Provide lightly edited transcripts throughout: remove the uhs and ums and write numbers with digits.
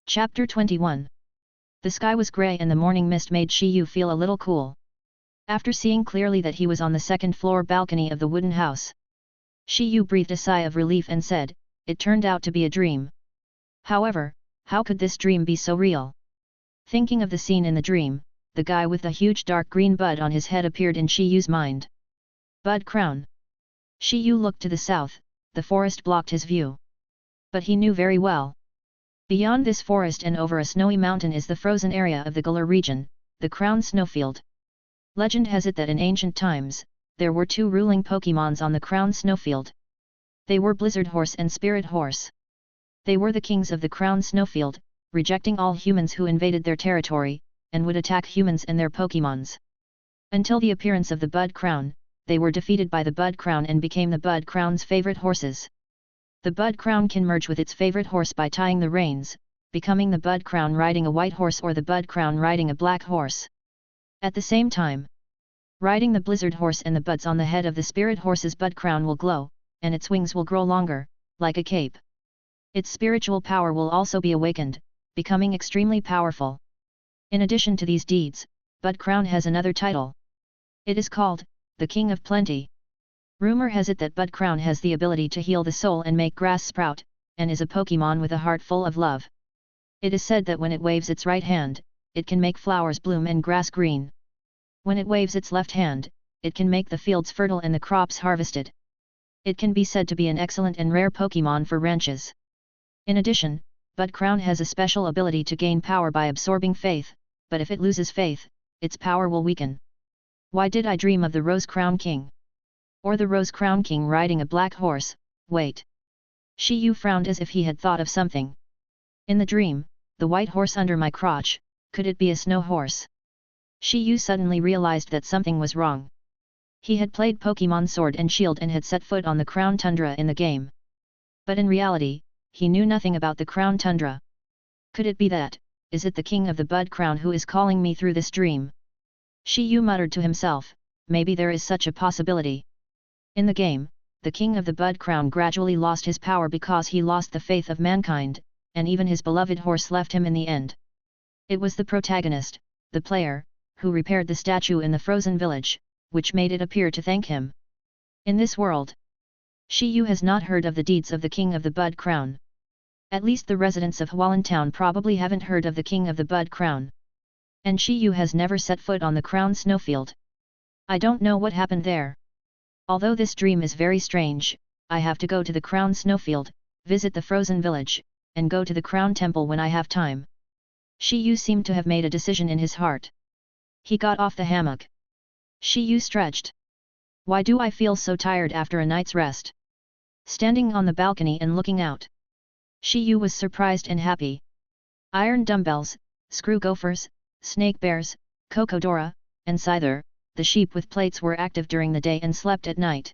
Chapter 21. The sky was grey and the morning mist made Shi Yu feel a little cool. After seeing clearly that he was on the second-floor balcony of the wooden house, Shi Yu breathed a sigh of relief and said, "It turned out to be a dream. However, how could this dream be so real?" Thinking of the scene in the dream, the guy with the huge dark green bud on his head appeared in Shi Yu's mind. Bud crown. Shi Yu looked to the south, the forest blocked his view. But he knew very well. Beyond this forest and over a snowy mountain is the frozen area of the Galar region, the crown snowfield. Legend has it that in ancient times, there were two ruling Pokémons on the crown snowfield. They were Blizzard Horse and Spirit Horse. They were the kings of the crown snowfield, rejecting all humans who invaded their territory, and would attack humans and their Pokémons. Until the appearance of the Bud Crown, they were defeated by the Bud Crown and became the Bud Crown's favorite horses. The Bud Crown can merge with its favorite horse by tying the reins, becoming the Bud Crown riding a white horse or the Bud Crown riding a black horse. At the same time, riding the Blizzard Horse and the buds on the head of the Spirit Horse's Bud Crown will glow, and its wings will grow longer, like a cape. Its spiritual power will also be awakened, becoming extremely powerful. In addition to these deeds, Bud Crown has another title. It is called, the King of Plenty. Rumor has it that Bud Crown has the ability to heal the soul and make grass sprout, and is a Pokémon with a heart full of love. It is said that when it waves its right hand, it can make flowers bloom and grass green. When it waves its left hand, it can make the fields fertile and the crops harvested. It can be said to be an excellent and rare Pokémon for ranches. In addition, Bud Crown has a special ability to gain power by absorbing faith, but if it loses faith, its power will weaken. Why did I dream of the Rose Crown King? Or the Rose Crown King riding a black horse? Wait. Shi Yu frowned as if he had thought of something. In the dream, the white horse under my crotch, could it be a snow horse? Shi Yu suddenly realized that something was wrong. He had played Pokémon Sword and Shield and had set foot on the Crown Tundra in the game. But in reality, he knew nothing about the Crown Tundra. Could it be that, is it the King of the Bud Crown who is calling me through this dream? Shi Yu muttered to himself, maybe there is such a possibility. In the game, the King of the Bud Crown gradually lost his power because he lost the faith of mankind, and even his beloved horse left him in the end. It was the protagonist, the player, who repaired the statue in the frozen village, which made it appear to thank him. In this world, Shi Yu has not heard of the deeds of the King of the Bud Crown. At least the residents of Hulang Town probably haven't heard of the King of the Bud Crown. And Shi Yu has never set foot on the Crown Snowfield. I don't know what happened there. Although this dream is very strange, I have to go to the Crown Snowfield, visit the frozen village, and go to the Crown Temple when I have time. Shi Yu seemed to have made a decision in his heart. He got off the hammock. Shi Yu stretched. Why do I feel so tired after a night's rest? Standing on the balcony and looking out, Shi Yu was surprised and happy. Iron dumbbells, screw gophers, snake bears, Cocodora, and Scyther, the sheep with plates were active during the day and slept at night.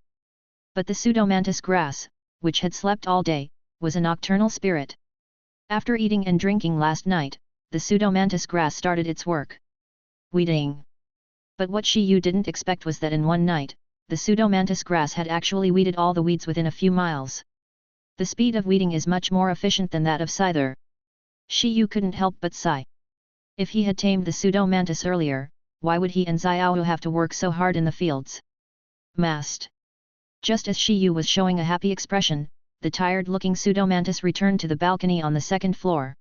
But the pseudomantis grass, which had slept all day, was a nocturnal spirit. After eating and drinking last night, the pseudomantis grass started its work. Weeding. But what Shi Yu didn't expect was that in one night, the pseudomantis grass had actually weeded all the weeds within a few miles. The speed of weeding is much more efficient than that of Scyther. Shi Yu couldn't help but sigh. If he had tamed the pseudomantis earlier, why would he and Xiao have to work so hard in the fields? Mast. Just as Shi Yu was showing a happy expression, the tired-looking pseudomantis returned to the balcony on the second floor.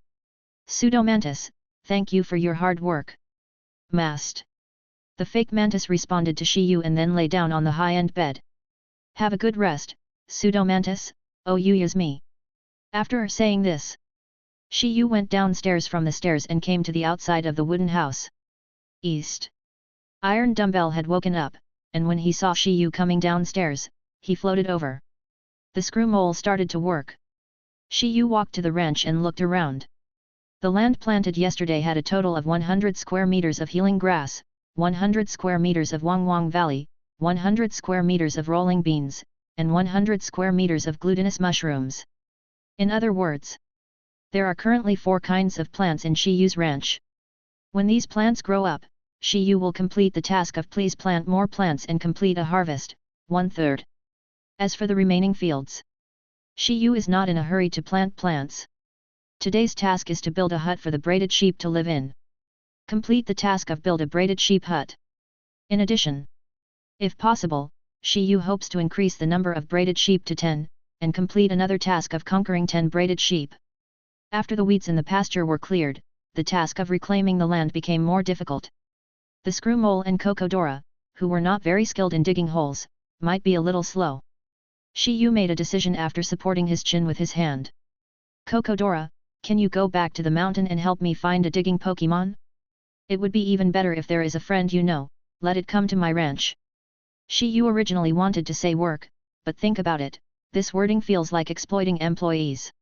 Pseudomantis, thank you for your hard work. Mast. The fake mantis responded to Shi Yu and then lay down on the high-end bed. Have a good rest, pseudomantis, oh you use me. After saying this, Shi Yu went downstairs from the stairs and came to the outside of the wooden house. East. Iron Dumbbell had woken up, and when he saw Shi Yu coming downstairs, he floated over. The screw mole started to work. Shi Yu walked to the ranch and looked around. The land planted yesterday had a total of 100 square meters of healing grass, 100 square meters of Wang Wang Valley, 100 square meters of rolling beans, and 100 square meters of glutinous mushrooms. In other words, there are currently 4 kinds of plants in Shi Yu's ranch. When these plants grow up, Shi Yu will complete the task of please plant more plants and complete a harvest, 1/3. As for the remaining fields, Shi Yu is not in a hurry to plant plants. Today's task is to build a hut for the braided sheep to live in. Complete the task of build a braided sheep hut. In addition, if possible, Shi Yu hopes to increase the number of braided sheep to 10, and complete another task of conquering 10 braided sheep. After the weeds in the pasture were cleared, the task of reclaiming the land became more difficult. The Screw Mole and Cocodora, who were not very skilled in digging holes, might be a little slow. Shi Yu made a decision after supporting his chin with his hand. Cocodora, can you go back to the mountain and help me find a digging Pokémon? It would be even better if there is a friend you know, let it come to my ranch. Shi Yu originally wanted to say work, but think about it, this wording feels like exploiting employees.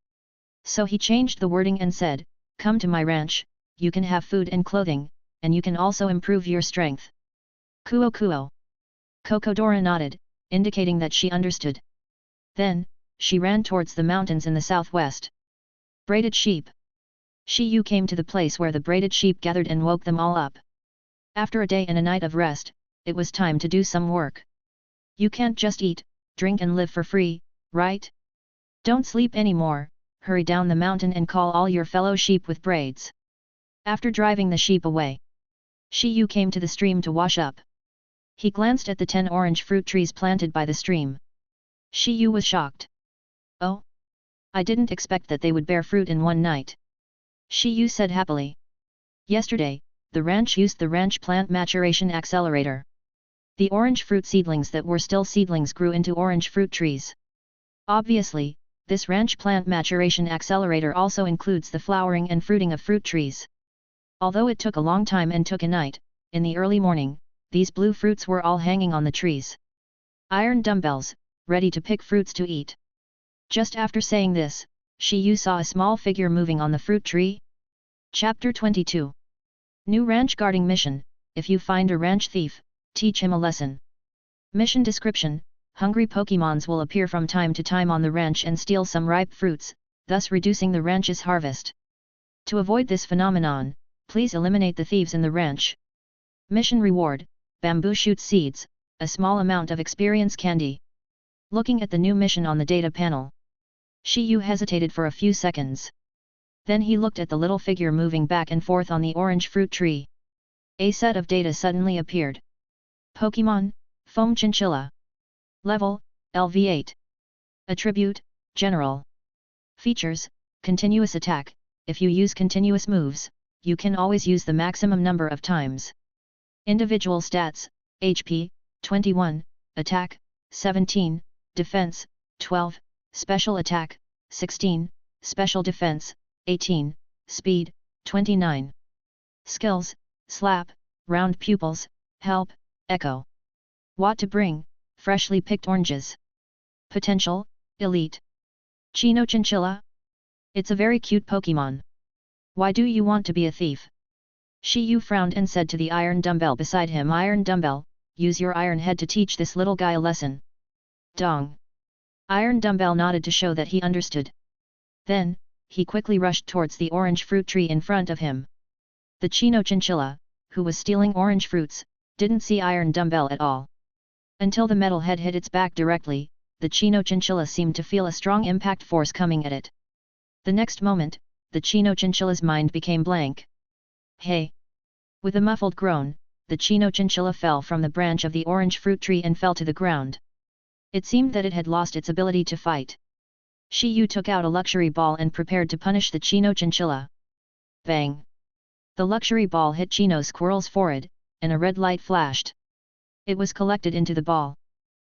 So he changed the wording and said, come to my ranch, you can have food and clothing, and you can also improve your strength. Kuo Kuo. Cocodora nodded, indicating that she understood. Then, she ran towards the mountains in the southwest. Braided sheep. Shi Yu came to the place where the braided sheep gathered and woke them all up. After a day and a night of rest, it was time to do some work. You can't just eat, drink and live for free, right? Don't sleep anymore, hurry down the mountain and call all your fellow sheep with braids. After driving the sheep away, Shi Yu came to the stream to wash up. He glanced at the 10 orange fruit trees planted by the stream. Shi Yu was shocked. Oh! I didn't expect that they would bear fruit in one night. Shi Yu said happily. Yesterday, the ranch used the ranch plant maturation accelerator. The orange fruit seedlings that were still seedlings grew into orange fruit trees. Obviously, this ranch plant maturation accelerator also includes the flowering and fruiting of fruit trees. Although it took a long time and took a night, in the early morning, these blue fruits were all hanging on the trees. Iron dumbbells, ready to pick fruits to eat. Just after saying this, Shi Yu saw a small figure moving on the fruit tree. Chapter 22. New Ranch Guarding Mission, if you find a ranch thief, teach him a lesson. Mission description: hungry Pokémons will appear from time to time on the ranch and steal some ripe fruits, thus reducing the ranch's harvest. To avoid this phenomenon, please eliminate the thieves in the ranch. Mission reward: bamboo shoot seeds, a small amount of experience candy. Looking at the new mission on the data panel, Shi Yu hesitated for a few seconds. Then he looked at the little figure moving back and forth on the orange fruit tree. A set of data suddenly appeared. Pokémon, Foam Chinchilla. Level, LV8. Attribute, General. Features, Continuous Attack. If you use continuous moves, you can always use the maximum number of times. Individual stats: HP, 21, Attack, 17, Defense, 12, Special Attack, 16, Special Defense, 18, Speed, 29. Skills: Slap, Round Pupils, Help, Echo. What to bring: freshly picked oranges. Potential: Elite. Chino Chinchilla? It's a very cute Pokémon. Why do you want to be a thief? Shi Yu frowned and said to the iron dumbbell beside him, Iron dumbbell, use your iron head to teach this little guy a lesson. Dong. Iron dumbbell nodded to show that he understood. Then, he quickly rushed towards the orange fruit tree in front of him. The Chino Chinchilla, who was stealing orange fruits, didn't see Iron dumbbell at all. Until the metal head hit its back directly, the Chino Chinchilla seemed to feel a strong impact force coming at it. The next moment, the Chino Chinchilla's mind became blank. Hey! With a muffled groan, the Chino Chinchilla fell from the branch of the orange fruit tree and fell to the ground. It seemed that it had lost its ability to fight. Shi Yu took out a luxury ball and prepared to punish the Chino Chinchilla. Bang! The luxury ball hit Chino Squirrel's forehead, and a red light flashed. It was collected into the ball.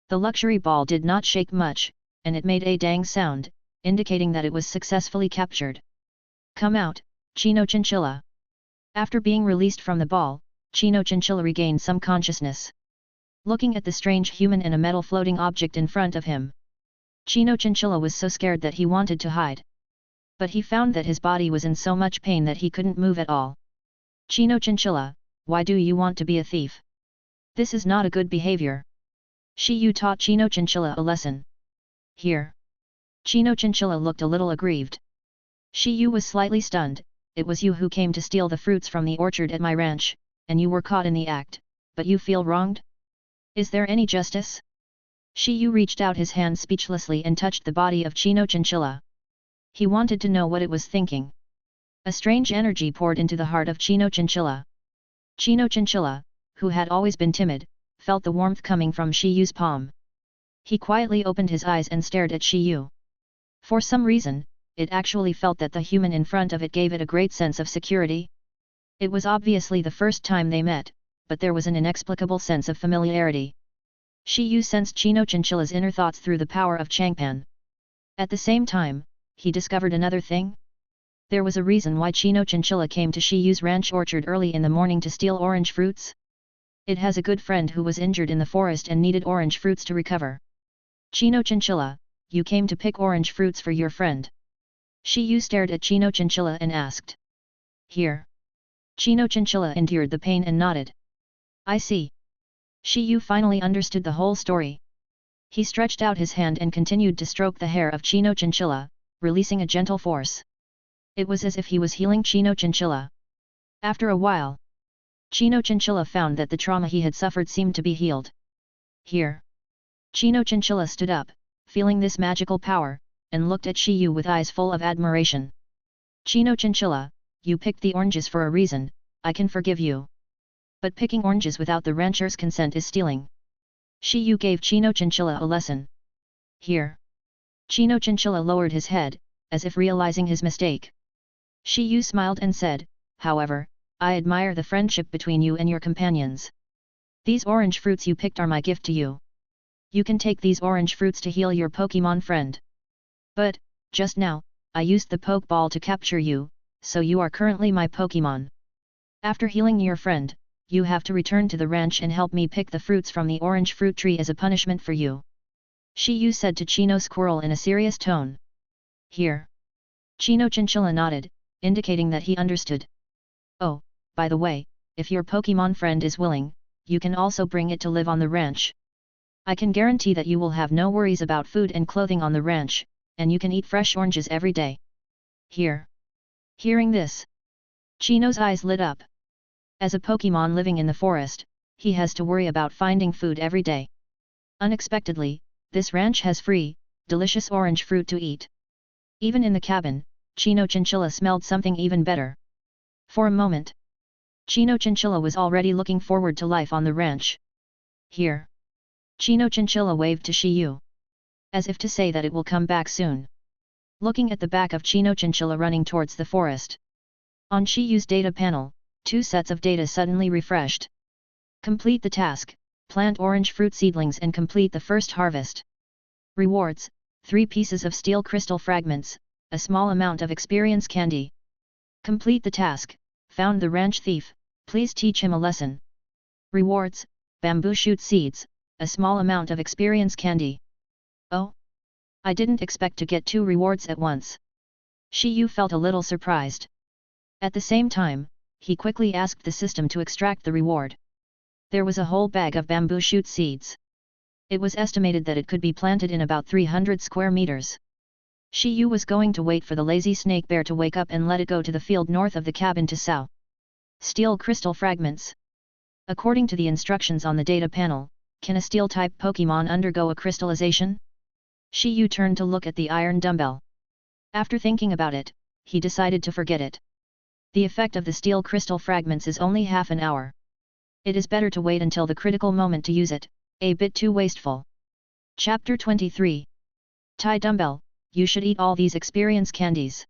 The luxury ball did not shake much, and it made a dang sound, indicating that it was successfully captured. Come out, Chino Chinchilla. After being released from the ball, Chino Chinchilla regained some consciousness. Looking at the strange human and a metal floating object in front of him, Chino Chinchilla was so scared that he wanted to hide. But he found that his body was in so much pain that he couldn't move at all. Chino Chinchilla, why do you want to be a thief? This is not a good behavior. Shi Yu taught Chino Chinchilla a lesson. Here. Chino Chinchilla looked a little aggrieved. Shi Yu was slightly stunned. It was you who came to steal the fruits from the orchard at my ranch, and you were caught in the act, but you feel wronged? Is there any justice? Shi Yu reached out his hand speechlessly and touched the body of Chino Chinchilla. He wanted to know what it was thinking. A strange energy poured into the heart of Chino Chinchilla. Chino Chinchilla, who had always been timid, felt the warmth coming from Shi Yu's palm. He quietly opened his eyes and stared at Shi Yu. For some reason, it actually felt that the human in front of it gave it a great sense of security. It was obviously the first time they met, but there was an inexplicable sense of familiarity. Shi Yu sensed Chino Chinchilla's inner thoughts through the power of Changpan. At the same time, he discovered another thing. There was a reason why Chino Chinchilla came to Shi Yu's ranch orchard early in the morning to steal orange fruits. It has a good friend who was injured in the forest and needed orange fruits to recover. Chino Chinchilla, you came to pick orange fruits for your friend. Shi Yu stared at Chino Chinchilla and asked. Here. Chino Chinchilla endured the pain and nodded. I see. Shi Yu finally understood the whole story. He stretched out his hand and continued to stroke the hair of Chino Chinchilla, releasing a gentle force. It was as if he was healing Chino Chinchilla. After a while, Chino Chinchilla found that the trauma he had suffered seemed to be healed. Here. Chino Chinchilla stood up, feeling this magical power, and looked at Shi Yu with eyes full of admiration. Chino Chinchilla, you picked the oranges for a reason, I can forgive you. But picking oranges without the rancher's consent is stealing. Shi Yu gave Chino Chinchilla a lesson. Here. Chino Chinchilla lowered his head, as if realizing his mistake. Shi Yu smiled and said, however, I admire the friendship between you and your companions. These orange fruits you picked are my gift to you. You can take these orange fruits to heal your Pokémon friend. But, just now, I used the Pokeball to capture you, so you are currently my Pokémon. After healing your friend, you have to return to the ranch and help me pick the fruits from the orange fruit tree as a punishment for you. Shi Yu said to Chino Squirrel in a serious tone. Here. Chino Chinchilla nodded, indicating that he understood. Oh, by the way, if your Pokémon friend is willing, you can also bring it to live on the ranch. I can guarantee that you will have no worries about food and clothing on the ranch, and you can eat fresh oranges every day. Here. Hearing this, Chino's eyes lit up. As a Pokémon living in the forest, he has to worry about finding food every day. Unexpectedly, this ranch has free, delicious orange fruit to eat. Even in the cabin, Chino Chinchilla smelled something even better. For a moment, Chino Chinchilla was already looking forward to life on the ranch. Here. Chino Chinchilla waved to Shi Yu, as if to say that it will come back soon. Looking at the back of Chino Chinchilla running towards the forest. On Shi Yu's data panel, 2 sets of data suddenly refreshed. Complete the task, plant orange fruit seedlings and complete the first harvest. Rewards, 3 pieces of steel crystal fragments, a small amount of experience candy. Complete the task, found the ranch thief, please teach him a lesson. Rewards, bamboo shoot seeds, a small amount of experience candy. Oh? I didn't expect to get 2 rewards at once. Shi Yu felt a little surprised. At the same time, he quickly asked the system to extract the reward. There was a whole bag of bamboo shoot seeds. It was estimated that it could be planted in about 300 square meters. Shi Yu was going to wait for the lazy snake bear to wake up and let it go to the field north of the cabin to sow. Steel crystal fragments. According to the instructions on the data panel, can a steel-type Pokémon undergo a crystallization? Shi Yu turned to look at the iron dumbbell. After thinking about it, he decided to forget it. The effect of the steel crystal fragments is only half an hour. It is better to wait until the critical moment to use it, a bit too wasteful. Chapter 23. Tai Dumbbell, you should eat all these experience candies.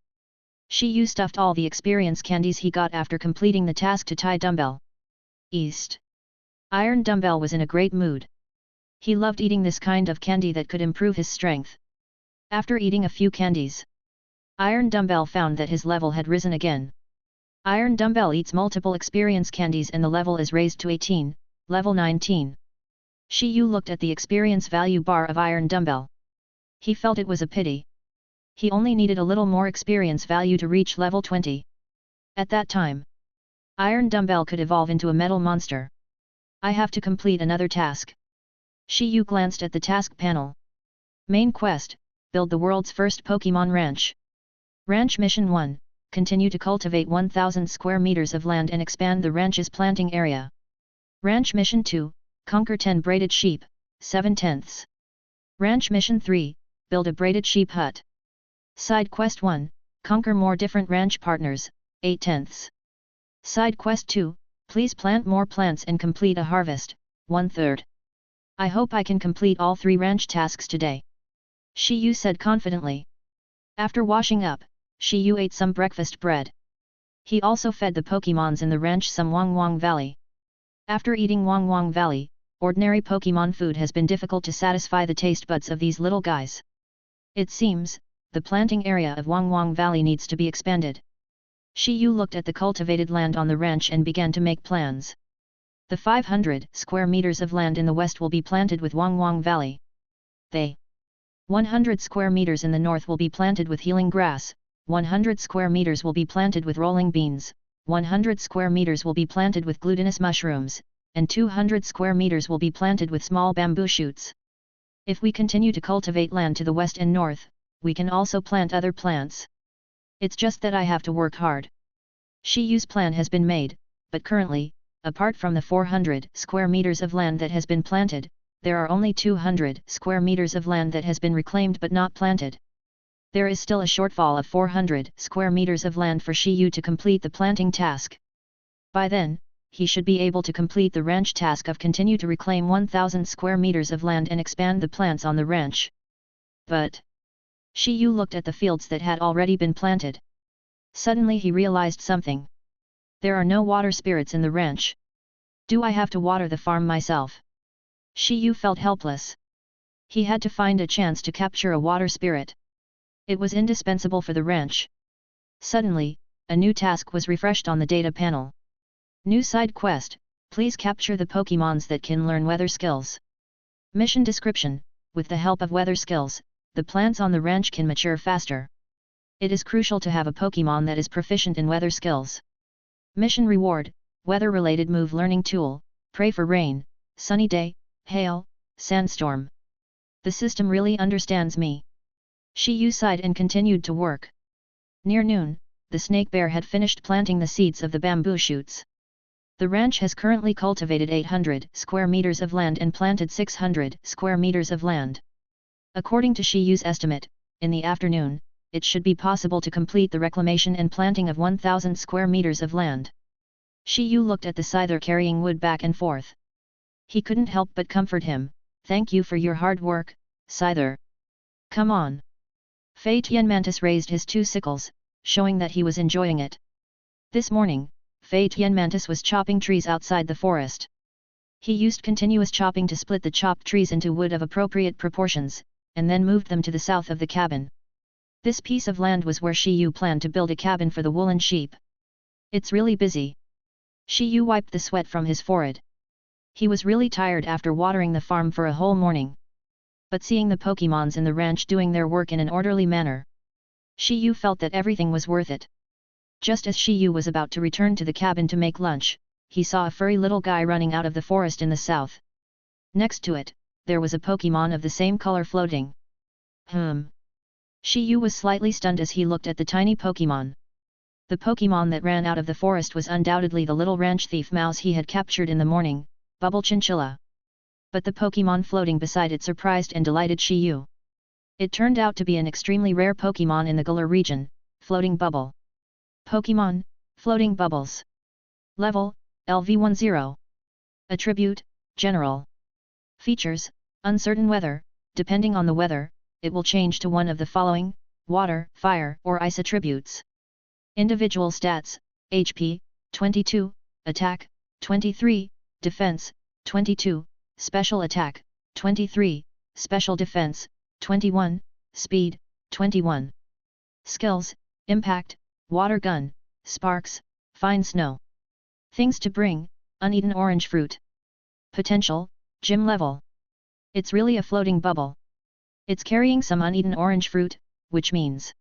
Shi Yu stuffed all the experience candies he got after completing the task to Tai Dumbbell. East. Iron Dumbbell was in a great mood. He loved eating this kind of candy that could improve his strength. After eating a few candies, Iron Dumbbell found that his level had risen again. Iron Dumbbell eats multiple experience candies and the level is raised to 18, level 19. Shi Yu looked at the experience value bar of Iron Dumbbell. He felt it was a pity. He only needed a little more experience value to reach level 20. At that time, Iron Dumbbell could evolve into a metal monster. I have to complete another task. Shi Yu glanced at the task panel. Main quest, build the world's first Pokémon ranch. Ranch Mission 1, continue to cultivate 1000 square meters of land and expand the ranch's planting area. Ranch Mission 2, conquer 10 braided sheep, 7/10. Ranch Mission 3, build a braided sheep hut. Side Quest 1, conquer more different ranch partners, 8/10. Side quest 2, please plant more plants and complete a harvest, 1/3. I hope I can complete all 3 ranch tasks today. Shi Yu said confidently. After washing up, Shi Yu ate some breakfast bread. He also fed the Pokémons in the ranch some Wang Wang Valley. After eating Wang Wang Valley, ordinary Pokémon food has been difficult to satisfy the taste buds of these little guys. It seems, the planting area of Wang Wang Valley needs to be expanded. Shi Yu looked at the cultivated land on the ranch and began to make plans. The 500 square meters of land in the west will be planted with Wang Wang Valley. The 100 square meters in the north will be planted with healing grass, 100 square meters will be planted with rolling beans, 100 square meters will be planted with glutinous mushrooms, and 200 square meters will be planted with small bamboo shoots. If we continue to cultivate land to the west and north, we can also plant other plants. It's just that I have to work hard. Shi Yu's plan has been made, but currently, apart from the 400 square meters of land that has been planted, there are only 200 square meters of land that has been reclaimed but not planted. There is still a shortfall of 400 square meters of land for Shi Yu to complete the planting task. By then, he should be able to complete the ranch task of continue to reclaim 1000 square meters of land and expand the plants on the ranch. But Shi Yu looked at the fields that had already been planted. Suddenly he realized something. There are no water spirits in the ranch. Do I have to water the farm myself? Shi Yu felt helpless. He had to find a chance to capture a water spirit. It was indispensable for the ranch. Suddenly, a new task was refreshed on the data panel. New side quest, please capture the Pokémons that can learn weather skills. Mission description, with the help of weather skills, the plants on the ranch can mature faster. It is crucial to have a Pokémon that is proficient in weather skills. Mission reward, weather-related move learning tool, pray for rain, sunny day, hail, sandstorm. The system really understands me. Shi Yu sighed and continued to work. Near noon, the snake bear had finished planting the seeds of the bamboo shoots. The ranch has currently cultivated 800 square meters of land and planted 600 square meters of land. According to Shi Yu's estimate, in the afternoon, it should be possible to complete the reclamation and planting of 1000 square meters of land. Shi Yu looked at the scyther carrying wood back and forth. He couldn't help but comfort him. Thank you for your hard work, scyther. Come on. Fei Tianmantis raised his 2 sickles, showing that he was enjoying it. This morning, Fei Tianmantis was chopping trees outside the forest. He used continuous chopping to split the chopped trees into wood of appropriate proportions, and then moved them to the south of the cabin. This piece of land was where Shi Yu planned to build a cabin for the woolen sheep. It's really busy. Shi Yu wiped the sweat from his forehead. He was really tired after watering the farm for a whole morning. But seeing the Pokémons in the ranch doing their work in an orderly manner, Shi Yu felt that everything was worth it. Just as Shi Yu was about to return to the cabin to make lunch, he saw a furry little guy running out of the forest in the south. Next to it, there was a Pokémon of the same color floating. Shi Yu was slightly stunned as he looked at the tiny Pokémon. The Pokémon that ran out of the forest was undoubtedly the little ranch thief mouse he had captured in the morning, Bubble Chinchilla. But the Pokémon floating beside it surprised and delighted Shi Yu. It turned out to be an extremely rare Pokémon in the Galar region, Floating Bubble. Pokémon, Floating Bubbles. Level, LV10. Attribute, General. Features, Uncertain weather. Depending on the weather, it will change to one of the following: water, fire, or ice attributes. Individual stats: HP, 22, Attack, 23, Defense, 22, Special Attack, 23, Special Defense, 21, Speed, 21. Skills: Impact, Water Gun, Sparks, Fine Snow. Things to bring: uneaten orange fruit. Potential: Gym level. It's really a floating bubble. It's carrying some uneaten orange fruit, which means...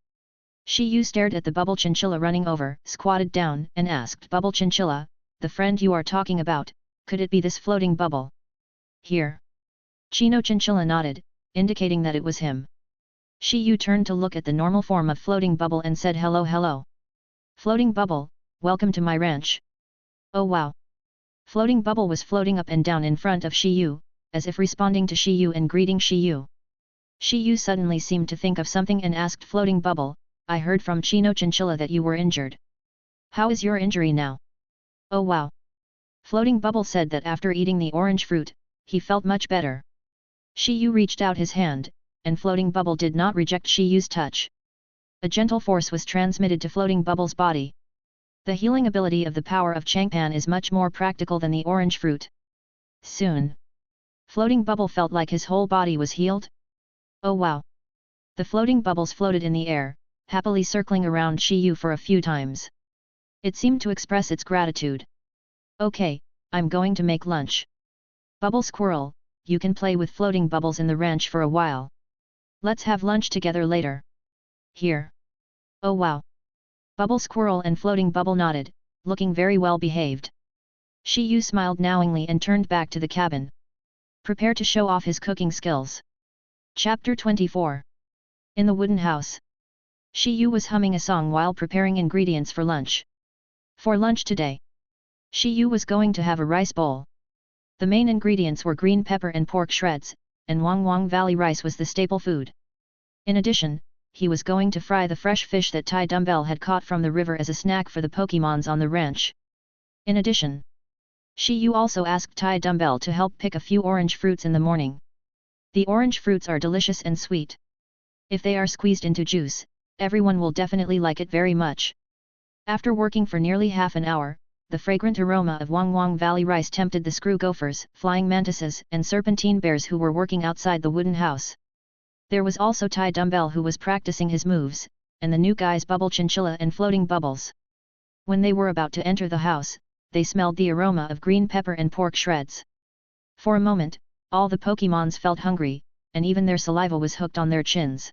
Shi Yu stared at the Bubble Chinchilla running over, squatted down, and asked Bubble Chinchilla, the friend you are talking about, could it be this floating bubble? Here. Chino Chinchilla nodded, indicating that it was him. Shi Yu turned to look at the normal form of floating bubble and said hello hello. Floating bubble, welcome to my ranch. Oh wow. Floating bubble was floating up and down in front of Shi Yu, as if responding to Shi Yu and greeting Shi Yu. Shi Yu suddenly seemed to think of something and asked Floating Bubble, I heard from Chino Chinchilla that you were injured. How is your injury now? Oh wow! Floating Bubble said that after eating the orange fruit, he felt much better. Shi Yu reached out his hand, and Floating Bubble did not reject Shi Yu's touch. A gentle force was transmitted to Floating Bubble's body. The healing ability of the power of Changpan is much more practical than the orange fruit. Soon, Floating Bubble felt like his whole body was healed. Oh wow! The floating bubbles floated in the air, happily circling around Shi Yu for a few times. It seemed to express its gratitude. Okay, I'm going to make lunch. Bubble Squirrel, you can play with floating bubbles in the ranch for a while. Let's have lunch together later. Here. Oh wow! Bubble Squirrel and Floating Bubble nodded, looking very well behaved. Shi Yu smiled knowingly and turned back to the cabin. Prepare to show off his cooking skills. Chapter 24. In the wooden house. Shi Yu was humming a song while preparing ingredients for lunch. For lunch today, Shi Yu was going to have a rice bowl. The main ingredients were green pepper and pork shreds, and Wang Valley rice was the staple food. In addition, he was going to fry the fresh fish that Tai Dumbbell had caught from the river as a snack for the Pokémons on the ranch. In addition, Shi Yu also asked Tai Dumbbell to help pick a few orange fruits in the morning. The orange fruits are delicious and sweet. If they are squeezed into juice, everyone will definitely like it very much. After working for nearly half an hour, the fragrant aroma of Wang Valley rice tempted the screw gophers, flying mantises and serpentine bears who were working outside the wooden house. There was also Tai Dumbbell who was practicing his moves, and the new guys Bubble Chinchilla and Floating Bubbles. When they were about to enter the house, they smelled the aroma of green pepper and pork shreds. For a moment, all the Pokémons felt hungry, and even their saliva was hooked on their chins.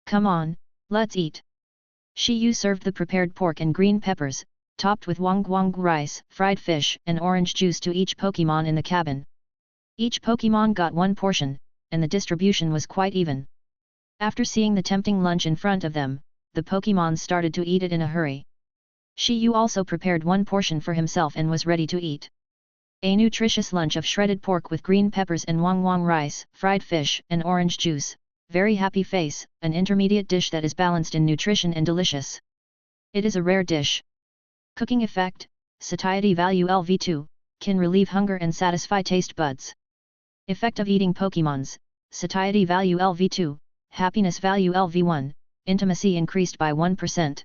Come on, let's eat. Shi Yu served the prepared pork and green peppers, topped with Wang rice, fried fish and orange juice to each Pokémon in the cabin. Each Pokémon got one portion, and the distribution was quite even. After seeing the tempting lunch in front of them, the Pokémon started to eat it in a hurry. Shi Yu also prepared one portion for himself and was ready to eat. A nutritious lunch of shredded pork with green peppers and Wang rice, fried fish and orange juice, very happy face, an intermediate dish that is balanced in nutrition and delicious. It is a rare dish. Cooking effect, satiety value LV2, can relieve hunger and satisfy taste buds. Effect of eating Pokémons, satiety value LV2, happiness value LV1, intimacy increased by 1%.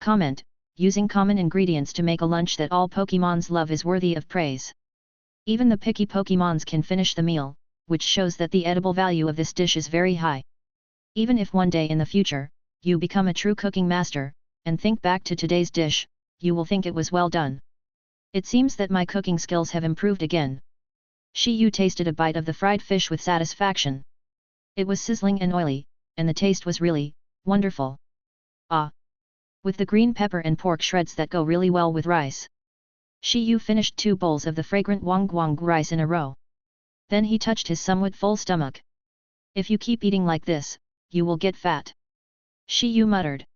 Comment, using common ingredients to make a lunch that all Pokémons love is worthy of praise. Even the picky Pokémons can finish the meal, which shows that the edible value of this dish is very high. Even if one day in the future, you become a true cooking master, and think back to today's dish, you will think it was well done. It seems that my cooking skills have improved again. Shi Yu tasted a bite of the fried fish with satisfaction. It was sizzling and oily, and the taste was really wonderful. Ah! With the green pepper and pork shreds that go really well with rice. Shi Yu finished 2 bowls of the fragrant Wang rice in a row. Then he touched his somewhat full stomach. If you keep eating like this, you will get fat. Shi Yu muttered.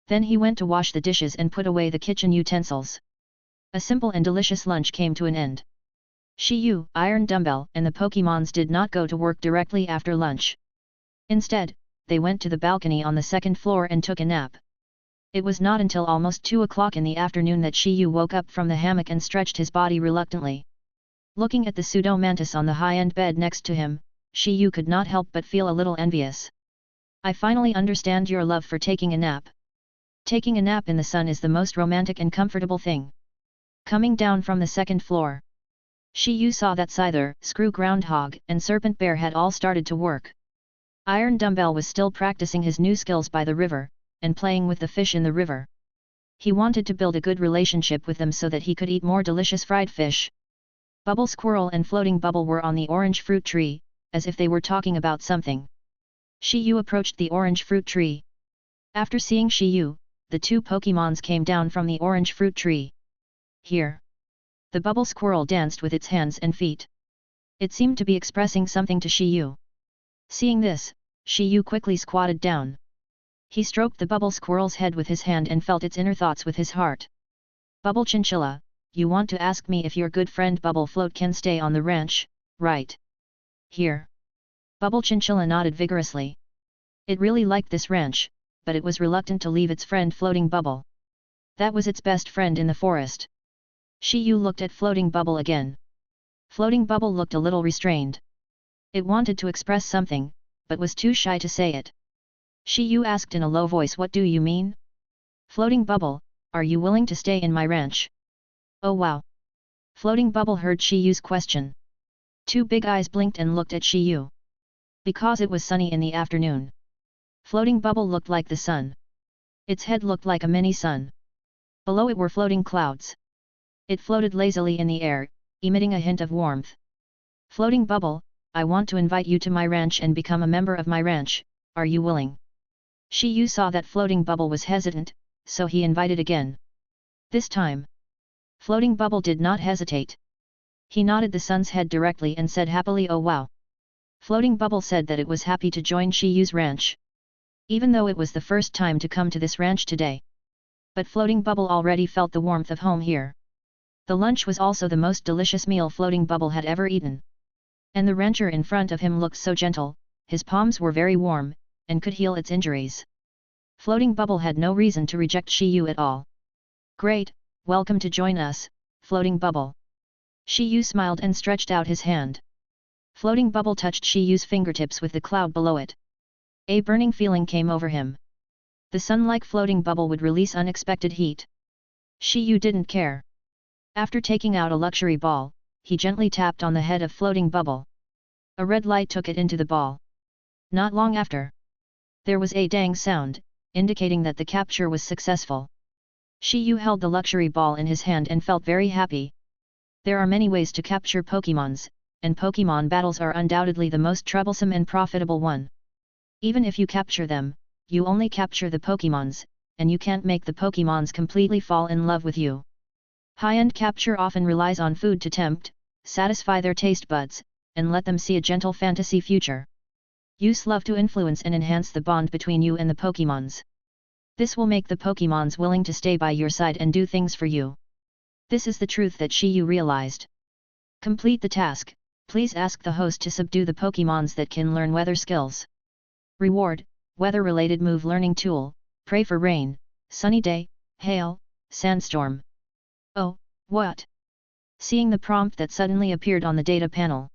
Then he went to wash the dishes and put away the kitchen utensils. A simple and delicious lunch came to an end. Shi Yu, Iron Dumbbell and the Pokémons did not go to work directly after lunch. Instead, they went to the balcony on the 2nd floor and took a nap. It was not until almost 2 o'clock in the afternoon that Shi Yu woke up from the hammock and stretched his body reluctantly. Looking at the pseudo-mantis on the high-end bed next to him, Shi Yu could not help but feel a little envious. I finally understand your love for taking a nap. Taking a nap in the sun is the most romantic and comfortable thing. Coming down from the 2nd floor, Shi Yu saw that Scyther, Screw Groundhog and Serpent Bear had all started to work. Iron Dumbbell was still practicing his new skills by the river, and playing with the fish in the river. He wanted to build a good relationship with them so that he could eat more delicious fried fish. Bubble Squirrel and Floating Bubble were on the orange fruit tree, as if they were talking about something. Shi Yu approached the orange fruit tree. After seeing Shi Yu, the 2 Pokémons came down from the orange fruit tree. Here. The Bubble Squirrel danced with its hands and feet. It seemed to be expressing something to Shi Yu. Seeing this, Shi Yu quickly squatted down. He stroked the Bubble Squirrel's head with his hand and felt its inner thoughts with his heart. Bubble Chinchilla, you want to ask me if your good friend Bubble Float can stay on the ranch, right? Here. Bubble Chinchilla nodded vigorously. It really liked this ranch, but it was reluctant to leave its friend Floating Bubble. That was its best friend in the forest. Shi Yu looked at Floating Bubble again. Floating Bubble looked a little restrained. It wanted to express something, but was too shy to say it. Shi Yu asked in a low voice, "What do you mean? Floating Bubble, are you willing to stay in my ranch?" "Oh wow." Floating Bubble heard Shi Yu's question. Two big eyes blinked and looked at Shi Yu. Because it was sunny in the afternoon, Floating Bubble looked like the sun. Its head looked like a mini sun. Below it were floating clouds. It floated lazily in the air, emitting a hint of warmth. "Floating Bubble, I want to invite you to my ranch and become a member of my ranch, are you willing?" Shi Yu saw that Floating Bubble was hesitant, so he invited again. This time, Floating Bubble did not hesitate. He nodded the sun's head directly and said happily, "Oh wow." Floating Bubble said that it was happy to join Shi Yu's ranch. Even though it was the first time to come to this ranch today. But Floating Bubble already felt the warmth of home here. The lunch was also the most delicious meal Floating Bubble had ever eaten. And the rancher in front of him looked so gentle, his palms were very warm, and could heal its injuries. Floating Bubble had no reason to reject Shi Yu at all. "Great, welcome to join us, Floating Bubble." Shi Yu smiled and stretched out his hand. Floating Bubble touched Shi Yu's fingertips with the cloud below it. A burning feeling came over him. The sun-like Floating Bubble would release unexpected heat. Shi Yu didn't care. After taking out a luxury ball, he gently tapped on the head of Floating Bubble. A red light took it into the ball. Not long after, there was a dang sound, indicating that the capture was successful. Shi Yu held the luxury ball in his hand and felt very happy. There are many ways to capture Pokémons, and Pokémon battles are undoubtedly the most troublesome and profitable one. Even if you capture them, you only capture the Pokémons, and you can't make the Pokémons completely fall in love with you. High-end capture often relies on food to tempt, satisfy their taste buds, and let them see a gentle fantasy future. Use love to influence and enhance the bond between you and the Pokémons. This will make the Pokémons willing to stay by your side and do things for you. This is the truth that Shi Yu realized. Complete the task, please ask the host to subdue the Pokémons that can learn weather skills. Reward, weather-related move learning tool, pray for rain, sunny day, hail, sandstorm. Oh, what? Seeing the prompt that suddenly appeared on the data panel,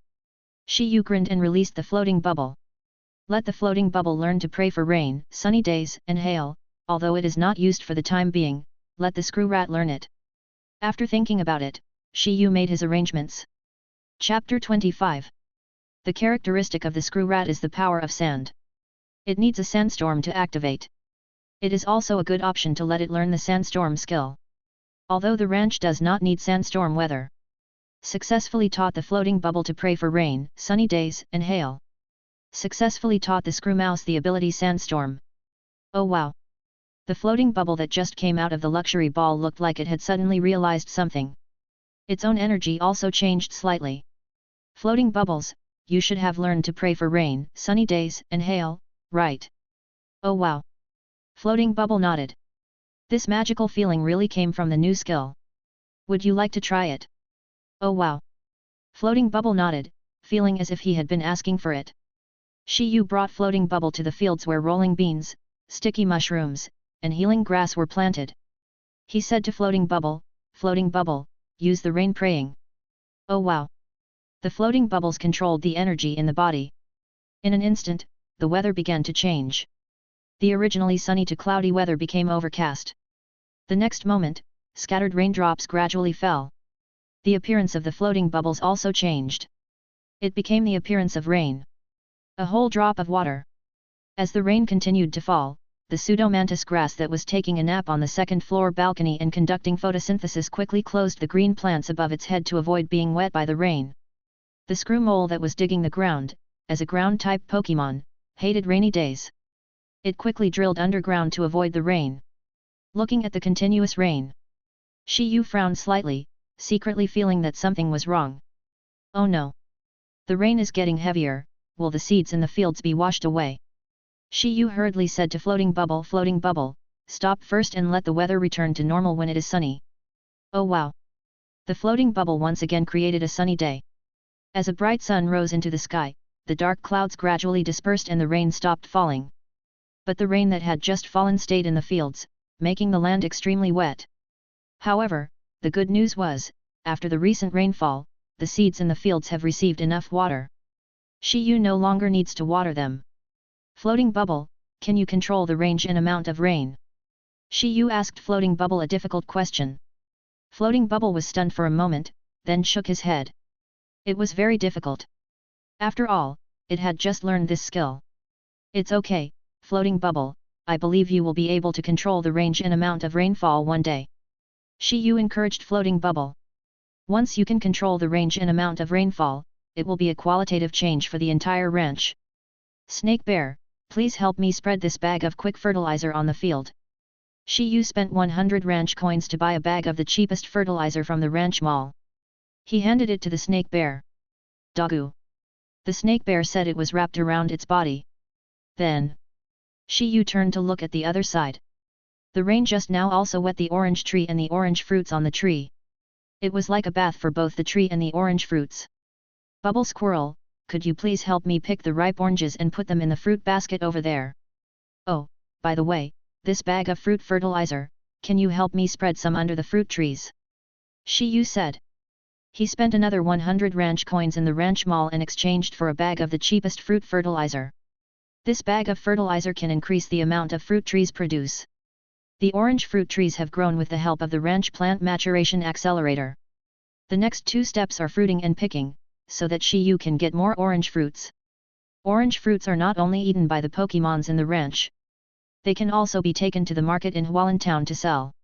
Shi Yu grinned and released the Floating Bubble. Let the Floating Bubble learn to pray for rain, sunny days, and hail, although it is not used for the time being, let the screw rat learn it. After thinking about it, Shi Yu made his arrangements. Chapter 25. The characteristic of the screw rat is the power of sand. It needs a sandstorm to activate. It is also a good option to let it learn the sandstorm skill. Although the ranch does not need sandstorm weather. Successfully taught the Floating Bubble to pray for rain, sunny days, and hail. Successfully taught the screw mouse the ability sandstorm. Oh wow! The Floating Bubble that just came out of the luxury ball looked like it had suddenly realized something. Its own energy also changed slightly. Floating Bubbles, you should have learned to pray for rain, sunny days, and hail, right? Oh wow! Floating Bubble nodded. This magical feeling really came from the new skill. Would you like to try it? Oh wow! Floating Bubble nodded, feeling as if he had been asking for it. Shi Yu brought Floating Bubble to the fields where rolling beans, sticky mushrooms, and healing grass were planted. He said to Floating Bubble, use the rain praying. Oh wow! The Floating Bubbles controlled the energy in the body. In an instant, the weather began to change. The originally sunny to cloudy weather became overcast. The next moment, scattered raindrops gradually fell. The appearance of the Floating Bubbles also changed. It became the appearance of rain. A whole drop of water. As the rain continued to fall, the pseudomantis grass that was taking a nap on the second-floor balcony and conducting photosynthesis quickly closed the green plants above its head to avoid being wet by the rain. The screw mole that was digging the ground, as a ground-type Pokémon, hated rainy days. It quickly drilled underground to avoid the rain. Looking at the continuous rain, Shi Yu frowned slightly, secretly feeling that something was wrong. Oh no! The rain is getting heavier, will the seeds in the fields be washed away? Shi Yu hurriedly said to Floating Bubble, stop first and let the weather return to normal when it is sunny. Oh wow! The Floating Bubble once again created a sunny day. As a bright sun rose into the sky, the dark clouds gradually dispersed and the rain stopped falling. But the rain that had just fallen stayed in the fields, making the land extremely wet. However, the good news was, after the recent rainfall, the seeds in the fields have received enough water. Shi Yu no longer needs to water them. Floating Bubble, can you control the range and amount of rain? Shi Yu asked Floating Bubble a difficult question. Floating Bubble was stunned for a moment, then shook his head. It was very difficult. After all, it had just learned this skill. It's okay, Floating Bubble, I believe you will be able to control the range and amount of rainfall one day. Shi Yu encouraged Floating Bubble. Once you can control the range and amount of rainfall, it will be a qualitative change for the entire ranch. Snake Bear, please help me spread this bag of quick fertilizer on the field. Shi Yu spent 100 ranch coins to buy a bag of the cheapest fertilizer from the ranch mall. He handed it to the Snake Bear. Doggo. The Snake Bear said it was wrapped around its body. Then, Shi Yu turned to look at the other side. The rain just now also wet the orange tree and the orange fruits on the tree. It was like a bath for both the tree and the orange fruits. Bubble Squirrel, could you please help me pick the ripe oranges and put them in the fruit basket over there? Oh, by the way, this bag of fruit fertilizer, can you help me spread some under the fruit trees? Shi Yu said. He spent another 100 ranch coins in the ranch mall and exchanged for a bag of the cheapest fruit fertilizer. This bag of fertilizer can increase the amount of fruit trees produce. The orange fruit trees have grown with the help of the ranch plant maturation accelerator. The next two steps are fruiting and picking, so that Shi Yu can get more orange fruits. Orange fruits are not only eaten by the Pokémons in the ranch. They can also be taken to the market in Hulang Town to sell.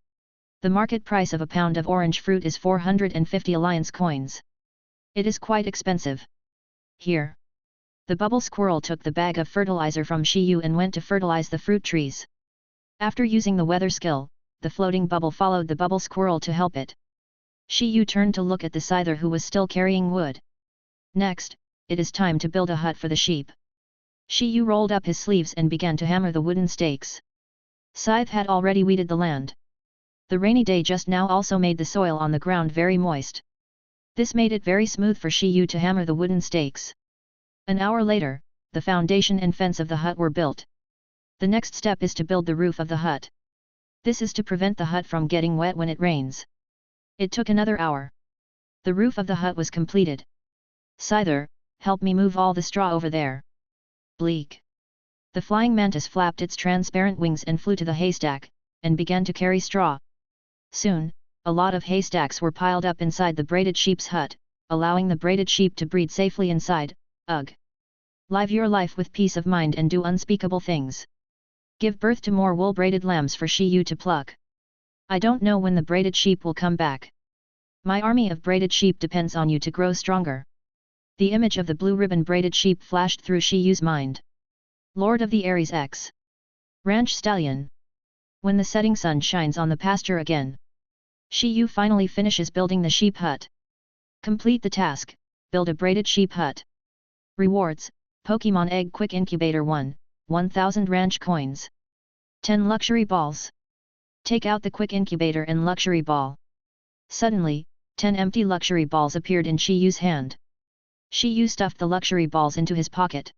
The market price of a pound of orange fruit is 450 alliance coins. It is quite expensive. Here. The Bubble Squirrel took the bag of fertilizer from Shi Yu and went to fertilize the fruit trees. After using the weather skill, the Floating Bubble followed the Bubble Squirrel to help it. Shi Yu turned to look at the scyther who was still carrying wood. Next, it is time to build a hut for the sheep. Shi Yu rolled up his sleeves and began to hammer the wooden stakes. Scythe had already weeded the land. The rainy day just now also made the soil on the ground very moist. This made it very smooth for Shi Yu to hammer the wooden stakes. An hour later, the foundation and fence of the hut were built. The next step is to build the roof of the hut. This is to prevent the hut from getting wet when it rains. It took another hour. The roof of the hut was completed. Scyther, help me move all the straw over there. Bleak. The flying mantis flapped its transparent wings and flew to the haystack, and began to carry straw. Soon, a lot of haystacks were piled up inside the braided sheep's hut, allowing the braided sheep to breed safely inside. Ugh. Live your life with peace of mind and do unspeakable things. Give birth to more wool-braided lambs for Shi Yu to pluck. I don't know when the braided sheep will come back. My army of braided sheep depends on you to grow stronger. The image of the blue ribbon braided sheep flashed through Shi Yu's mind. Lord of the Aries X. Ranch Stallion. When the setting sun shines on the pasture again. Shi Yu finally finishes building the sheep hut. Complete the task, build a braided sheep hut. Rewards, Pokémon Egg Quick Incubator 1, 1000 ranch coins. 10 luxury balls. Take out the quick incubator and luxury ball. Suddenly, 10 empty luxury balls appeared in Shi Yu's hand. Shi Yu stuffed the luxury balls into his pocket.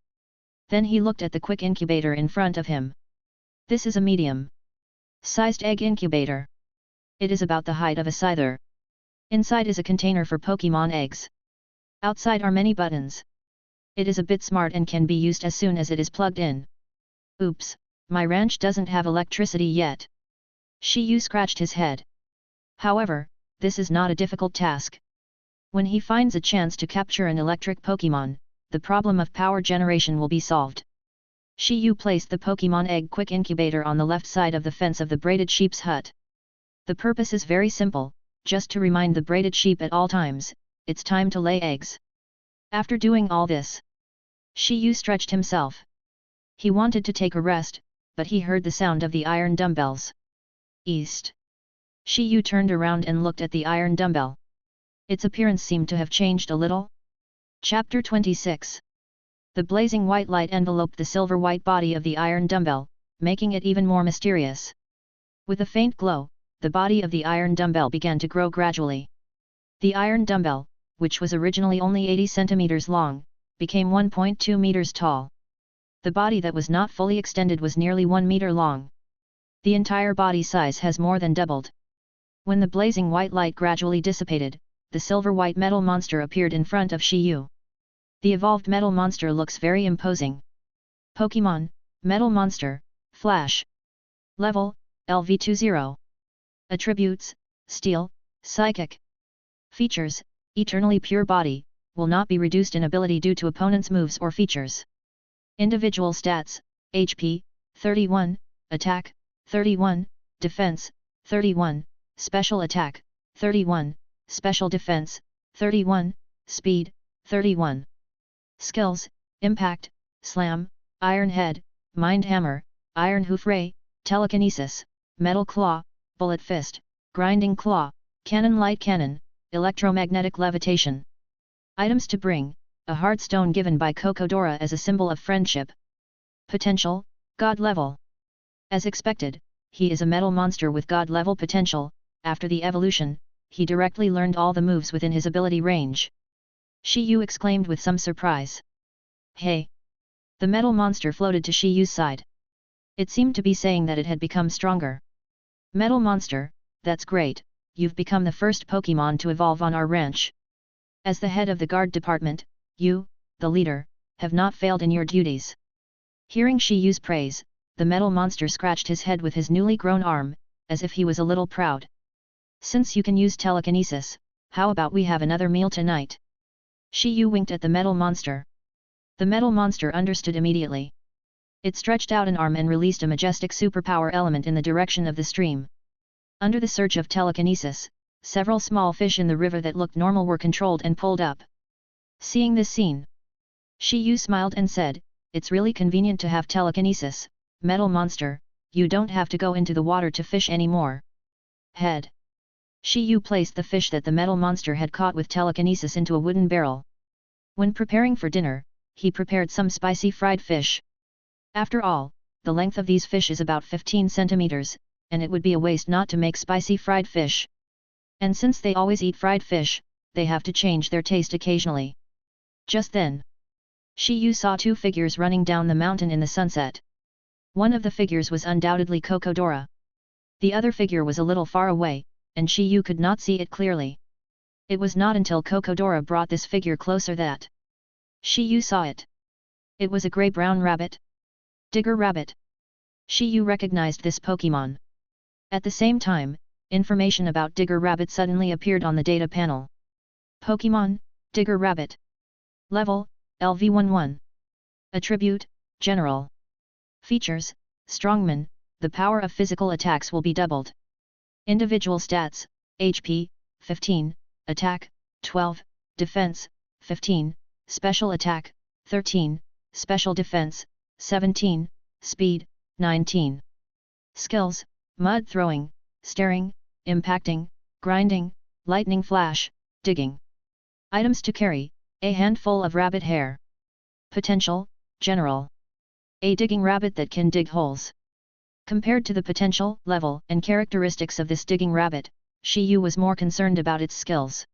Then he looked at the quick incubator in front of him. This is a medium-sized egg incubator. It is about the height of a scyther. Inside is a container for Pokémon eggs. Outside are many buttons. It is a bit smart and can be used as soon as it is plugged in. Oops, my ranch doesn't have electricity yet. Shi Yu scratched his head. However, this is not a difficult task. When he finds a chance to capture an electric Pokémon, the problem of power generation will be solved. Shi Yu placed the Pokémon Egg Quick Incubator on the left side of the fence of the braided sheep's hut. The purpose is very simple, just to remind the braided sheep at all times, it's time to lay eggs. After doing all this, Shi Yu stretched himself. He wanted to take a rest, but he heard the sound of the iron dumbbells. East. Shi Yu turned around and looked at the iron dumbbell. Its appearance seemed to have changed a little. Chapter 26. The blazing white light enveloped the silver-white body of the iron dumbbell, making it even more mysterious. With a faint glow, the body of the iron dumbbell began to grow gradually. The iron dumbbell, which was originally only 80 centimeters long, became 1.2 meters tall. The body that was not fully extended was nearly 1 meter long. The entire body size has more than doubled. When the blazing white light gradually dissipated, the silver-white metal monster appeared in front of Shi Yu. The evolved metal monster looks very imposing. Pokémon, Metal Monster, Flash. Level, LV20. Attributes, Steel, Psychic. Features, Eternally Pure Body, will not be reduced in ability due to opponent's moves or features. Individual stats, HP, 31, Attack, 31, Defense, 31, Special Attack, 31, Special Defense, 31, Speed, 31. Skills, Impact, Slam, Iron Head, Mind Hammer, Iron Hoof Ray, Telekinesis, Metal Claw, Bullet Fist, Grinding Claw, Cannon Light Cannon, Electromagnetic Levitation. Items to bring, a heart stone given by Cocodora as a symbol of friendship. Potential, God level. As expected, he is a metal monster with God level potential. After the evolution, he directly learned all the moves within his ability range. Shi Yu exclaimed with some surprise. Hey! The metal monster floated to Shi Yu's side. It seemed to be saying that it had become stronger. Metal monster, that's great, you've become the first Pokémon to evolve on our ranch. As the head of the guard department, you, the leader, have not failed in your duties. Hearing Shi Yu's praise, the metal monster scratched his head with his newly grown arm, as if he was a little proud. Since you can use telekinesis, how about we have another meal tonight? Shi Yu winked at the metal monster. The metal monster understood immediately. It stretched out an arm and released a majestic superpower element in the direction of the stream. Under the surge of telekinesis, several small fish in the river that looked normal were controlled and pulled up. Seeing this scene, Shi Yu smiled and said, "It's really convenient to have telekinesis, metal monster, you don't have to go into the water to fish anymore." Head. Shi Yu placed the fish that the metal monster had caught with telekinesis into a wooden barrel. When preparing for dinner, he prepared some spicy fried fish. After all, the length of these fish is about 15 centimeters, and it would be a waste not to make spicy fried fish. And since they always eat fried fish, they have to change their taste occasionally. Just then, Shi Yu saw two figures running down the mountain in the sunset. One of the figures was undoubtedly Cocodora. The other figure was a little far away, and Shi Yu could not see it clearly. It was not until Cocodora brought this figure closer that Shi Yu saw it. It was a grey-brown rabbit. Digger Rabbit. Shi Yu recognized this Pokémon. At the same time, information about Digger Rabbit suddenly appeared on the data panel. Pokémon, Digger Rabbit. Level, LV11. Attribute, General. Features, Strongman, the power of physical attacks will be doubled. Individual stats, HP, 15, Attack, 12, Defense, 15, Special Attack, 13, Special Defense, 17, Speed, 19. Skills, Mud Throwing, Staring, Impacting, Grinding, Lightning Flash, Digging. Items to carry, a handful of rabbit hair. Potential, General. A digging rabbit that can dig holes. Compared to the potential, level, and characteristics of this digging rabbit, Shi Yu was more concerned about its skills.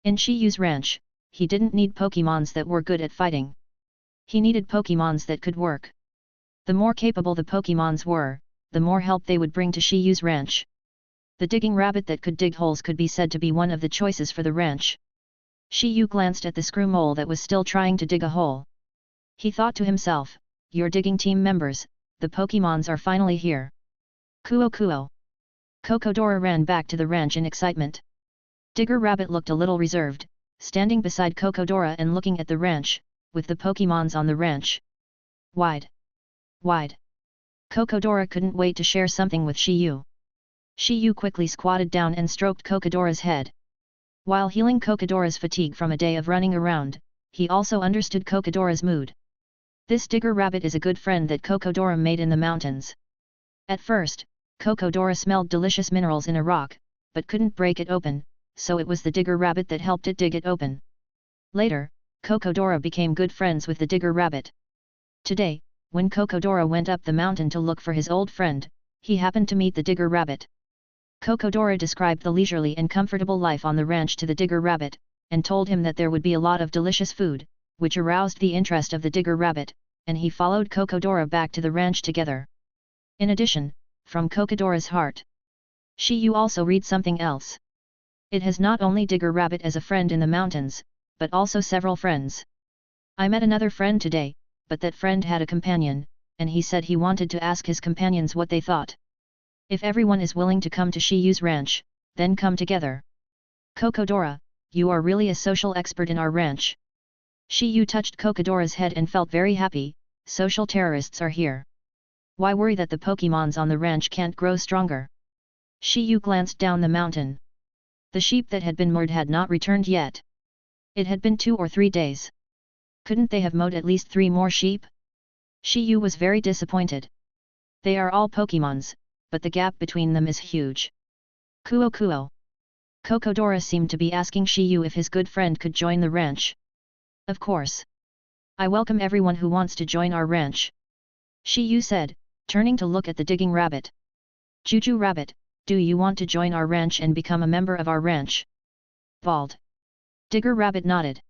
In Shi Yu's ranch, he didn't need Pokémons that were good at fighting. He needed Pokémons that could work. The more capable the Pokémons were, the more help they would bring to Shi Yu's ranch. The digging rabbit that could dig holes could be said to be one of the choices for the ranch. Shi Yu glanced at the screw mole that was still trying to dig a hole. He thought to himself, "Your digging team members, the Pokémons are finally here." Kuo Kuo. Cocodora ran back to the ranch in excitement. Digger Rabbit looked a little reserved, standing beside Cocodora and looking at the ranch, with the Pokémons on the ranch. Wide. Cocodora couldn't wait to share something with Shi Yu. Shi Yu quickly squatted down and stroked Cocodora's head. While healing Cocodora's fatigue from a day of running around, he also understood Cocodora's mood. This Digger Rabbit is a good friend that Cocodora made in the mountains. At first, Cocodora smelled delicious minerals in a rock, but couldn't break it open, so it was the Digger Rabbit that helped it dig it open. Later, Cocodora became good friends with the Digger Rabbit. Today, when Cocodora went up the mountain to look for his old friend, he happened to meet the Digger Rabbit. Cocodora described the leisurely and comfortable life on the ranch to the Digger Rabbit, and told him that there would be a lot of delicious food, which aroused the interest of the Digger Rabbit, and he followed Cocodora back to the ranch together. In addition, from Cocodora's heart, Shi Yu also read something else. It has not only Digger Rabbit as a friend in the mountains, but also several friends. I met another friend today, but that friend had a companion, and he said he wanted to ask his companions what they thought. If everyone is willing to come to Shi Yu's ranch, then come together. Kokodora, you are really a social expert in our ranch. Shi Yu touched Kokodora's head and felt very happy. Social terrorists are here. Why worry that the Pokémons on the ranch can't grow stronger? Shi Yu glanced down the mountain. The sheep that had been moored had not returned yet. It had been 2 or 3 days. Couldn't they have mowed at least 3 more sheep? Shi Yu was very disappointed. They are all Pokémons, but the gap between them is huge. Kuo Kuo. Kokodora seemed to be asking Shi Yu if his good friend could join the ranch. Of course. I welcome everyone who wants to join our ranch. Shi Yu said, turning to look at the digging rabbit. Juju Rabbit, do you want to join our ranch and become a member of our ranch? Bald. Digger Rabbit nodded.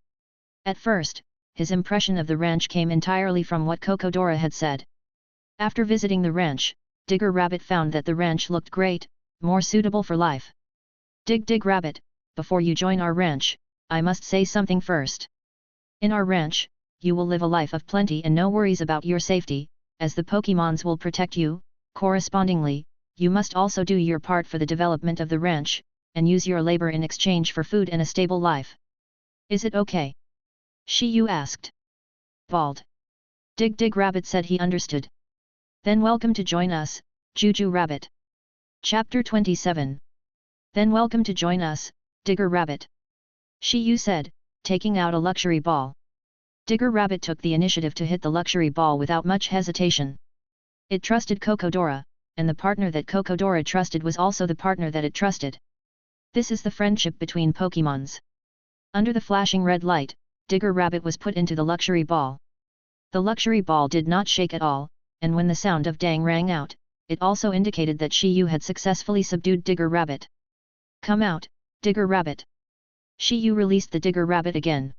At first, his impression of the ranch came entirely from what Kokodora had said. After visiting the ranch, Digger Rabbit found that the ranch looked great, more suitable for life. Dig Rabbit, before you join our ranch, I must say something first. In our ranch, you will live a life of plenty and no worries about your safety, as the Pokémons will protect you. Correspondingly, you must also do your part for the development of the ranch, and use your labor in exchange for food and a stable life. Is it okay? Shi Yu asked. Bald. Dig Rabbit said he understood. Then welcome to join us, Juju Rabbit. Chapter 27. Then welcome to join us, Digger Rabbit. Shi Yu said, taking out a luxury ball. Digger Rabbit took the initiative to hit the luxury ball without much hesitation. It trusted Kokodora, and the partner that Kokodora trusted was also the partner that it trusted. This is the friendship between Pokémons. Under the flashing red light, Digger Rabbit was put into the luxury ball. The luxury ball did not shake at all, and when the sound of dang rang out, it also indicated that Shi Yu had successfully subdued Digger Rabbit. Come out, Digger Rabbit. Shi Yu released the Digger Rabbit again.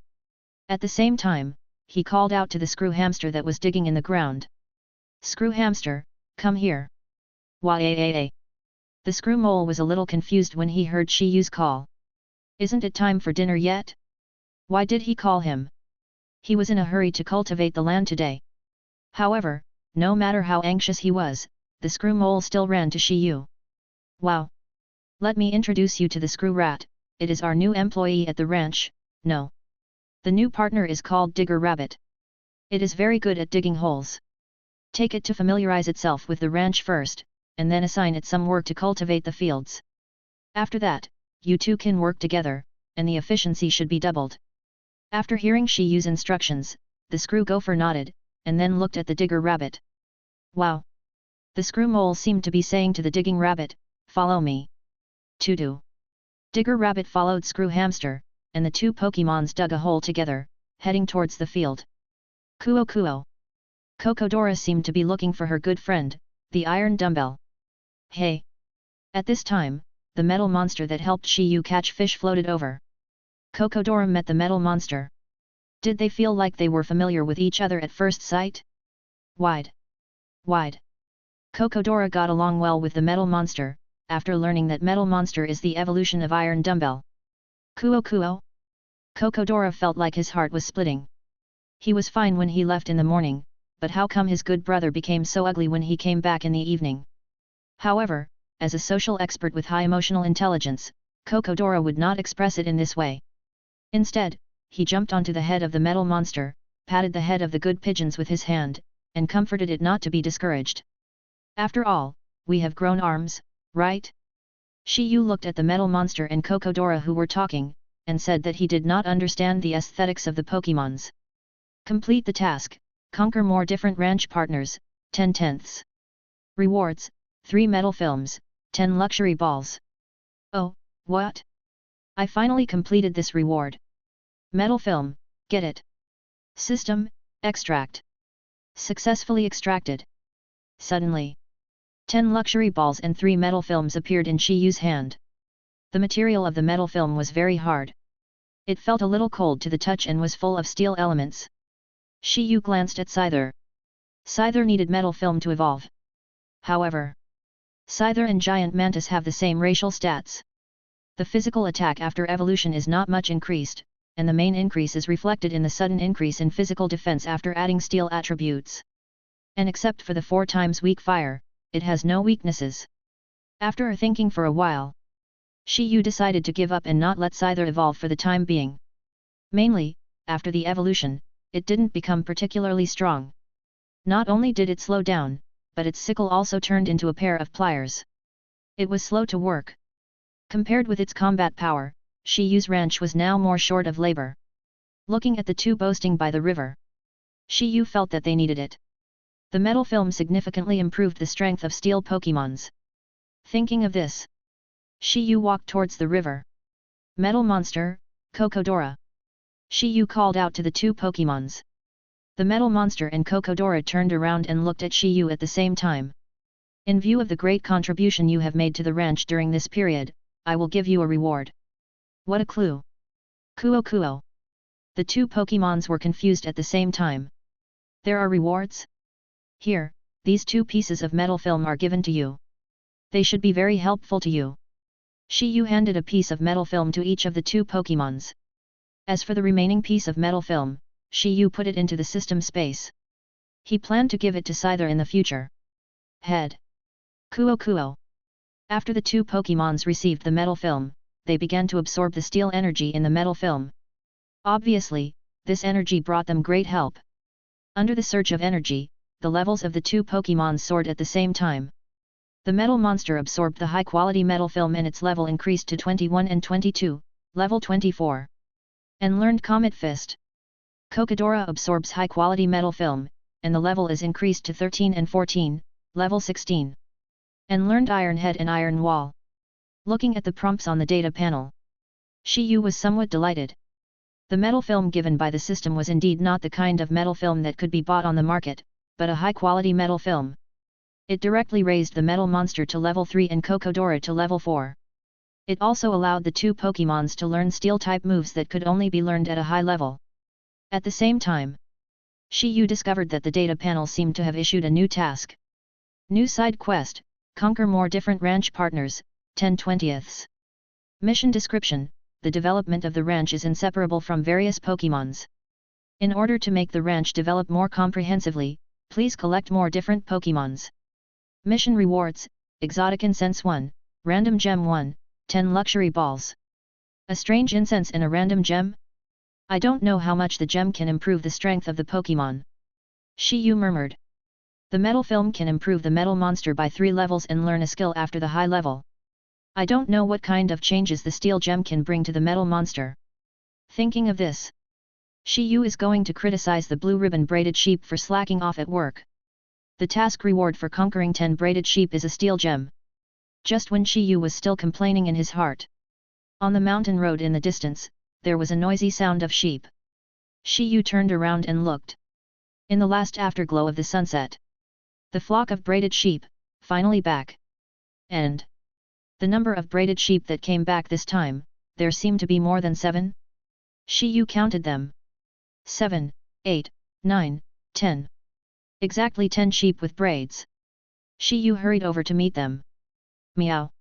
At the same time, he called out to the screw hamster that was digging in the ground. Screw hamster, come here. Why? The screw mole was a little confused when he heard Shi Yu's call. Isn't it time for dinner yet? Why did he call him? He was in a hurry to cultivate the land today. However, no matter how anxious he was, the screw mole still ran to Shi Yu. Wow! Let me introduce you to the screw rat, it is our new employee at the ranch. No. The new partner is called Digger Rabbit. It is very good at digging holes. Take it to familiarize itself with the ranch first, and then assign it some work to cultivate the fields. After that, you two can work together, and the efficiency should be doubled. After hearing Shi Yu's instructions, the screw gopher nodded, and then looked at the Digger Rabbit. Wow! The screw mole seemed to be saying to the digging rabbit, follow me. To-do. Digger Rabbit followed Screw Hamster, and the two Pokémons dug a hole together, heading towards the field. Kuo Kuo. Kokodora seemed to be looking for her good friend, the iron dumbbell. Hey! At this time, the metal monster that helped Shi Yu catch fish floated over. Kokodora met the metal monster. Did they feel like they were familiar with each other at first sight? Wide. Kokodora got along well with the metal monster, after learning that metal monster is the evolution of iron dumbbell. Kuo Kuo? Kokodora felt like his heart was splitting. He was fine when he left in the morning, but how come his good brother became so ugly when he came back in the evening? However, as a social expert with high emotional intelligence, Kokodora would not express it in this way. Instead, he jumped onto the head of the metal monster, patted the head of the good pigeons with his hand, and comforted it not to be discouraged. After all, we have grown arms, right? Shi Yu looked at the metal monster and Kokodora who were talking, and said that he did not understand the aesthetics of the Pokémons. Complete the task, conquer more different ranch partners, 10/10. Rewards, 3 metal films, 10 luxury balls. Oh, what? I finally completed this reward. Metal film, get it. System, extract. Successfully extracted. Suddenly, 10 luxury balls and 3 metal films appeared in Shi Yu's hand. The material of the metal film was very hard. It felt a little cold to the touch and was full of steel elements. Shi Yu glanced at Scyther. Scyther needed metal film to evolve. However, Scyther and Giant Mantis have the same racial stats. The physical attack after evolution is not much increased, and the main increase is reflected in the sudden increase in physical defense after adding steel attributes. And except for the 4 times weak fire, it has no weaknesses. After thinking for a while, Shi Yu decided to give up and not let Scyther evolve for the time being. Mainly, after the evolution, it didn't become particularly strong. Not only did it slow down, but its sickle also turned into a pair of pliers. It was slow to work. Compared with its combat power, Shi Yu's wrench was now more short of labor. Looking at the two boasting by the river, Shi Yu felt that they needed it. The metal film significantly improved the strength of steel Pokémons. Thinking of this, Shi Yu walked towards the river. Metal Monster, Cocodora. Shi Yu called out to the two Pokémons. The Metal Monster and Cocodora turned around and looked at Shi Yu at the same time. In view of the great contribution you have made to the ranch during this period, I will give you a reward. What a clue! Kuo Kuo. The two Pokémons were confused at the same time. There are rewards? Here, these 2 pieces of metal film are given to you. They should be very helpful to you. Shi Yu handed a piece of metal film to each of the 2 Pokémons. As for the remaining piece of metal film, Shi Yu put it into the system space. He planned to give it to Scyther in the future. Head. Kuo Kuo. After the 2 Pokémons received the metal film, they began to absorb the steel energy in the metal film. Obviously, this energy brought them great help. Under the surge of energy, the levels of the 2 Pokémon soared at the same time. The Metal Monster absorbed the high-quality metal film and its level increased to 21 and 22, level 24. And learned Comet Fist. Cocodora absorbs high-quality metal film, and the level is increased to 13 and 14, level 16. And learned Iron Head and Iron Wall. Looking at the prompts on the data panel, Shi Yu was somewhat delighted. The metal film given by the system was indeed not the kind of metal film that could be bought on the market, but a high-quality metal film. It directly raised the Metal Monster to level 3 and Cocodora to level 4. It also allowed the 2 Pokémons to learn Steel-type moves that could only be learned at a high level. At the same time, Shi Yu discovered that the data panel seemed to have issued a new task. New side quest, conquer more different ranch partners, 10/20. Mission description, the development of the ranch is inseparable from various Pokémons. In order to make the ranch develop more comprehensively, please collect more different Pokémons. Mission rewards, Exotic Incense 1, Random Gem 1, 10 Luxury Balls. A strange incense and a random gem? I don't know how much the gem can improve the strength of the Pokémon. Shi Yu murmured. The metal film can improve the metal monster by 3 levels and learn a skill after the high level. I don't know what kind of changes the steel gem can bring to the metal monster. Thinking of this, Shi Yu is going to criticize the blue ribbon braided sheep for slacking off at work. The task reward for conquering 10 braided sheep is a steel gem. Just when Shi Yu was still complaining in his heart, on the mountain road in the distance, there was a noisy sound of sheep. Shi Yu turned around and looked. In the last afterglow of the sunset, the flock of braided sheep, finally back. And the number of braided sheep that came back this time, there seemed to be more than 7. Shi Yu counted them. 7, 8, 9, 10. Exactly 10 sheep with braids. Shi Yu hurried over to meet them. Meow.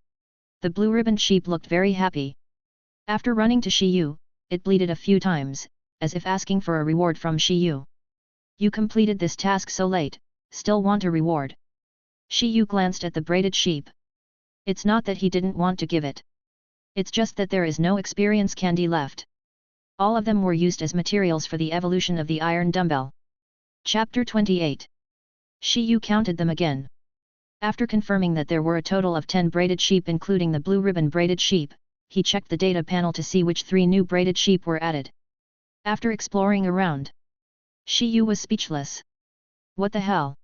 The blue-ribboned sheep looked very happy. After running to Shi Yu, it bleated a few times, as if asking for a reward from Shi Yu. You completed this task so late, still want a reward? Shi Yu glanced at the braided sheep. It's not that he didn't want to give it. It's just that there is no experience candy left. All of them were used as materials for the evolution of the iron dumbbell. Chapter 28. Shi Yu counted them again. After confirming that there were a total of 10 braided sheep including the blue ribbon braided sheep, he checked the data panel to see which 3 new braided sheep were added. After exploring around, Shi Yu was speechless. What the hell?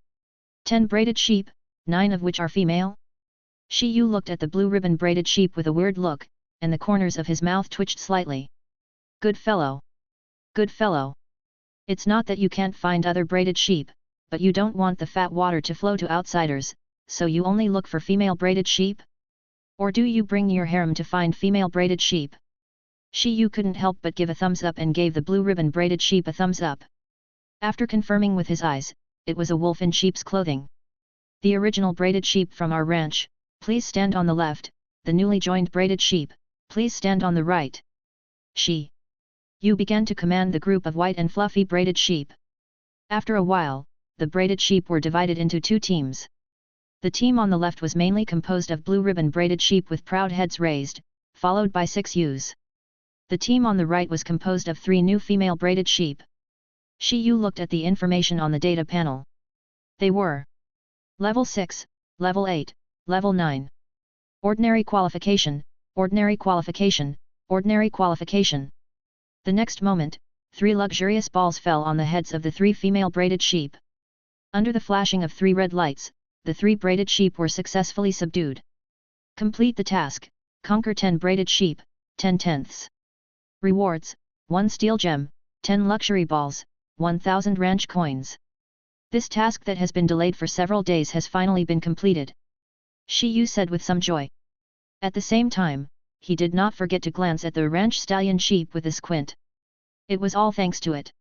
10 braided sheep, 9 of which are female? Shi Yu looked at the blue ribbon braided sheep with a weird look, and the corners of his mouth twitched slightly. Good fellow. Good fellow. It's not that you can't find other braided sheep, but you don't want the fat water to flow to outsiders, so you only look for female braided sheep? Or do you bring your harem to find female braided sheep? Shi Yu couldn't help but give a thumbs up and gave the blue ribbon braided sheep a thumbs up. After confirming with his eyes, it was a wolf in sheep's clothing. The original braided sheep from our ranch, please stand on the left, the newly joined braided sheep, please stand on the right. Shi Yu began to command the group of white and fluffy braided sheep. After a while, the braided sheep were divided into two teams. The team on the left was mainly composed of blue ribbon braided sheep with proud heads raised, followed by 6 ewes. The team on the right was composed of 3 new female braided sheep. Shi Yu looked at the information on the data panel. They were Level 6, Level 8, Level 9. Ordinary qualification, ordinary qualification, ordinary qualification. The next moment, 3 luxurious balls fell on the heads of the 3 female braided sheep. Under the flashing of 3 red lights, the 3 braided sheep were successfully subdued. Complete the task, conquer 10 braided sheep, 10 tenths. Rewards, 1 steel gem, 10 luxury balls, 1000 ranch coins. This task that has been delayed for several days has finally been completed. Shi Yu said with some joy. At the same time, he did not forget to glance at the ranch stallion sheep with a squint. It was all thanks to it.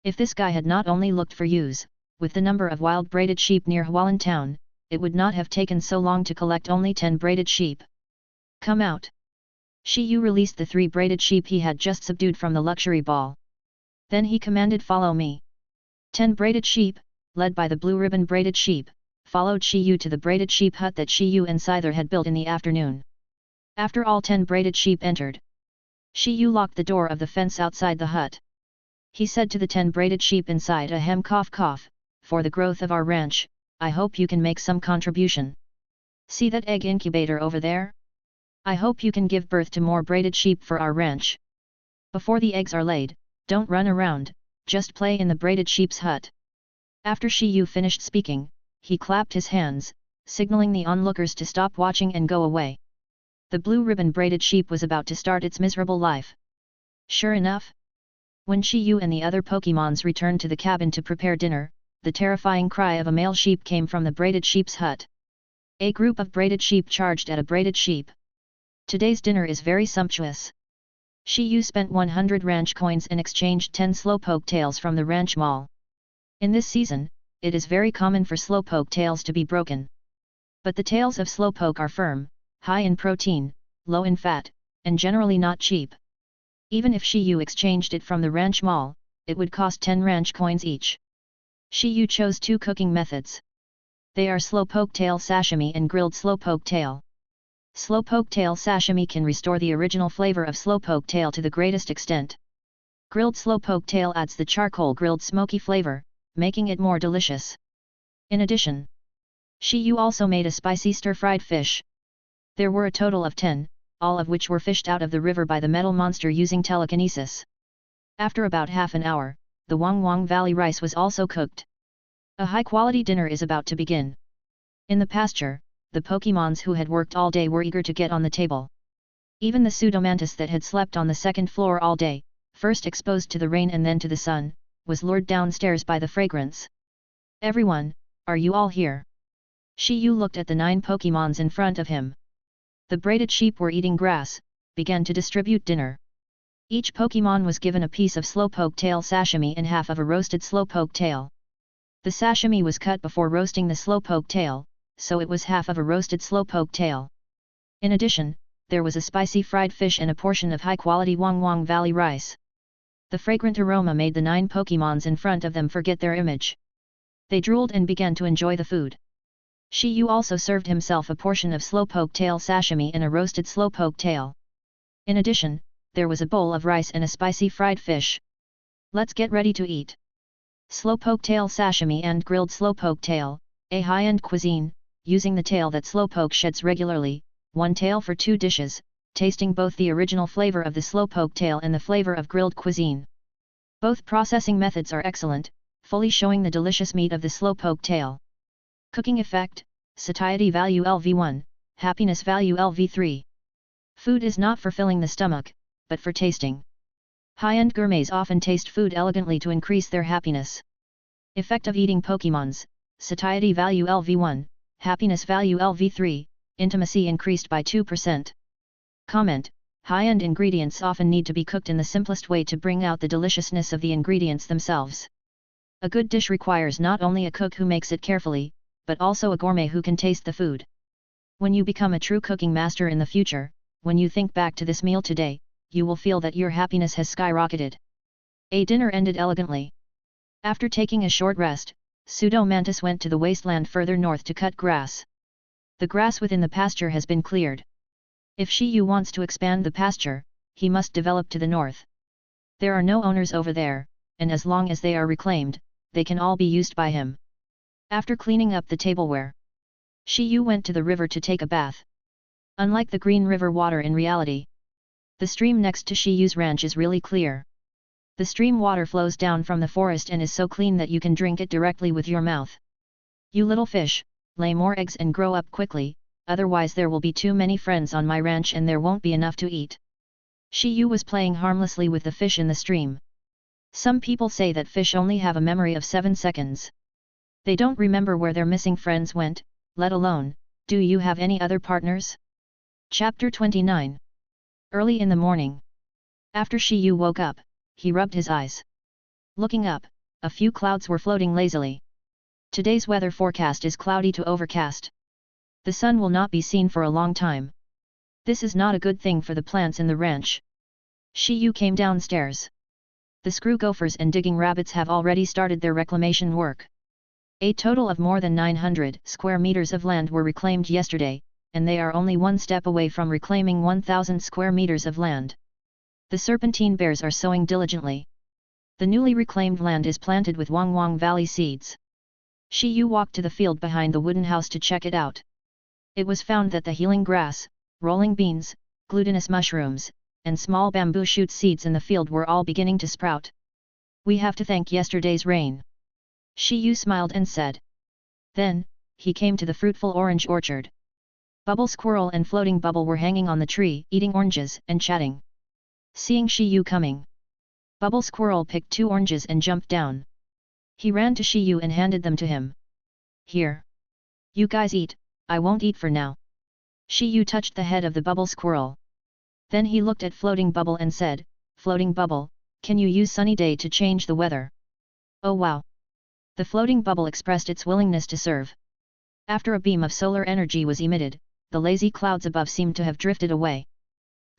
If this guy had not only looked for ewes, with the number of wild braided sheep near Hulang Town, it would not have taken so long to collect only 10 braided sheep. Come out. Shi Yu released the 3 braided sheep he had just subdued from the luxury ball. Then he commanded, follow me. 10 braided sheep, led by the blue ribbon braided sheep, followed Shi Yu to the braided sheep hut that Shi Yu and Scyther had built in the afternoon. After all 10 braided sheep entered, Shi Yu locked the door of the fence outside the hut. He said to the 10 braided sheep inside, ahem, cough cough, for the growth of our ranch, I hope you can make some contribution. See that egg incubator over there? I hope you can give birth to more braided sheep for our ranch. Before the eggs are laid, don't run around, just play in the braided sheep's hut. After Shi Yu finished speaking, he clapped his hands, signaling the onlookers to stop watching and go away. The blue ribbon braided sheep was about to start its miserable life. Sure enough, when Shi Yu and the other Pokémons returned to the cabin to prepare dinner, the terrifying cry of a male sheep came from the braided sheep's hut. A group of braided sheep charged at a braided sheep. Today's dinner is very sumptuous. Shi Yu spent 100 ranch coins and exchanged 10 slowpoke tails from the ranch mall. In this season, it is very common for slowpoke tails to be broken. But the tails of slowpoke are firm, high in protein, low in fat, and generally not cheap. Even if Shi Yu exchanged it from the ranch mall, it would cost 10 ranch coins each. Shi Yu chose 2 cooking methods. They are slowpoke tail sashimi and grilled slowpoke tail. Slowpoke tail sashimi can restore the original flavor of slowpoke tail to the greatest extent. Grilled slowpoke tail adds the charcoal grilled smoky flavor, making it more delicious. In addition, Shi Yu also made a spicy stir-fried fish. There were a total of 10, all of which were fished out of the river by the metal monster using telekinesis. After about half an hour, the Wang Valley rice was also cooked. A high-quality dinner is about to begin. In the pasture, the Pokémons who had worked all day were eager to get on the table. Even the Pseudomantis that had slept on the second floor all day, first exposed to the rain and then to the sun, was lured downstairs by the fragrance. Everyone, are you all here? Shi Yu looked at the 9 Pokémons in front of him. The braided sheep were eating grass, began to distribute dinner. Each Pokémon was given a piece of slowpoke tail sashimi and half of a roasted slowpoke tail. The sashimi was cut before roasting the slowpoke tail, so it was half of a roasted slowpoke tail. In addition, there was a spicy fried fish and a portion of high-quality Wang Valley rice. The fragrant aroma made the 9 Pokémons in front of them forget their image. They drooled and began to enjoy the food. Shi Yu also served himself a portion of slowpoke tail sashimi and a roasted slowpoke tail. In addition, there was a bowl of rice and a spicy fried fish. Let's get ready to eat. Slowpoke tail sashimi and grilled slowpoke tail, a high-end cuisine, using the tail that slowpoke sheds regularly, 1 tail for 2 dishes, tasting both the original flavor of the slowpoke tail and the flavor of grilled cuisine. Both processing methods are excellent, fully showing the delicious meat of the slowpoke tail. Cooking effect, satiety value LV1, happiness value LV3. Food is not for filling the stomach, but for tasting. High-end gourmets often taste food elegantly to increase their happiness. Effect of eating Pokémons, satiety value LV1, happiness value LV3, intimacy increased by 2%. Comment: high-end ingredients often need to be cooked in the simplest way to bring out the deliciousness of the ingredients themselves. A good dish requires not only a cook who makes it carefully, but also a gourmet who can taste the food. When you become a true cooking master in the future, when you think back to this meal today, you will feel that your happiness has skyrocketed. A dinner ended elegantly. After taking a short rest, Pseudo Mantis went to the wasteland further north to cut grass. The grass within the pasture has been cleared. If Shi Yu wants to expand the pasture, he must develop to the north. There are no owners over there, and as long as they are reclaimed, they can all be used by him. After cleaning up the tableware, Shi Yu went to the river to take a bath. Unlike the green river water in reality, the stream next to Shi Yu's ranch is really clear. The stream water flows down from the forest and is so clean that you can drink it directly with your mouth. You little fish, lay more eggs and grow up quickly, otherwise there will be too many friends on my ranch and there won't be enough to eat. Shi Yu was playing harmlessly with the fish in the stream. Some people say that fish only have a memory of 7 seconds. They don't remember where their missing friends went, let alone, do you have any other partners? Chapter 29. Early in the morning. After Shi Yu woke up, he rubbed his eyes. Looking up, a few clouds were floating lazily. Today's weather forecast is cloudy to overcast. The sun will not be seen for a long time. This is not a good thing for the plants in the ranch. Shi Yu came downstairs. The screw gophers and digging rabbits have already started their reclamation work. A total of more than 900 square meters of land were reclaimed yesterday, and they are only one step away from reclaiming 1,000 square meters of land. The serpentine bears are sowing diligently. The newly reclaimed land is planted with Wang Wang Valley seeds. Shi Yu walked to the field behind the wooden house to check it out. It was found that the healing grass, rolling beans, glutinous mushrooms, and small bamboo shoot seeds in the field were all beginning to sprout. We have to thank yesterday's rain. Shi Yu smiled and said. Then, he came to the fruitful orange orchard. Bubble Squirrel and Floating Bubble were hanging on the tree, eating oranges and chatting. Seeing Shi Yu coming, Bubble Squirrel picked 2 oranges and jumped down. He ran to Shi Yu and handed them to him. Here. You guys eat, I won't eat for now. Shi Yu touched the head of the Bubble Squirrel. Then he looked at Floating Bubble and said, Floating Bubble, can you use sunny day to change the weather? Oh wow! The Floating Bubble expressed its willingness to serve. After a beam of solar energy was emitted, the lazy clouds above seemed to have drifted away.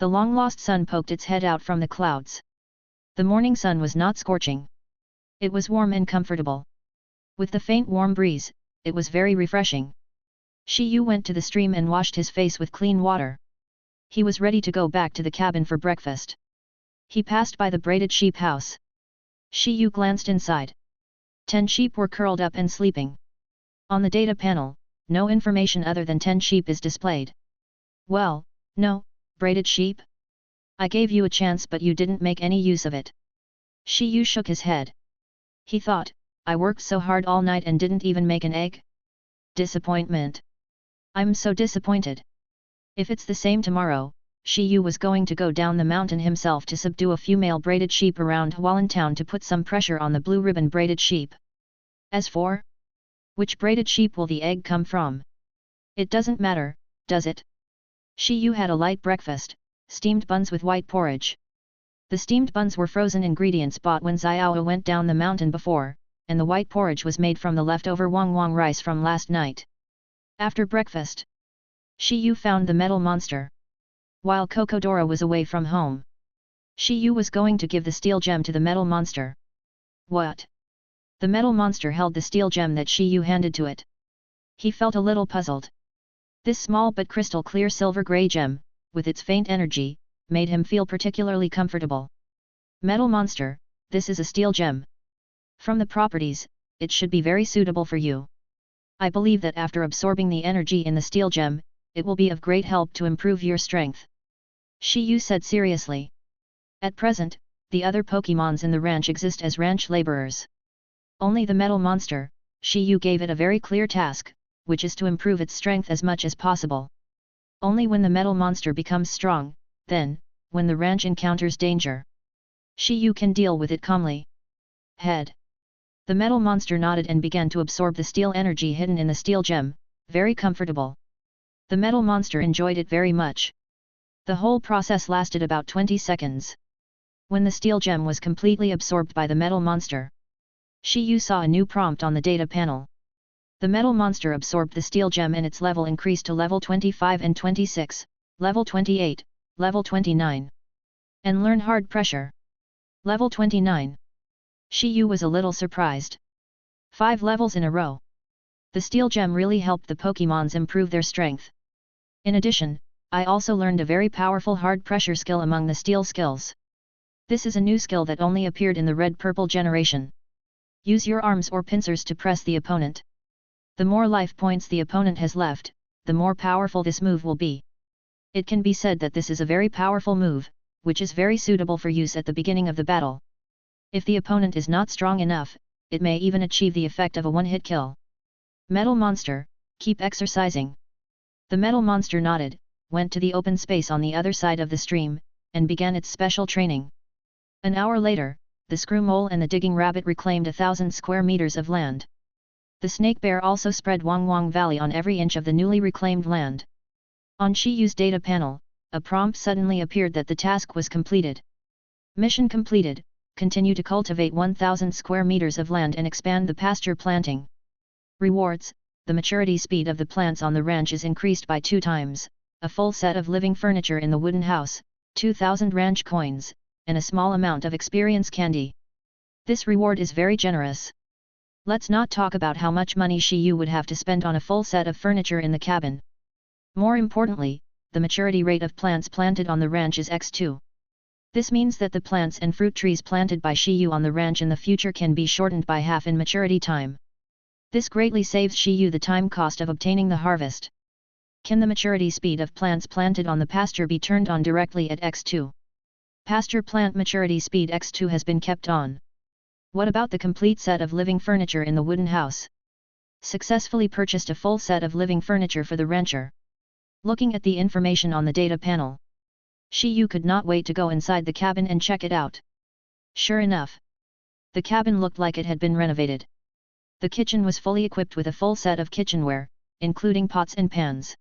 The long-lost sun poked its head out from the clouds. The morning sun was not scorching. It was warm and comfortable. With the faint warm breeze, it was very refreshing. Shi Yu went to the stream and washed his face with clean water. He was ready to go back to the cabin for breakfast. He passed by the braided sheep house. Shi Yu glanced inside. 10 sheep were curled up and sleeping. On the data panel, no information other than 10 sheep is displayed. Well, no, braided sheep? I gave you a chance but you didn't make any use of it. Shi Yu shook his head. He thought, I worked so hard all night and didn't even make an egg? Disappointment. I'm so disappointed. If it's the same tomorrow, Shi Yu was going to go down the mountain himself to subdue a few male braided sheep around Hulang Town to put some pressure on the blue ribbon braided sheep. As for which braided sheep will the egg come from? It doesn't matter, does it? Shi Yu had a light breakfast, steamed buns with white porridge. The steamed buns were frozen ingredients bought when Xiao went down the mountain before, and the white porridge was made from the leftover Wang Wang rice from last night. After breakfast, Shi Yu found the metal monster. While Cocodora was away from home, Shi Yu was going to give the steel gem to the metal monster. What? The metal monster held the steel gem that Shi Yu handed to it. He felt a little puzzled. This small but crystal clear silver-grey gem, with its faint energy, made him feel particularly comfortable. Metal monster, this is a steel gem. From the properties, it should be very suitable for you. I believe that after absorbing the energy in the steel gem, it will be of great help to improve your strength. Shi Yu said seriously. At present, the other Pokémons in the ranch exist as ranch laborers. Only the metal monster, Shi Yu gave it a very clear task, which is to improve its strength as much as possible. Only when the metal monster becomes strong, then, when the ranch encounters danger, Shi Yu can deal with it calmly. Head. The metal monster nodded and began to absorb the steel energy hidden in the steel gem, very comfortable. The metal monster enjoyed it very much. The whole process lasted about 20 seconds. When the steel gem was completely absorbed by the metal monster, Shi Yu saw a new prompt on the data panel. The metal monster absorbed the steel gem and its level increased to level 25 and 26, level 28, level 29. And learn hard pressure. Level 29. Shi Yu was a little surprised. 5 levels in a row. The steel gem really helped the Pokémons improve their strength. In addition, I also learned a very powerful hard pressure skill among the steel skills. This is a new skill that only appeared in the red-purple generation. Use your arms or pincers to press the opponent. The more life points the opponent has left, the more powerful this move will be. It can be said that this is a very powerful move, which is very suitable for use at the beginning of the battle. If the opponent is not strong enough, it may even achieve the effect of a one-hit kill. Metal Monster, keep exercising. The metal monster nodded, went to the open space on the other side of the stream, and began its special training. An hour later, the screw mole and the digging rabbit reclaimed 1,000 square meters of land. The snake bear also spread Wang Wang Valley on every inch of the newly reclaimed land. On Shi Yu's data panel, a prompt suddenly appeared that the task was completed. Mission completed, continue to cultivate 1,000 square meters of land and expand the pasture planting. Rewards, the maturity speed of the plants on the ranch is increased by 2 times, a full set of living furniture in the wooden house, 2,000 ranch coins, and a small amount of experience candy. This reward is very generous. Let's not talk about how much money Shi Yu would have to spend on a full set of furniture in the cabin. More importantly, the maturity rate of plants planted on the ranch is x2. This means that the plants and fruit trees planted by Shi Yu on the ranch in the future can be shortened by half in maturity time. This greatly saves Shi Yu the time cost of obtaining the harvest. Can the maturity speed of plants planted on the pasture be turned on directly at x2? Pasture plant maturity speed x2 has been kept on. What about the complete set of living furniture in the wooden house? Successfully purchased a full set of living furniture for the rancher. Looking at the information on the data panel, Shi Yu could not wait to go inside the cabin and check it out. Sure enough, the cabin looked like it had been renovated. The kitchen was fully equipped with a full set of kitchenware, including pots and pans.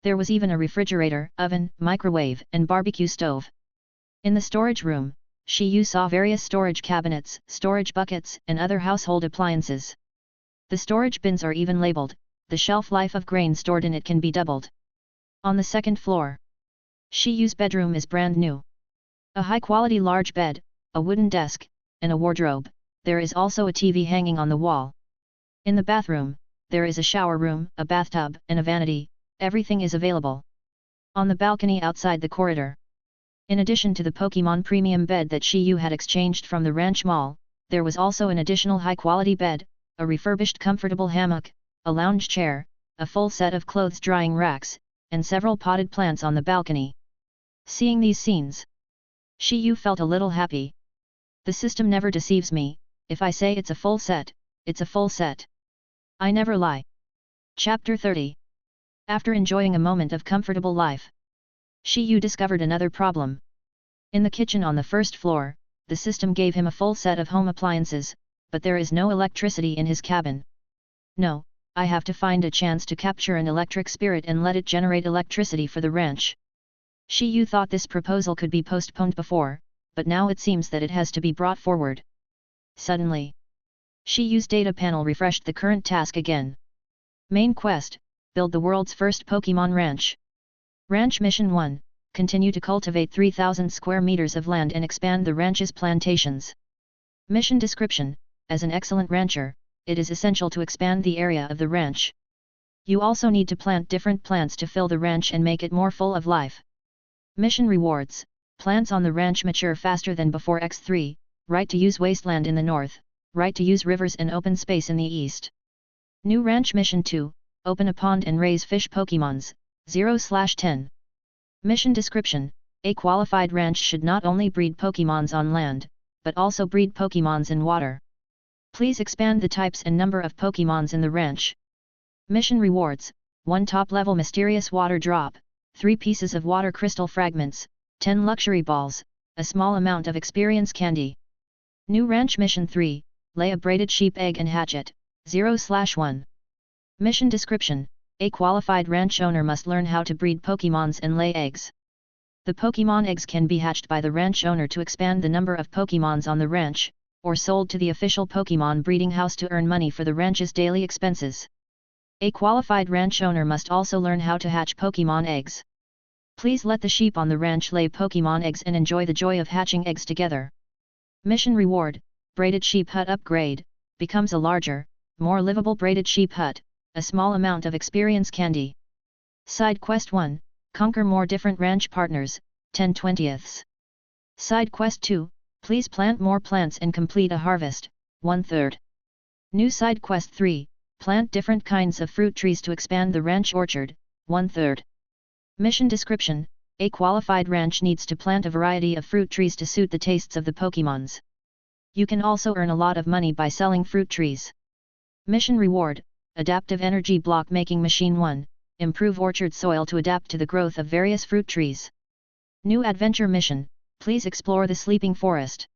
There was even a refrigerator, oven, microwave, and barbecue stove. In the storage room, Shi Yu saw various storage cabinets, storage buckets, and other household appliances. The storage bins are even labeled, the shelf life of grain stored in it can be doubled. On the second floor, Shi Yu's bedroom is brand new. A high-quality large bed, a wooden desk, and a wardrobe. There is also a TV hanging on the wall. In the bathroom, there is a shower room, a bathtub, and a vanity. Everything is available. On the balcony outside the corridor, in addition to the Pokémon premium bed that Shi Yu had exchanged from the ranch mall, there was also an additional high-quality bed, a refurbished comfortable hammock, a lounge chair, a full set of clothes drying racks, and several potted plants on the balcony. Seeing these scenes, Shi Yu felt a little happy. The system never deceives me. If I say it's a full set, it's a full set. I never lie. Chapter 30. After enjoying a moment of comfortable life, Shi Yu discovered another problem. In the kitchen on the first floor, the system gave him a full set of home appliances, but there is no electricity in his cabin. No, I have to find a chance to capture an electric spirit and let it generate electricity for the ranch. Shi Yu thought this proposal could be postponed before, but now it seems that it has to be brought forward. Suddenly, Shi Yu's data panel refreshed the current task again. Main quest, build the world's first Pokémon ranch. Ranch Mission 1, continue to cultivate 3,000 square meters of land and expand the ranch's plantations. Mission description, as an excellent rancher, it is essential to expand the area of the ranch. You also need to plant different plants to fill the ranch and make it more full of life. Mission rewards, plants on the ranch mature faster than before x3, right to use wasteland in the north, right to use rivers and open space in the east. New Ranch Mission 2, open a pond and raise fish Pokémons, 0/10. Mission description, a qualified ranch should not only breed Pokémons on land, but also breed Pokémons in water. Please expand the types and number of Pokémons in the ranch. Mission rewards, 1 top-level mysterious water drop, 3 pieces of water crystal fragments, 10 luxury balls, a small amount of experience candy. New Ranch Mission 3, lay a braided sheep egg and hatch it, 0/1. Mission description, a qualified ranch owner must learn how to breed Pokémons and lay eggs. The Pokémon eggs can be hatched by the ranch owner to expand the number of Pokémons on the ranch, or sold to the official Pokémon breeding house to earn money for the ranch's daily expenses. A qualified ranch owner must also learn how to hatch Pokémon eggs. Please let the sheep on the ranch lay Pokémon eggs and enjoy the joy of hatching eggs together. Mission reward, Braided Sheep Hut upgrade, becomes a larger, more livable braided sheep hut, a small amount of experience candy. Side Quest 1, conquer more different ranch partners, 10/20. Side Quest 2, please plant more plants and complete a harvest, 1/3. New Side Quest 3, plant different kinds of fruit trees to expand the ranch orchard, 1/3. Mission description, a qualified ranch needs to plant a variety of fruit trees to suit the tastes of the Pokémons. You can also earn a lot of money by selling fruit trees. Mission reward, adaptive energy block making machine 1, improve orchard soil to adapt to the growth of various fruit trees. New adventure mission, please explore the sleeping forest.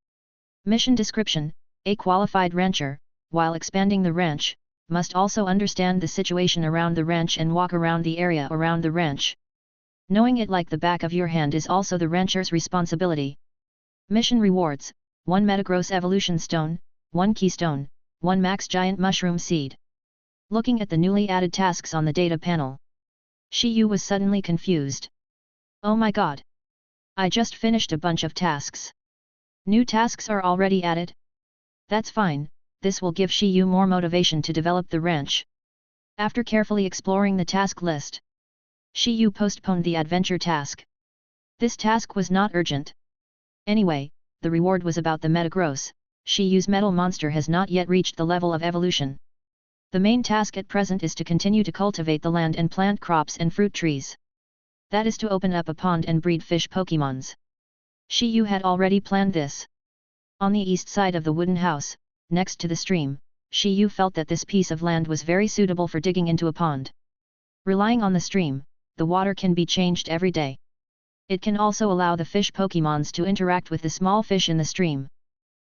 Mission description, a qualified rancher, while expanding the ranch, must also understand the situation around the ranch and walk around the area around the ranch. Knowing it like the back of your hand is also the rancher's responsibility. Mission rewards, 1 Metagross Evolution Stone, 1 Keystone, 1 Max Giant Mushroom Seed. Looking at the newly added tasks on the data panel, Shi Yu was suddenly confused. Oh my god! I just finished a bunch of tasks. New tasks are already added? That's fine, this will give Shi Yu more motivation to develop the ranch. After carefully exploring the task list, Shi Yu postponed the adventure task. This task was not urgent. Anyway, the reward was about the Metagross. Shi Yu's metal monster has not yet reached the level of evolution. The main task at present is to continue to cultivate the land and plant crops and fruit trees. That is to open up a pond and breed fish Pokémons. Shi Yu had already planned this. On the east side of the wooden house, next to the stream, Shi Yu felt that this piece of land was very suitable for digging into a pond. Relying on the stream, the water can be changed every day. It can also allow the fish Pokémons to interact with the small fish in the stream.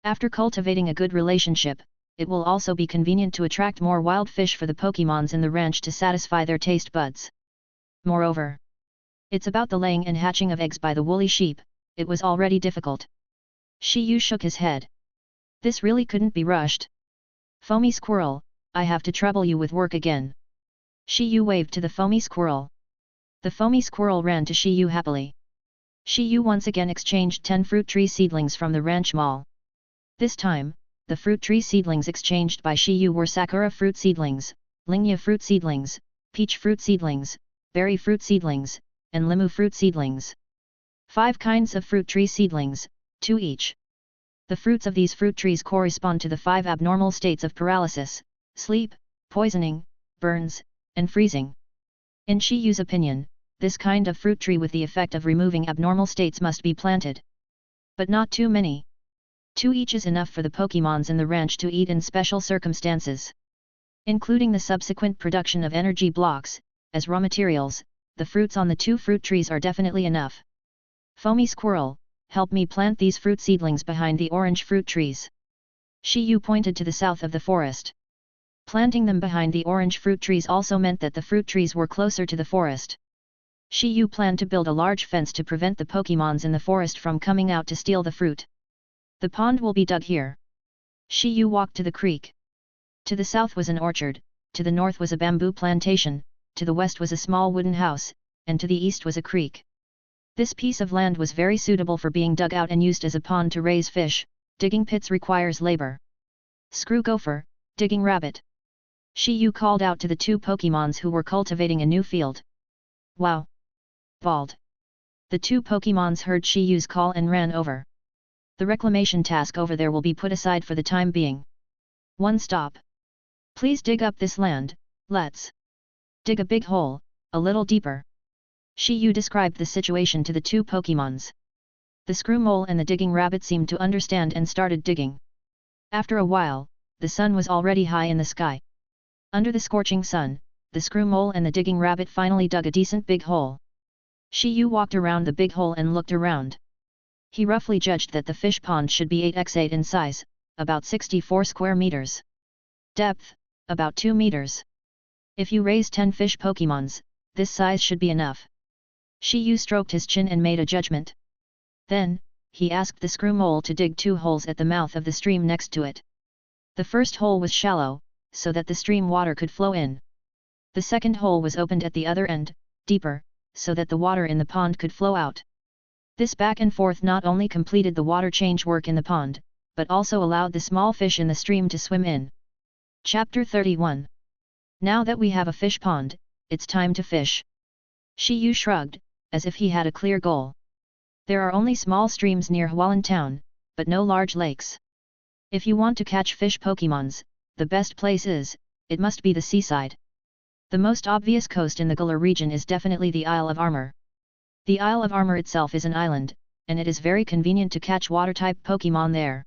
After cultivating a good relationship, it will also be convenient to attract more wild fish for the Pokémons in the ranch to satisfy their taste buds. Moreover, it's about the laying and hatching of eggs by the woolly sheep. It was already difficult. Shi Yu shook his head. This really couldn't be rushed. Foamy Squirrel, I have to trouble you with work again. Shi Yu waved to the Foamy Squirrel. The Foamy Squirrel ran to Shi Yu happily. Shi Yu once again exchanged 10 fruit tree seedlings from the ranch mall. This time, the fruit tree seedlings exchanged by Shi Yu were Sakura fruit seedlings, Lingya fruit seedlings, peach fruit seedlings, berry fruit seedlings, and limu fruit seedlings. 5 kinds of fruit tree seedlings, 2 each. The fruits of these fruit trees correspond to the 5 abnormal states of paralysis, sleep, poisoning, burns, and freezing. In Shi Yu's opinion, this kind of fruit tree with the effect of removing abnormal states must be planted. But not too many. 2 each is enough for the Pokémons in the ranch to eat in special circumstances. Including the subsequent production of energy blocks, as raw materials, the fruits on the 2 fruit trees are definitely enough. Foamy Squirrel, help me plant these fruit seedlings behind the orange fruit trees. Shi Yu pointed to the south of the forest. Planting them behind the orange fruit trees also meant that the fruit trees were closer to the forest. Shi Yu planned to build a large fence to prevent the Pokémons in the forest from coming out to steal the fruit. The pond will be dug here. Shi Yu walked to the creek. To the south was an orchard, to the north was a bamboo plantation, to the west was a small wooden house, and to the east was a creek. This piece of land was very suitable for being dug out and used as a pond to raise fish. Digging pits requires labor. Screw Gopher, Digging Rabbit. Shi Yu called out to the 2 Pokémons who were cultivating a new field. Wow! Bald. The 2 Pokémons heard Shi Yu's call and ran over. The reclamation task over there will be put aside for the time being. 1 stop. Please dig up this land, let's dig a big hole, a little deeper. Shi Yu described the situation to the 2 Pokémons. The Screw Mole and the Digging Rabbit seemed to understand and started digging. After a while, the sun was already high in the sky. Under the scorching sun, the Screw Mole and the Digging Rabbit finally dug a decent big hole. Shi Yu walked around the big hole and looked around. He roughly judged that the fish pond should be 8x8 in size, about 64 square meters. Depth, about 2 meters. If you raise 10 fish Pokémons, this size should be enough. Shi Yu stroked his chin and made a judgment. Then, he asked the Screw Mole to dig 2 holes at the mouth of the stream next to it. The first hole was shallow, so that the stream water could flow in. The second hole was opened at the other end, deeper, so that the water in the pond could flow out. This back and forth not only completed the water change work in the pond, but also allowed the small fish in the stream to swim in. Chapter 31. Now that we have a fish pond, it's time to fish. Shi Yu shrugged, as if he had a clear goal. There are only small streams near Hulang Town, but no large lakes. If you want to catch fish Pokémons, the best place it must be the seaside. The most obvious coast in the Galar region is definitely the Isle of Armor. The Isle of Armor itself is an island, and it is very convenient to catch water-type Pokémon there.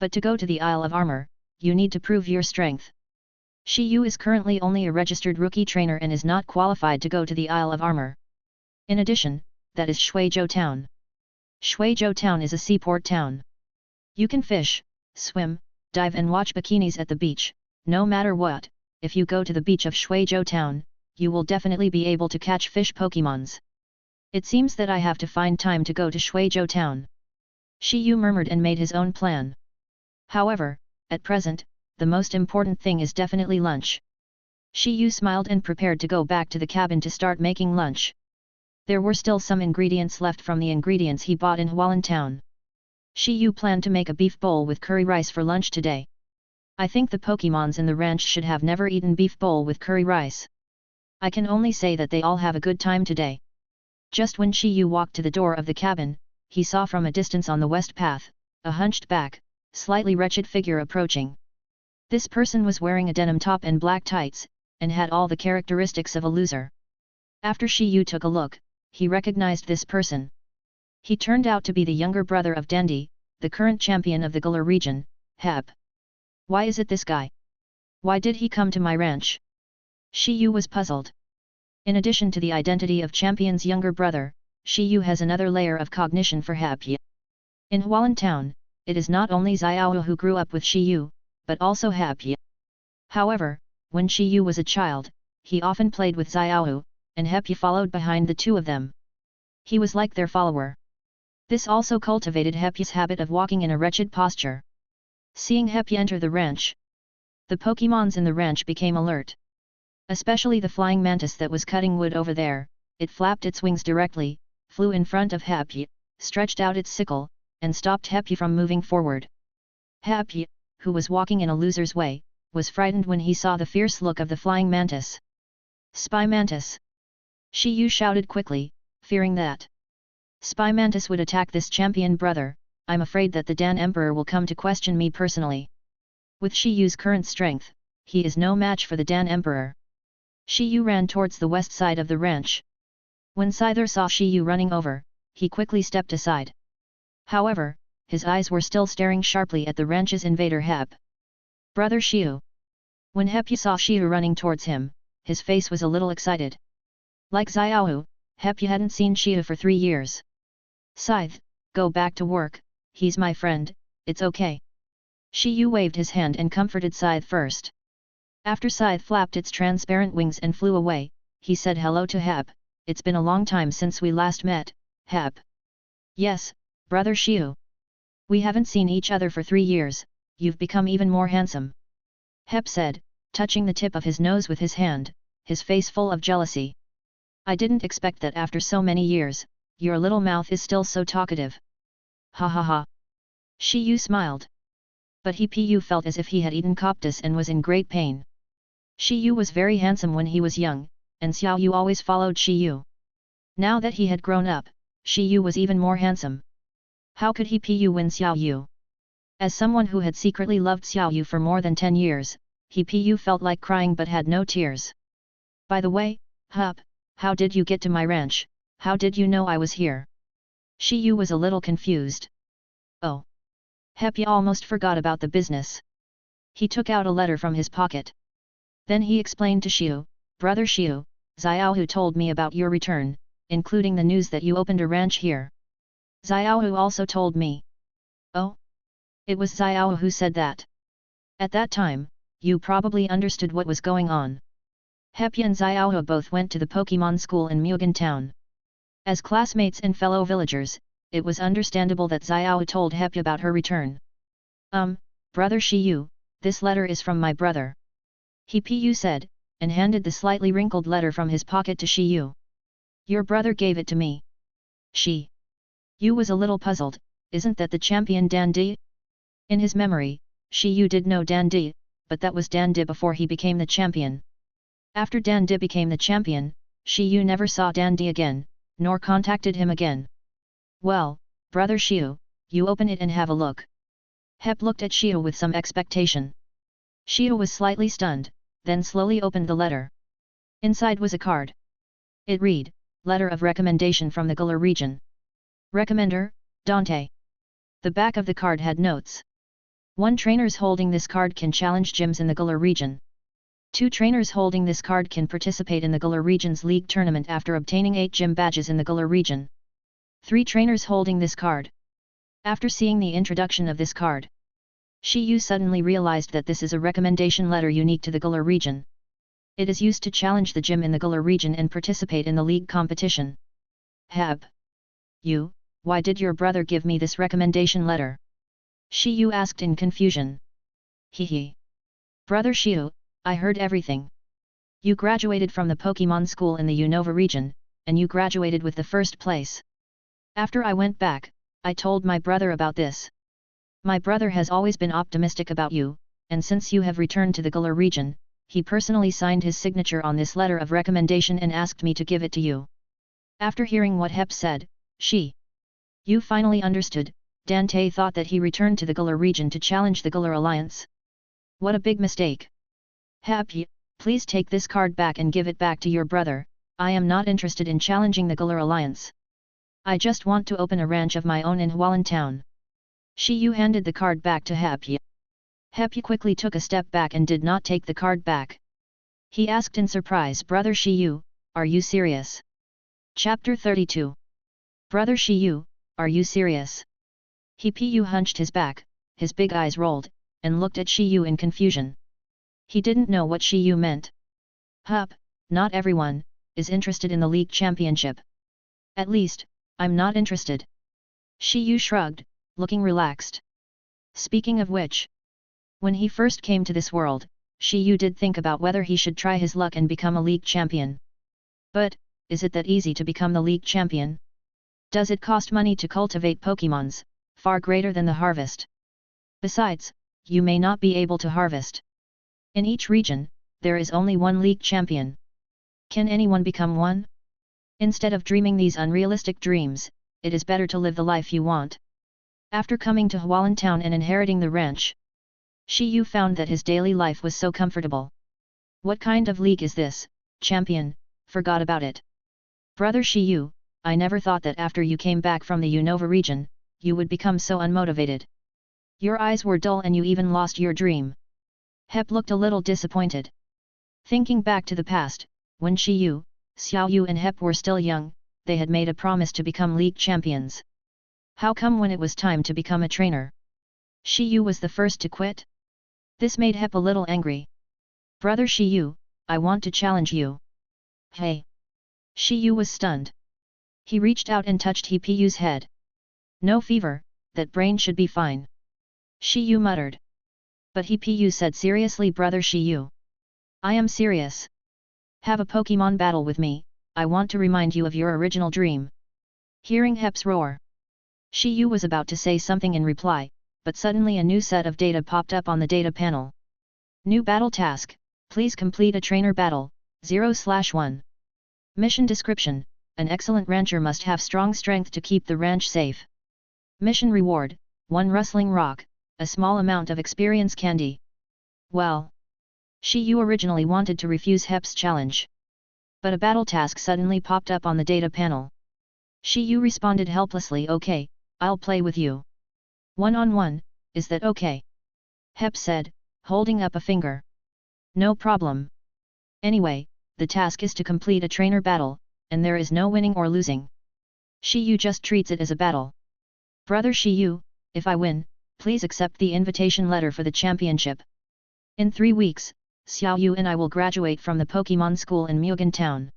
But to go to the Isle of Armor, you need to prove your strength. Shi Yu is currently only a registered rookie trainer and is not qualified to go to the Isle of Armor. In addition, that is Shuizhou Town. Shuizhou Town is a seaport town. You can fish, swim, dive and watch bikinis at the beach. No matter what, if you go to the beach of Shuizhou Town, you will definitely be able to catch fish Pokémons. It seems that I have to find time to go to Shuizhou Town. Shi Yu murmured and made his own plan. However, at present, the most important thing is definitely lunch. Shi Yu smiled and prepared to go back to the cabin to start making lunch. There were still some ingredients left from the ingredients he bought in Hulang Town. Shi Yu planned to make a beef bowl with curry rice for lunch today. I think the Pokémons in the ranch should have never eaten beef bowl with curry rice. I can only say that they all have a good time today. Just when Shi Yu walked to the door of the cabin, he saw from a distance on the west path, a hunched back, slightly wretched figure approaching. This person was wearing a denim top and black tights, and had all the characteristics of a loser. After Shi Yu took a look, he recognized this person. He turned out to be the younger brother of Dandy, the current champion of the Galar region, Heb. Why is it this guy? Why did he come to my ranch? Shi Yu was puzzled. In addition to the identity of champion's younger brother, Shi Yu has another layer of cognition for Heb. In Hulang Town, it is not only Xiao who grew up with Shi Yu, but also Heb. However, when Shi Yu was a child, he often played with Xiao, and Heb followed behind the two of them. He was like their follower. This also cultivated Heb's habit of walking in a wretched posture. Seeing Heb enter the ranch, the Pokémons in the ranch became alert. Especially the flying mantis that was cutting wood over there, it flapped its wings directly, flew in front of Heb, stretched out its sickle, and stopped Heb from moving forward. Heb, who was walking in a loser's way, was frightened when he saw the fierce look of the flying mantis. Spy Mantis! Shi Yu shouted quickly, fearing that Spy Mantis would attack this champion brother. I'm afraid that the Dan Emperor will come to question me personally. With Shi Yu's current strength, he is no match for the Dan Emperor. Shi Yu ran towards the west side of the ranch. When Scyther saw Shi Yu running over, he quickly stepped aside. However, his eyes were still staring sharply at the ranch's invader Heb. Brother Shi Yu. When Heb saw Shi Yu running towards him, his face was a little excited. Like Xiao, Heb hadn't seen Shi Yu for 3 years. Scythe, go back to work. He's my friend, it's okay. Shi Yu waved his hand and comforted Scythe first. After Scythe flapped its transparent wings and flew away, he said hello to Heb. It's been a long time since we last met, Heb. Yes, brother Shi Yu. We haven't seen each other for 3 years, you've become even more handsome. Heb said, touching the tip of his nose with his hand, his face full of jealousy. I didn't expect that after so many years, your little mouth is still so talkative. Ha ha ha. Shi Yu smiled. But Pu felt as if he had eaten coptis and was in great pain. Shi Yu was very handsome when he was young, and Xiao Yu always followed Shi Yu. Now that he had grown up, Shi Yu was even more handsome. How could Pu win Xiao Yu? As someone who had secretly loved Xiao Yu for more than 10 years, Pu felt like crying but had no tears. By the way, Hup, how did you get to my ranch? How did you know I was here? Shi Yu was a little confused. Oh. Heb almost forgot about the business. He took out a letter from his pocket. Then he explained to Shi Yu, Brother Shi Yu, Xiao told me about your return, including the news that you opened a ranch here. Xiao also told me. Oh? It was Xiao who said that. At that time, you probably understood what was going on. Heb and Xiao both went to the Pokémon School in Hulang Town. As classmates and fellow villagers, it was understandable that Xiao told Heb about her return. Brother Shi Yu, this letter is from my brother. Pu said, and handed the slightly wrinkled letter from his pocket to Shi Yu. Your brother gave it to me. Shi Yu was a little puzzled, isn't that the champion Dan Di? In his memory, Shi Yu did know Dan Di, but that was Dan Di before he became the champion. After Dan Di became the champion, Shi Yu never saw Dan Di again, nor contacted him again. Well, brother Shi Yu, you open it and have a look. Hep looked at Shi Yu with some expectation. Shi Yu was slightly stunned, then slowly opened the letter. Inside was a card. It read, Letter of Recommendation from the Galar region. Recommender, Dante. The back of the card had notes. 1 trainers holding this card can challenge gyms in the Galar region. 2 trainers holding this card can participate in the Galar region's league tournament after obtaining 8 gym badges in the Galar region. 3 trainers holding this card. After seeing the introduction of this card, Shi Yu suddenly realized that this is a recommendation letter unique to the Galar region. It is used to challenge the gym in the Galar region and participate in the league competition. Heb. You, why did your brother give me this recommendation letter? Shi Yu asked in confusion. Hehe. Brother Shi Yu, I heard everything. You graduated from the Pokémon School in the Unova region, and you graduated with the first place. After I went back, I told my brother about this. My brother has always been optimistic about you, and since you have returned to the Galar region, he personally signed his signature on this letter of recommendation and asked me to give it to you. After hearing what Hep said, Shi Yu finally understood. Dante thought that he returned to the Galar region to challenge the Galar Alliance. What a big mistake. Hep, please take this card back and give it back to your brother. I am not interested in challenging the Galar Alliance. I just want to open a ranch of my own in Hulang Town. Shi Yu handed the card back to Hep. Hep quickly took a step back and did not take the card back. He asked in surprise, Brother Shi Yu, are you serious? Chapter 32. Brother Shi Yu, are you serious? Pu hunched his back, his big eyes rolled, and looked at Shi Yu in confusion. He didn't know what Shi Yu meant. Hup, not everyone is interested in the league championship. At least, I'm not interested. Shi Yu shrugged, looking relaxed. Speaking of which, when he first came to this world, Shi Yu did think about whether he should try his luck and become a league champion. But, is it that easy to become the league champion? Does it cost money to cultivate Pokémons, far greater than the harvest? Besides, you may not be able to harvest. In each region, there is only one league champion. Can anyone become one? Instead of dreaming these unrealistic dreams, it is better to live the life you want. After coming to Hulang Town and inheriting the ranch, Shi Yu found that his daily life was so comfortable. What kind of league is this, champion? Forgot about it. Brother Shi Yu, I never thought that after you came back from the Unova region, you would become so unmotivated. Your eyes were dull and you even lost your dream. Hep looked a little disappointed. Thinking back to the past, when Shi Yu, Xiao Yu and Hep were still young, they had made a promise to become league champions. How come when it was time to become a trainer, Shi Yu was the first to quit? This made Hep a little angry. Brother Shi Yu, I want to challenge you. Hey! Shi Yu was stunned. He reached out and touched Hipu's head. No fever, that brain should be fine. Shi Yu muttered. But Hipu said seriously, Brother Shi Yu. I am serious. Have a Pokemon battle with me, I want to remind you of your original dream. Hearing Hep's roar, Shi Yu was about to say something in reply, but suddenly a new set of data popped up on the data panel. New battle task, please complete a trainer battle, 0/1. Mission description, an excellent rancher must have strong strength to keep the ranch safe. Mission reward, 1 rustling rock, a small amount of experience candy. Well, Shi Yu originally wanted to refuse Hep's challenge. But a battle task suddenly popped up on the data panel. Shi Yu responded helplessly, okay, I'll play with you. One-on-one, is that okay? Hep said, holding up a finger. No problem. Anyway, the task is to complete a trainer battle, and there is no winning or losing. Shi Yu just treats it as a battle. Brother Shi Yu, if I win, please accept the invitation letter for the championship. In 3 weeks, Xiao Yu and I will graduate from the Pokémon School in Hulang Town.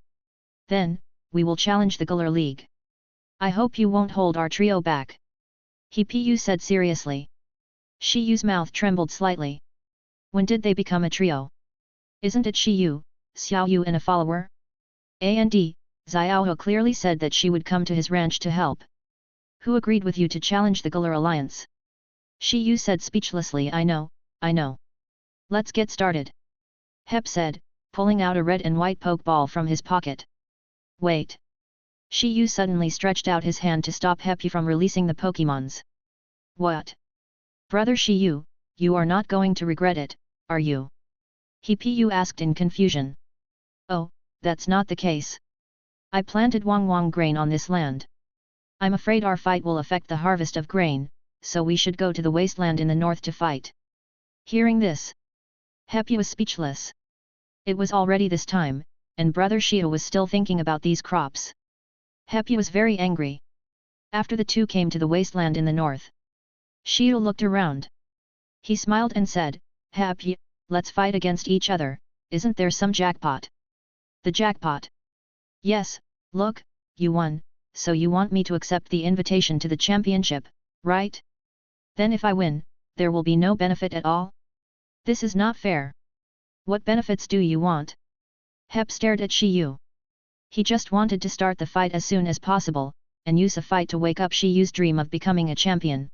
Then, we will challenge the Galar League. I hope you won't hold our trio back. Hipu said seriously. Shi Yu's mouth trembled slightly. When did they become a trio? Isn't it Shi Yu, Xiao Yu and a follower? And Xiaohe clearly said that she would come to his ranch to help. Who agreed with you to challenge the Galar alliance? Shi Yu said speechlessly. I know. Let's get started. Hep said, pulling out a red and white pokeball from his pocket. Wait. Shi Yu suddenly stretched out his hand to stop Hep from releasing the Pokemons. What? Brother Shi Yu, you are not going to regret it, are you? Hifumi asked in confusion. Oh, that's not the case. I planted Wang grain on this land. I'm afraid our fight will affect the harvest of grain, so we should go to the wasteland in the north to fight. Hearing this, Hepyu was speechless. It was already this time, and Brother Shi Yu was still thinking about these crops. Hepyu was very angry. After the two came to the wasteland in the north, Shi Yu looked around. He smiled and said, Hepyu, let's fight against each other, isn't there some jackpot? The jackpot? Yes, look, you won, so you want me to accept the invitation to the championship, right? Then if I win, there will be no benefit at all? This is not fair. What benefits do you want? Hep stared at Shi Yu. He just wanted to start the fight as soon as possible, and use a fight to wake up Shi Yu's dream of becoming a champion.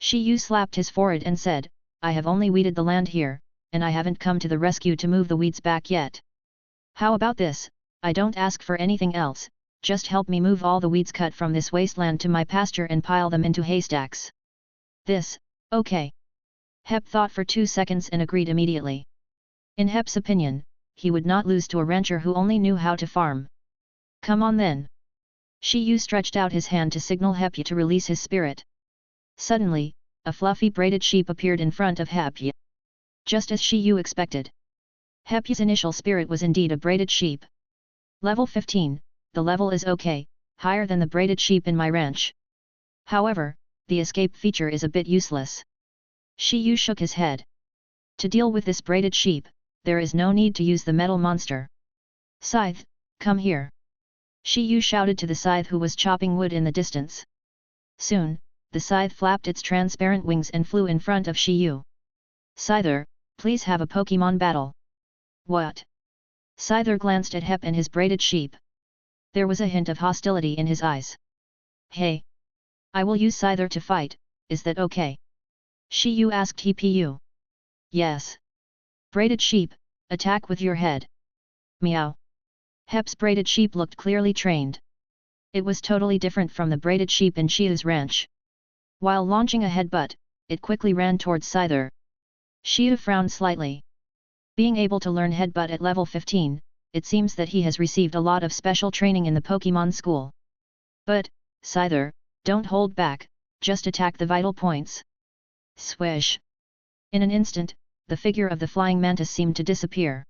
Shi Yu slapped his forehead and said, I have only weeded the land here, and I haven't come to the rescue to move the weeds back yet. How about this? I don't ask for anything else, just help me move all the weeds cut from this wasteland to my pasture and pile them into haystacks. This, okay. Hep thought for 2 seconds and agreed immediately. In Hep's opinion, he would not lose to a rancher who only knew how to farm. Come on then. Shi Yu stretched out his hand to signal Hep to release his spirit. Suddenly, a fluffy braided sheep appeared in front of Hep. Just as Shi Yu expected. Hep's initial spirit was indeed a braided sheep. Level 15, the level is okay, higher than the braided sheep in my ranch. However, the escape feature is a bit useless. Shi Yu shook his head. To deal with this braided sheep, there is no need to use the metal monster. Scythe, come here. Shi Yu shouted to the scythe who was chopping wood in the distance. Soon, the scythe flapped its transparent wings and flew in front of Shi Yu. Scyther, please have a Pokemon battle. What? Scyther glanced at Hep and his braided sheep. There was a hint of hostility in his eyes. Hey! I will use Scyther to fight, is that okay? Shi Yu asked Hpu. Yes. Braided sheep, attack with your head. Meow. Hep's braided sheep looked clearly trained. It was totally different from the braided sheep in Shi Yu's ranch. While launching a headbutt, it quickly ran towards Scyther. Shi Yu frowned slightly. Being able to learn headbutt at level 15, it seems that he has received a lot of special training in the Pokémon School. But, Scyther, don't hold back, just attack the vital points. Swish! In an instant, the figure of the flying mantis seemed to disappear.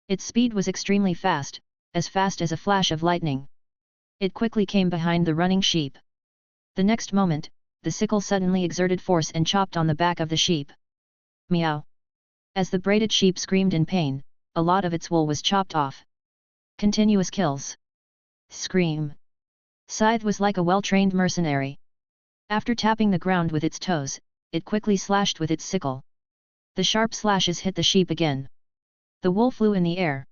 Its speed was extremely fast as a flash of lightning. It quickly came behind the running sheep. The next moment, the sickle suddenly exerted force and chopped on the back of the sheep. Meow! As the braided sheep screamed in pain, a lot of its wool was chopped off. Continuous kills. Scream! Scythe was like a well-trained mercenary. After tapping the ground with its toes, it quickly slashed with its sickle. The sharp slashes hit the sheep again. The wool flew in the air.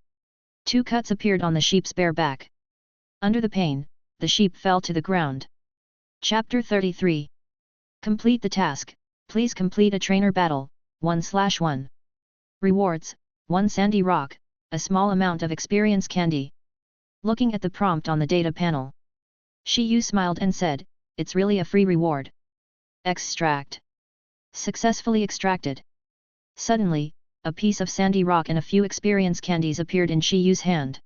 2 cuts appeared on the sheep's bare back. Under the pain, the sheep fell to the ground. Chapter 33. Complete the task. Please complete a trainer battle, 1/1. Rewards, 1 sandy rock, a small amount of experience candy. Looking at the prompt on the data panel, Shi Yu smiled and said, it's really a free reward. Extract. Successfully extracted. Suddenly, a piece of sandy rock and a few experience candies appeared in Shi Yu's hand.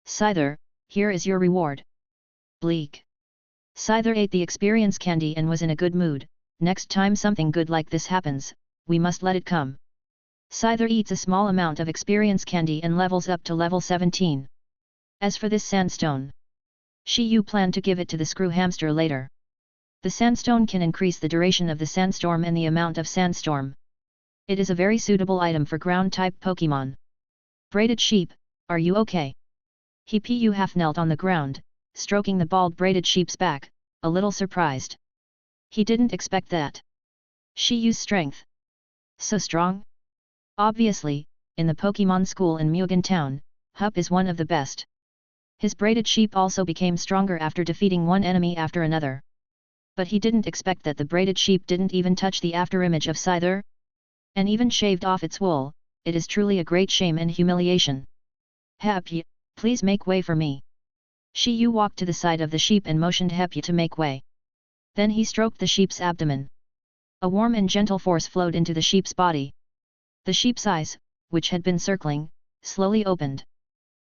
Scyther, here is your reward. Bleak. Scyther ate the experience candy and was in a good mood. Next time something good like this happens, we must let it come. Scyther eats a small amount of experience candy and levels up to level 17. As for this sandstone, Shi Yu planned to give it to the screw hamster later. The sandstone can increase the duration of the sandstorm and the amount of sandstorm. It is a very suitable item for ground-type Pokémon. Braided sheep, are you okay? Hpu half knelt on the ground, stroking the bald braided sheep's back, a little surprised. He didn't expect that. Shi Yu's strength. So strong? Obviously, in the Pokémon School in Hulang Town, Hup is one of the best. His braided sheep also became stronger after defeating one enemy after another. But he didn't expect that the braided sheep didn't even touch the afterimage of Scyther, and even shaved off its wool. It is truly a great shame and humiliation. Hepy, please make way for me. Shi Yu walked to the side of the sheep and motioned Hepy to make way. Then he stroked the sheep's abdomen. A warm and gentle force flowed into the sheep's body. The sheep's eyes, which had been circling, slowly opened.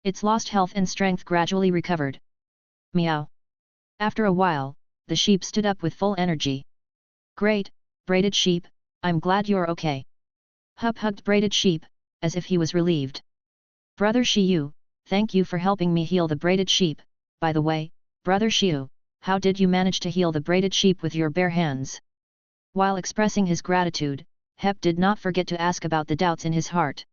Its lost health and strength gradually recovered. Meow. After a while, the sheep stood up with full energy. Great, braided sheep, I'm glad you're okay. Hup hugged braided sheep, as if he was relieved. Brother Shi Yu, thank you for helping me heal the braided sheep. By the way, Brother Shi Yu, how did you manage to heal the braided sheep with your bare hands? While expressing his gratitude, Hep did not forget to ask about the doubts in his heart.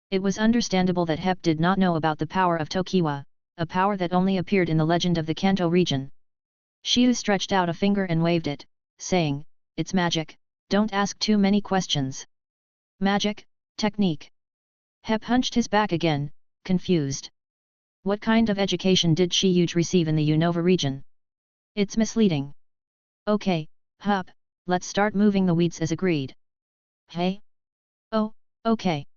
It was understandable that Hep did not know about the power of Tokiwa, a power that only appeared in the legend of the Kanto region. Shi Yu stretched out a finger and waved it, saying, "It's magic, don't ask too many questions." Magic, technique. Hep hunched his back again, confused. What kind of education did Shi Yu receive in the Unova region? It's misleading. Okay, Hup, let's start moving the weeds as agreed. Hey? Oh, okay.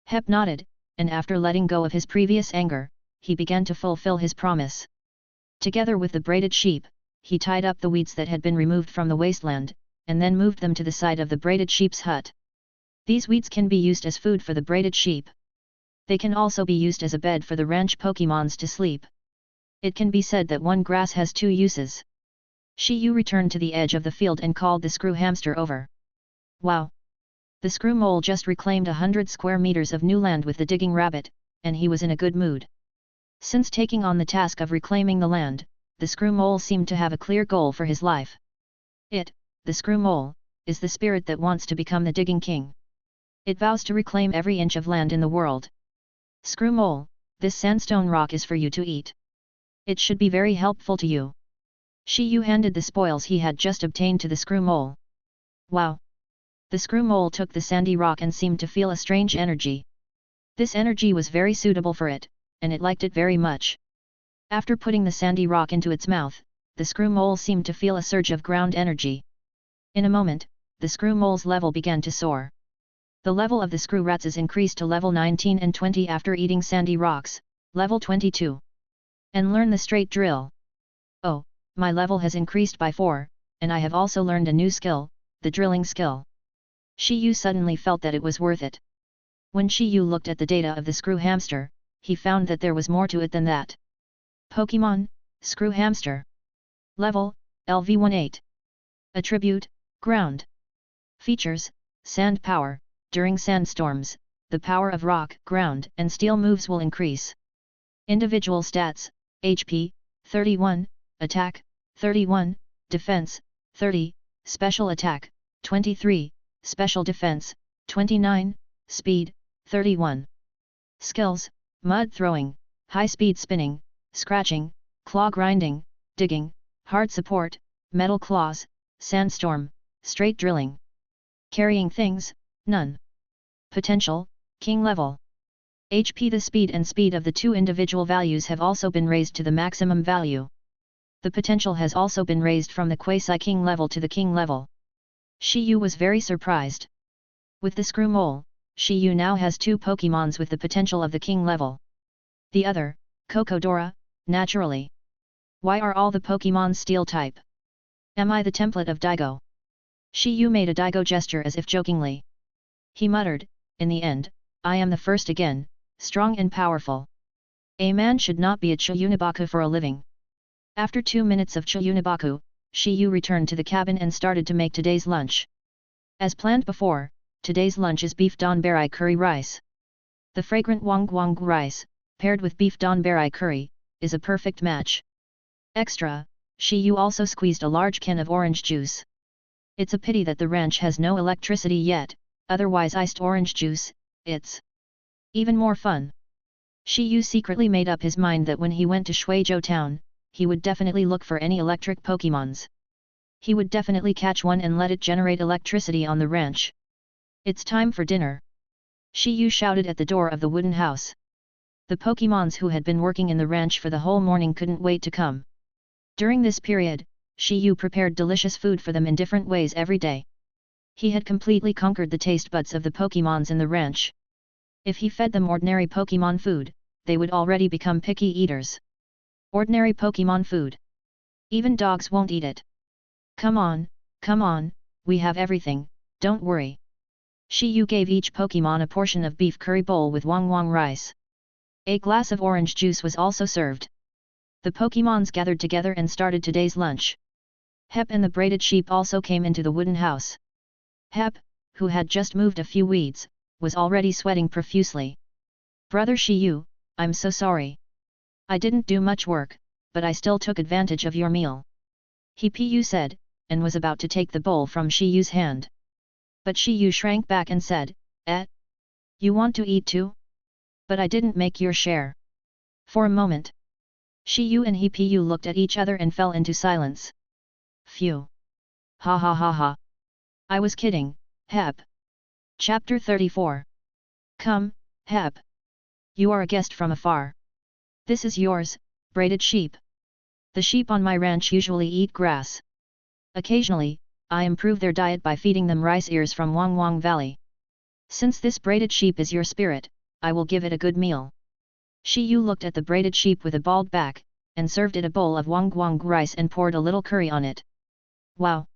Hep nodded, and after letting go of his previous anger, he began to fulfill his promise. Together with the braided sheep, he tied up the weeds that had been removed from the wasteland, and then moved them to the side of the braided sheep's hut. These weeds can be used as food for the braided sheep. They can also be used as a bed for the ranch Pokémons to sleep. It can be said that one grass has two uses. Shi Yu returned to the edge of the field and called the screw hamster over. Wow! The screw mole just reclaimed 100 square meters of new land with the digging rabbit, and he was in a good mood. Since taking on the task of reclaiming the land, the screw mole seemed to have a clear goal for his life. The screw mole, is the spirit that wants to become the digging king. It vows to reclaim every inch of land in the world. Screw mole, this sandstone rock is for you to eat. It should be very helpful to you. Shi Yu handed the spoils he had just obtained to the screw mole. Wow! The screw mole took the sandy rock and seemed to feel a strange energy. This energy was very suitable for it, and it liked it very much. After putting the sandy rock into its mouth, the screw mole seemed to feel a surge of ground energy. In a moment, the screw mole's level began to soar. The level of the screw rats is increased to level 19 and 20 after eating sandy rocks, level 22. And learn the straight drill. Oh, my level has increased by 4, and I have also learned a new skill, the drilling skill. Shi Yu suddenly felt that it was worth it. When Shi Yu looked at the data of the screw hamster, he found that there was more to it than that. Pokémon, Screw Hamster. Level, LV18. Attribute, Ground. Features, Sand Power. During sandstorms, the power of rock, ground, and steel moves will increase. Individual stats, HP, 31, Attack, 31, Defense, 30, Special Attack, 23, Special Defense, 29, Speed, 31. Skills, Mud Throwing, High Speed Spinning, Scratching, Claw Grinding, Digging, Hard Support, Metal Claws, Sandstorm, Straight Drilling. Carrying Things, None. Potential, King Level. HP. The speed and speed of the two individual values have also been raised to the maximum value. The potential has also been raised from the quasi-king level to the king level. Shi Yu was very surprised. With the screw mole, Shi Yu now has two Pokémons with the potential of the king level. The other, Kokodora, naturally. Why are all the Pokémon steel type? Am I the template of Daigo? Shi Yu made a Daigo gesture as if jokingly. He muttered, in the end, I am the first again, strong and powerful. A man should not be a Chiyunabaku for a living. After 2 minutes of Chiyunabaku, Shi Yu returned to the cabin and started to make today's lunch. As planned before, today's lunch is beef donbari curry rice. The fragrant wang wang rice, paired with beef donbari curry, is a perfect match. Extra, Shi Yu also squeezed a large can of orange juice. It's a pity that the ranch has no electricity yet, otherwise iced orange juice, it's even more fun. Shi Yu secretly made up his mind that when he went to Shuizhou Town, he would definitely look for any electric Pokémons. He would definitely catch one and let it generate electricity on the ranch. It's time for dinner. Shi Yu shouted at the door of the wooden house. The Pokémons who had been working in the ranch for the whole morning couldn't wait to come. During this period, Shi Yu prepared delicious food for them in different ways every day. He had completely conquered the taste buds of the Pokémons in the ranch. If he fed them ordinary Pokémon food, they would already become picky eaters. Ordinary Pokémon food. Even dogs won't eat it. Come on, we have everything, don't worry. Shi Yu gave each Pokémon a portion of beef curry bowl with wang rice. A glass of orange juice was also served. The Pokémons gathered together and started today's lunch. Hep and the braided sheep also came into the wooden house. Hep, who had just moved a few weeds, was already sweating profusely. Brother Shi Yu, I'm so sorry. I didn't do much work, but I still took advantage of your meal. Hifumi said, and was about to take the bowl from Shi Yu's hand. But Shi Yu shrank back and said, You want to eat too? But I didn't make your share. For a moment, Shi Yu and Hifumi looked at each other and fell into silence. Phew. Ha ha ha ha. I was kidding, Hep. Chapter 34. Come, Hep. You are a guest from afar. This is yours, braided sheep. The sheep on my ranch usually eat grass. Occasionally, I improve their diet by feeding them rice ears from Wang Valley. Since this braided sheep is your spirit, I will give it a good meal. Shi Yu looked at the braided sheep with a bald back, and served it a bowl of wang rice and poured a little curry on it. Wow!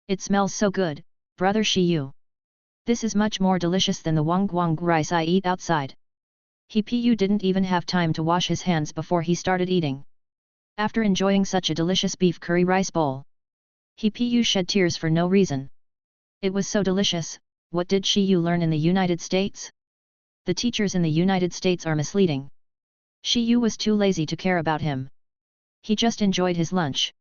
It smells so good, brother Shi Yu. This is much more delicious than the wang rice I eat outside. Hifumi didn't even have time to wash his hands before he started eating. After enjoying such a delicious beef curry rice bowl, Hifumi shed tears for no reason. It was so delicious. What did Shi Yu learn in the United States? The teachers in the United States are misleading. Shi Yu was too lazy to care about him. He just enjoyed his lunch.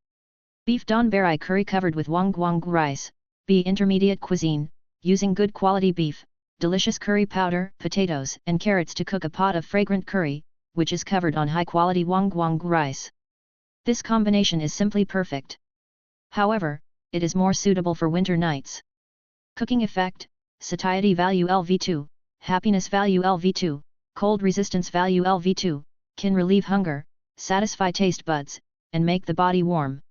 Beef donbari curry covered with wang rice, intermediate cuisine, using good quality beef, delicious curry powder, potatoes and carrots to cook a pot of fragrant curry, which is covered on high quality wang rice. This combination is simply perfect. However, it is more suitable for winter nights. Cooking effect, satiety value LV2, happiness value LV2, cold resistance value LV2, can relieve hunger, satisfy taste buds, and make the body warm.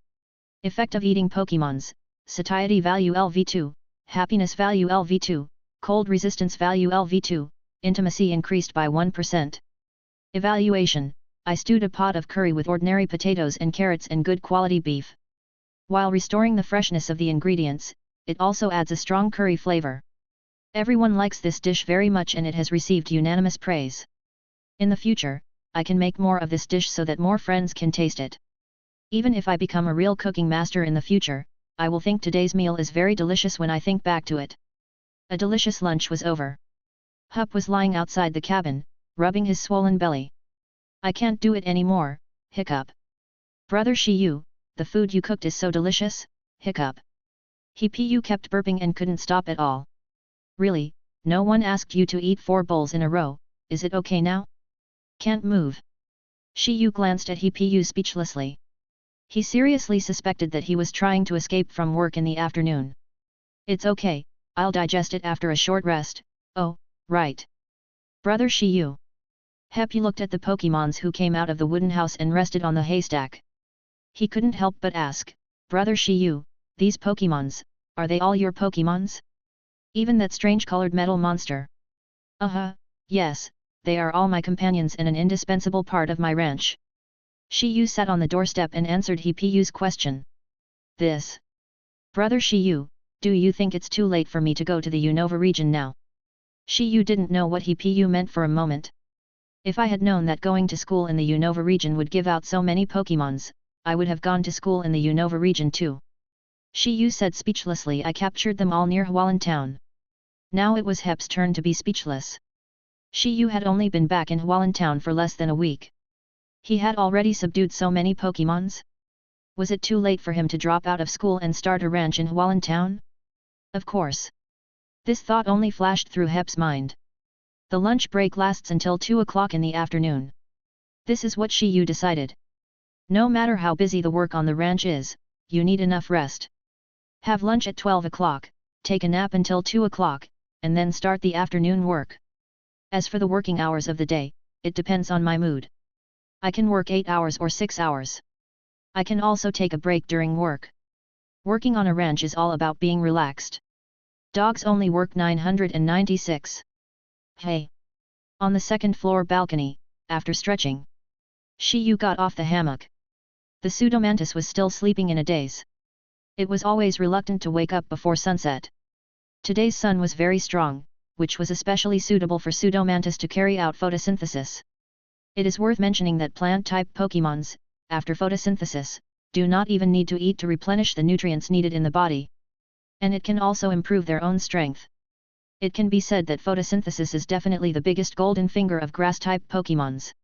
Effect of eating Pokémons, satiety value LV2, happiness value LV2, cold resistance value LV2, intimacy increased by 1%. Evaluation, I stewed a pot of curry with ordinary potatoes and carrots and good quality beef. While restoring the freshness of the ingredients, it also adds a strong curry flavor. Everyone likes this dish very much and it has received unanimous praise. In the future, I can make more of this dish so that more friends can taste it. Even if I become a real cooking master in the future, I will think today's meal is very delicious when I think back to it. A delicious lunch was over. Hup was lying outside the cabin, rubbing his swollen belly. I can't do it anymore, hiccup. Brother Shi Yu, the food you cooked is so delicious, hiccup. Hifumi kept burping and couldn't stop at all. Really, no one asked you to eat 4 bowls in a row, is it okay now? Can't move. Shi Yu glanced at Hifumi speechlessly. He seriously suspected that he was trying to escape from work in the afternoon. It's okay, I'll digest it after a short rest. Oh, right. Brother Shi Yu. Hifumi looked at the Pokémons who came out of the wooden house and rested on the haystack. He couldn't help but ask, Brother Shi Yu, these Pokémons, are they all your Pokémons? Even that strange colored metal monster? Yes, they are all my companions and an indispensable part of my ranch. Shi Yu sat on the doorstep and answered Hifumi's question. This. Brother Shi Yu, do you think it's too late for me to go to the Unova region now? Shi Yu didn't know what Hifumi meant for a moment. If I had known that going to school in the Unova region would give out so many Pokémons, I would have gone to school in the Unova region too. Shi Yu said speechlessly. I captured them all near Hulang Town. Now it was Hep's turn to be speechless. Shi Yu had only been back in Hulang Town for less than a week. He had already subdued so many Pokémons? Was it too late for him to drop out of school and start a ranch in Hulang Town? Of course. This thought only flashed through Hep's mind. The lunch break lasts until 2 o'clock in the afternoon. This is what Shi Yu decided. No matter how busy the work on the ranch is, you need enough rest. Have lunch at 12 o'clock, take a nap until 2 o'clock, and then start the afternoon work. As for the working hours of the day, it depends on my mood. I can work 8 hours or 6 hours. I can also take a break during work. Working on a ranch is all about being relaxed. Dogs only work 996. Hey! On the second floor balcony, after stretching, Shi Yu got off the hammock. The pseudomantis was still sleeping in a daze. It was always reluctant to wake up before sunset. Today's sun was very strong, which was especially suitable for pseudomantis to carry out photosynthesis. It is worth mentioning that plant-type Pokémons, after photosynthesis, do not even need to eat to replenish the nutrients needed in the body. And it can also improve their own strength. It can be said that photosynthesis is definitely the biggest golden finger of grass-type Pokémons.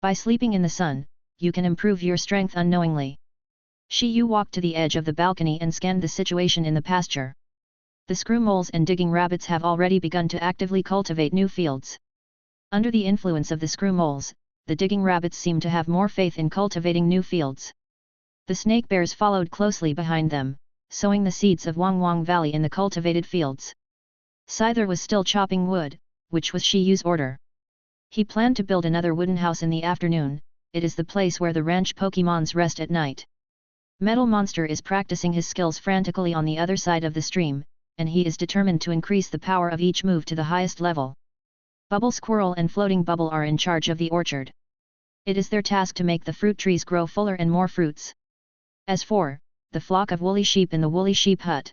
By sleeping in the sun, you can improve your strength unknowingly. Shi Yu walked to the edge of the balcony and scanned the situation in the pasture. The screw moles and digging rabbits have already begun to actively cultivate new fields. Under the influence of the screw moles, the digging rabbits seem to have more faith in cultivating new fields. The snake bears followed closely behind them, sowing the seeds of Wang Valley in the cultivated fields. Scyther was still chopping wood, which was Shi Yu's order. He planned to build another wooden house in the afternoon. It is the place where the ranch Pokémons rest at night. Metal Monster is practicing his skills frantically on the other side of the stream, and he is determined to increase the power of each move to the highest level. Bubble Squirrel and Floating Bubble are in charge of the orchard. It is their task to make the fruit trees grow fuller and more fruits. As for the flock of woolly sheep in the woolly sheep hut,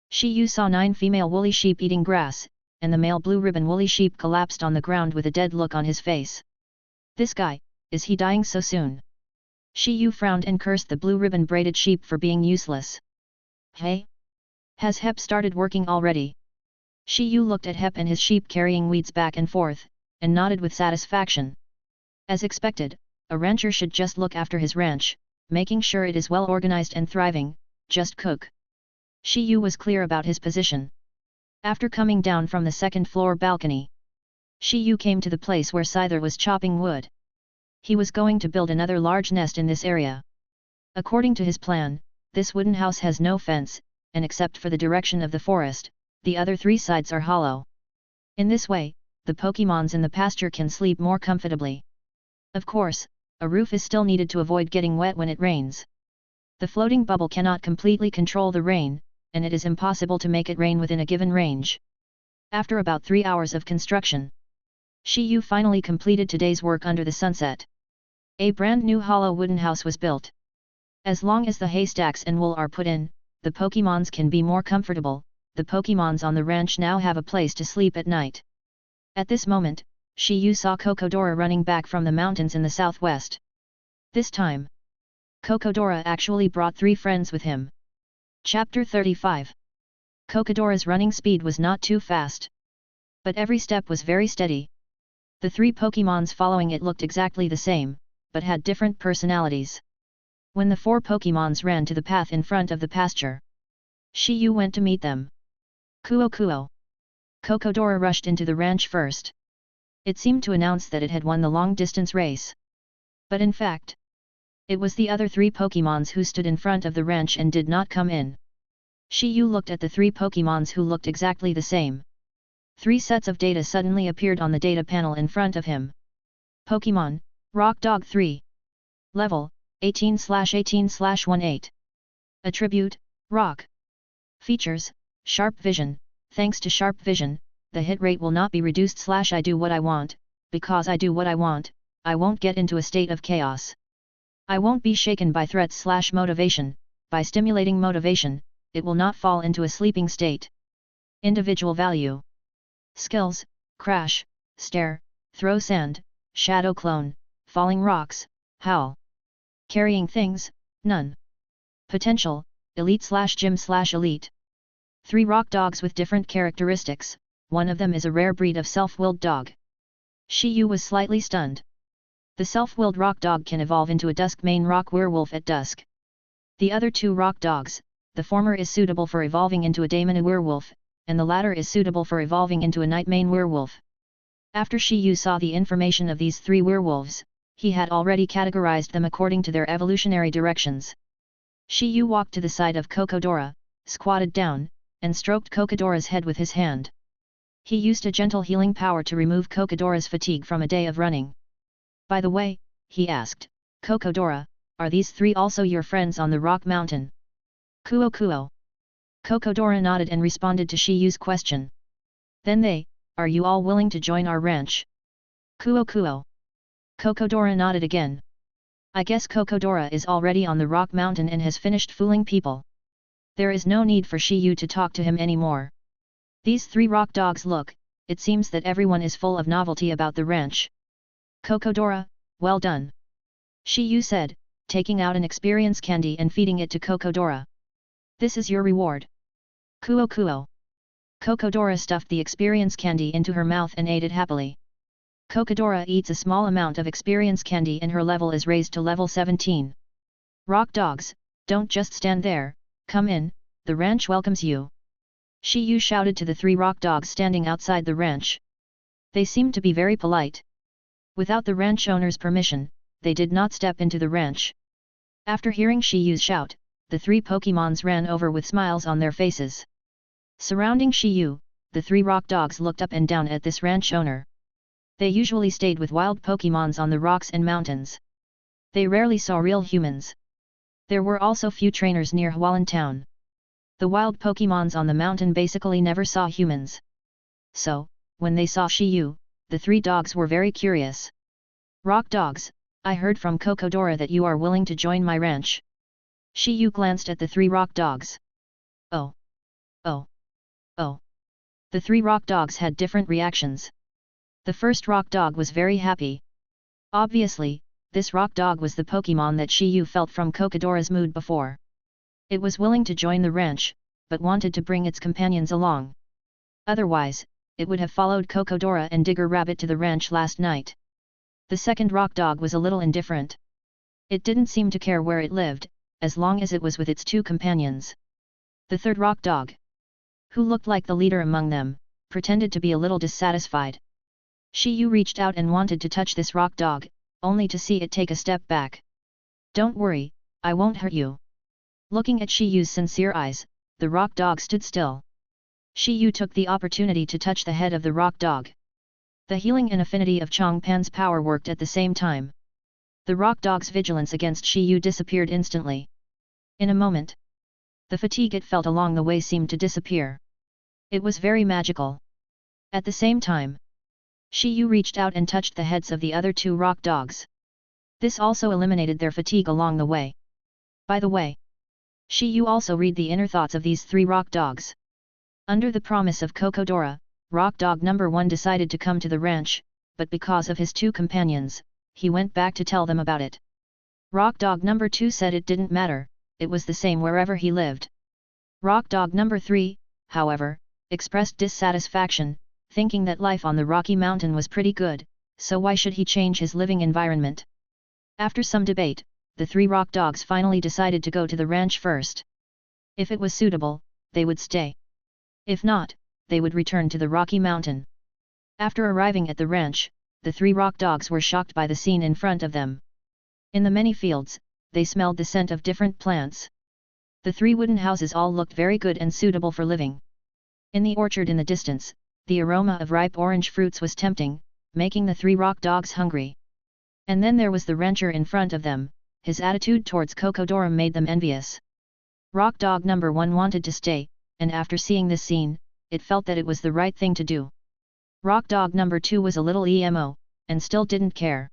Shi Yu saw 9 female woolly sheep eating grass, and the male blue ribbon woolly sheep collapsed on the ground with a dead look on his face. This guy, is he dying so soon? Shi Yu frowned and cursed the blue ribbon braided sheep for being useless. Hey? Has Hep started working already? Shi Yu looked at Hep and his sheep carrying weeds back and forth, and nodded with satisfaction. As expected, a rancher should just look after his ranch, making sure it is well organized and thriving, just cook. Shi Yu was clear about his position. After coming down from the second floor balcony, Shi Yu came to the place where Scyther was chopping wood. He was going to build another large nest in this area. According to his plan, this wooden house has no fence, and except for the direction of the forest, the other 3 sides are hollow. In this way, the Pokémons in the pasture can sleep more comfortably. Of course, a roof is still needed to avoid getting wet when it rains. The floating bubble cannot completely control the rain, and it is impossible to make it rain within a given range. After about 3 hours of construction, Shi Yu finally completed today's work under the sunset. A brand new hollow wooden house was built. As long as the haystacks and wool are put in, the Pokémons can be more comfortable. The Pokémons on the ranch now have a place to sleep at night. At this moment, Shi Yu saw Cocodora running back from the mountains in the southwest. This time, Cocodora actually brought 3 friends with him. Chapter 35. Cocodora's running speed was not too fast, but every step was very steady. The 3 Pokémons following it looked exactly the same, but had different personalities. When the 4 Pokémons ran to the path in front of the pasture, Shi Yu went to meet them. Kuo Kuo. Cocodora rushed into the ranch first. It seemed to announce that it had won the long-distance race. But in fact, it was the other 3 Pokémons who stood in front of the ranch and did not come in. Shi Yu looked at the 3 Pokémons who looked exactly the same. 3 sets of data suddenly appeared on the data panel in front of him. Pokémon, Rock Dog 3. Level, 18/18/18. Attribute, Rock. Features, Sharp Vision. Thanks to Sharp Vision, the hit rate will not be reduced. I do what I want, because I do what I want, I won't get into a state of chaos. I won't be shaken by threats. Motivation, by stimulating motivation, it will not fall into a sleeping state. Individual value. Skills, Crash, Stare, Throw Sand, Shadow Clone, Falling Rocks, Howl. Carrying Things, None. Potential, Elite/Gym/Elite. 3 rock dogs with different characteristics, one of them is a rare breed of self-willed dog. Shi Yu was slightly stunned. The self-willed rock dog can evolve into a dusk-mane rock werewolf at dusk. The other 2 rock dogs, the former is suitable for evolving into a daemon werewolf, and the latter is suitable for evolving into a nightmane werewolf. After Shi Yu saw the information of these 3 werewolves, he had already categorized them according to their evolutionary directions. Shi Yu walked to the side of Cocodora, squatted down, and stroked Cocodora's head with his hand. He used a gentle healing power to remove Kokodora's fatigue from a day of running. By the way, he asked, Kokodora, are these three also your friends on the rock mountain? Kuo Kuo. Kokodora nodded and responded to Shi Yu's question. Then are you all willing to join our ranch? Kuo Kuo. Kokodora nodded again. I guess Kokodora is already on the rock mountain and has finished fooling people. There is no need for Shi Yu to talk to him anymore. These three rock dogs look, it seems that everyone is full of novelty about the ranch. Kokodora, well done. Shi Yu said, taking out an experience candy and feeding it to Kokodora. This is your reward. Kuo Kuo. Kokodora stuffed the experience candy into her mouth and ate it happily. Kokodora eats a small amount of experience candy and her level is raised to level 17. Rock dogs, don't just stand there, come in, the ranch welcomes you. Shi Yu shouted to the three rock dogs standing outside the ranch. They seemed to be very polite. Without the ranch owner's permission, they did not step into the ranch. After hearing Shi Yu's shout, the three Pokémons ran over with smiles on their faces. Surrounding Shi Yu, the three rock dogs looked up and down at this ranch owner. They usually stayed with wild Pokémons on the rocks and mountains. They rarely saw real humans. There were also few trainers near Hulang Town. The wild Pokémons on the mountain basically never saw humans. So, when they saw Shi Yu, the three dogs were very curious. Rock dogs, I heard from Kokodora that you are willing to join my ranch. Shi Yu glanced at the three rock dogs. Oh. Oh. Oh. The three rock dogs had different reactions. The first rock dog was very happy. Obviously, this rock dog was the Pokémon that Shi Yu felt from Kokodora's mood before. It was willing to join the ranch, but wanted to bring its companions along. Otherwise, it would have followed Kokodora and Digger Rabbit to the ranch last night. The second rock dog was a little indifferent. It didn't seem to care where it lived, as long as it was with its two companions. The third rock dog, who looked like the leader among them, pretended to be a little dissatisfied. Shi Yu reached out and wanted to touch this rock dog, only to see it take a step back. Don't worry, I won't hurt you. Looking at Shi Yu's sincere eyes, the rock dog stood still. Shi Yu took the opportunity to touch the head of the rock dog. The healing and affinity of Changpan's power worked at the same time. The rock dog's vigilance against Shi Yu disappeared instantly. In a moment, the fatigue it felt along the way seemed to disappear. It was very magical. At the same time, Shi Yu reached out and touched the heads of the other two rock dogs. This also eliminated their fatigue along the way. By the way, Shi Yu also read the inner thoughts of these three rock dogs. Under the promise of Kokodora, rock dog number 1 decided to come to the ranch, but because of his two companions, he went back to tell them about it. Rock dog number 2 said it didn't matter, it was the same wherever he lived. Rock dog number 3, however, expressed dissatisfaction, thinking that life on the Rocky Mountain was pretty good, so why should he change his living environment? After some debate, the three rock dogs finally decided to go to the ranch first. If it was suitable, they would stay. If not, they would return to the Rocky Mountain. After arriving at the ranch, the three rock dogs were shocked by the scene in front of them. In the many fields, they smelled the scent of different plants. The three wooden houses all looked very good and suitable for living. In the orchard in the distance, the aroma of ripe orange fruits was tempting, making the three rock dogs hungry. And then there was the rancher in front of them, his attitude towards Kokodora made them envious. Rock dog number 1 wanted to stay, and after seeing this scene, it felt that it was the right thing to do. Rock dog number 2 was a little emo, and still didn't care.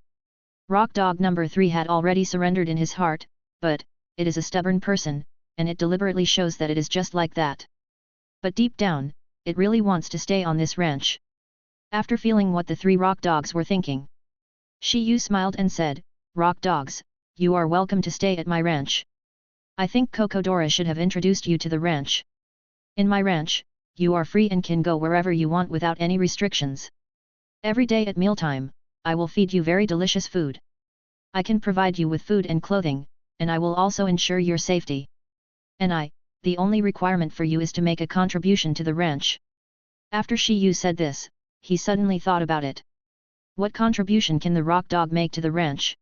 Rock dog number 3 had already surrendered in his heart, but, it is a stubborn person, and it deliberately shows that it is just like that. But deep down, it really wants to stay on this ranch. After feeling what the three rock dogs were thinking, Shi Yu smiled and said, Rock dogs, you are welcome to stay at my ranch. I think Kokodora should have introduced you to the ranch. In my ranch, you are free and can go wherever you want without any restrictions. Every day at mealtime, I will feed you very delicious food. I can provide you with food and clothing, and I will also ensure your safety. And the only requirement for you is to make a contribution to the ranch. After Shi Yu said this, he suddenly thought about it. What contribution can the rock dog make to the ranch?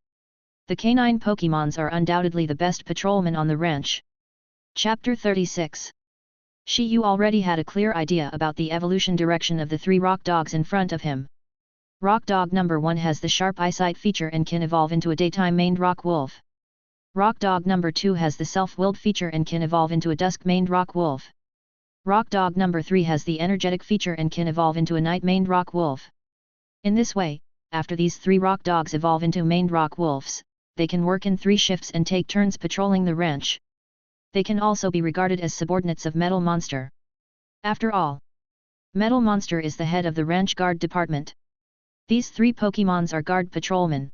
The canine Pokémons are undoubtedly the best patrolmen on the ranch. Chapter 36. Shi Yu already had a clear idea about the evolution direction of the three rock dogs in front of him. Rock dog number 1 has the sharp eyesight feature and can evolve into a daytime-maned rock wolf. Rock dog number 2 has the self-willed feature and can evolve into a dusk-maned rock wolf. Rock dog number 3 has the energetic feature and can evolve into a night-maned rock wolf. In this way, after these 3 rock dogs evolve into maned rock wolves, they can work in 3 shifts and take turns patrolling the ranch. They can also be regarded as subordinates of Metal Monster. After all, Metal Monster is the head of the ranch guard department. These 3 Pokémons are guard patrolmen.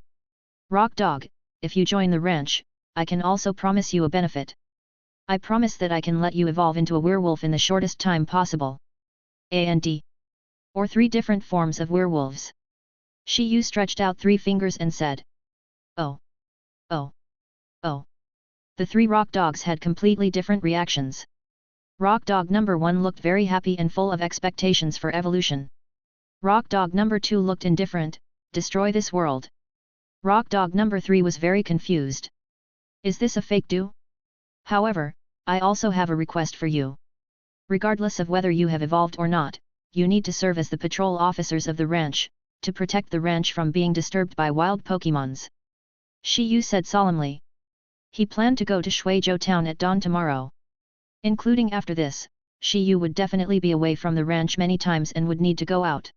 Rock Dog, if you join the ranch, I can also promise you a benefit. I promise that I can let you evolve into a werewolf in the shortest time possible. And or 3 different forms of werewolves. Shi Yu stretched out 3 fingers and said, "Oh. Oh. Oh." The 3 rock dogs had completely different reactions. Rock dog number 1 looked very happy and full of expectations for evolution. Rock dog number 2 looked indifferent, destroy this world. Rock dog number 3 was very confused. Is this a fake do? However, I also have a request for you. Regardless of whether you have evolved or not, you need to serve as the patrol officers of the ranch, to protect the ranch from being disturbed by wild Pokémons. Shi Yu said solemnly. He planned to go to Hulang Town at dawn tomorrow. Including after this, Shi Yu would definitely be away from the ranch many times and would need to go out.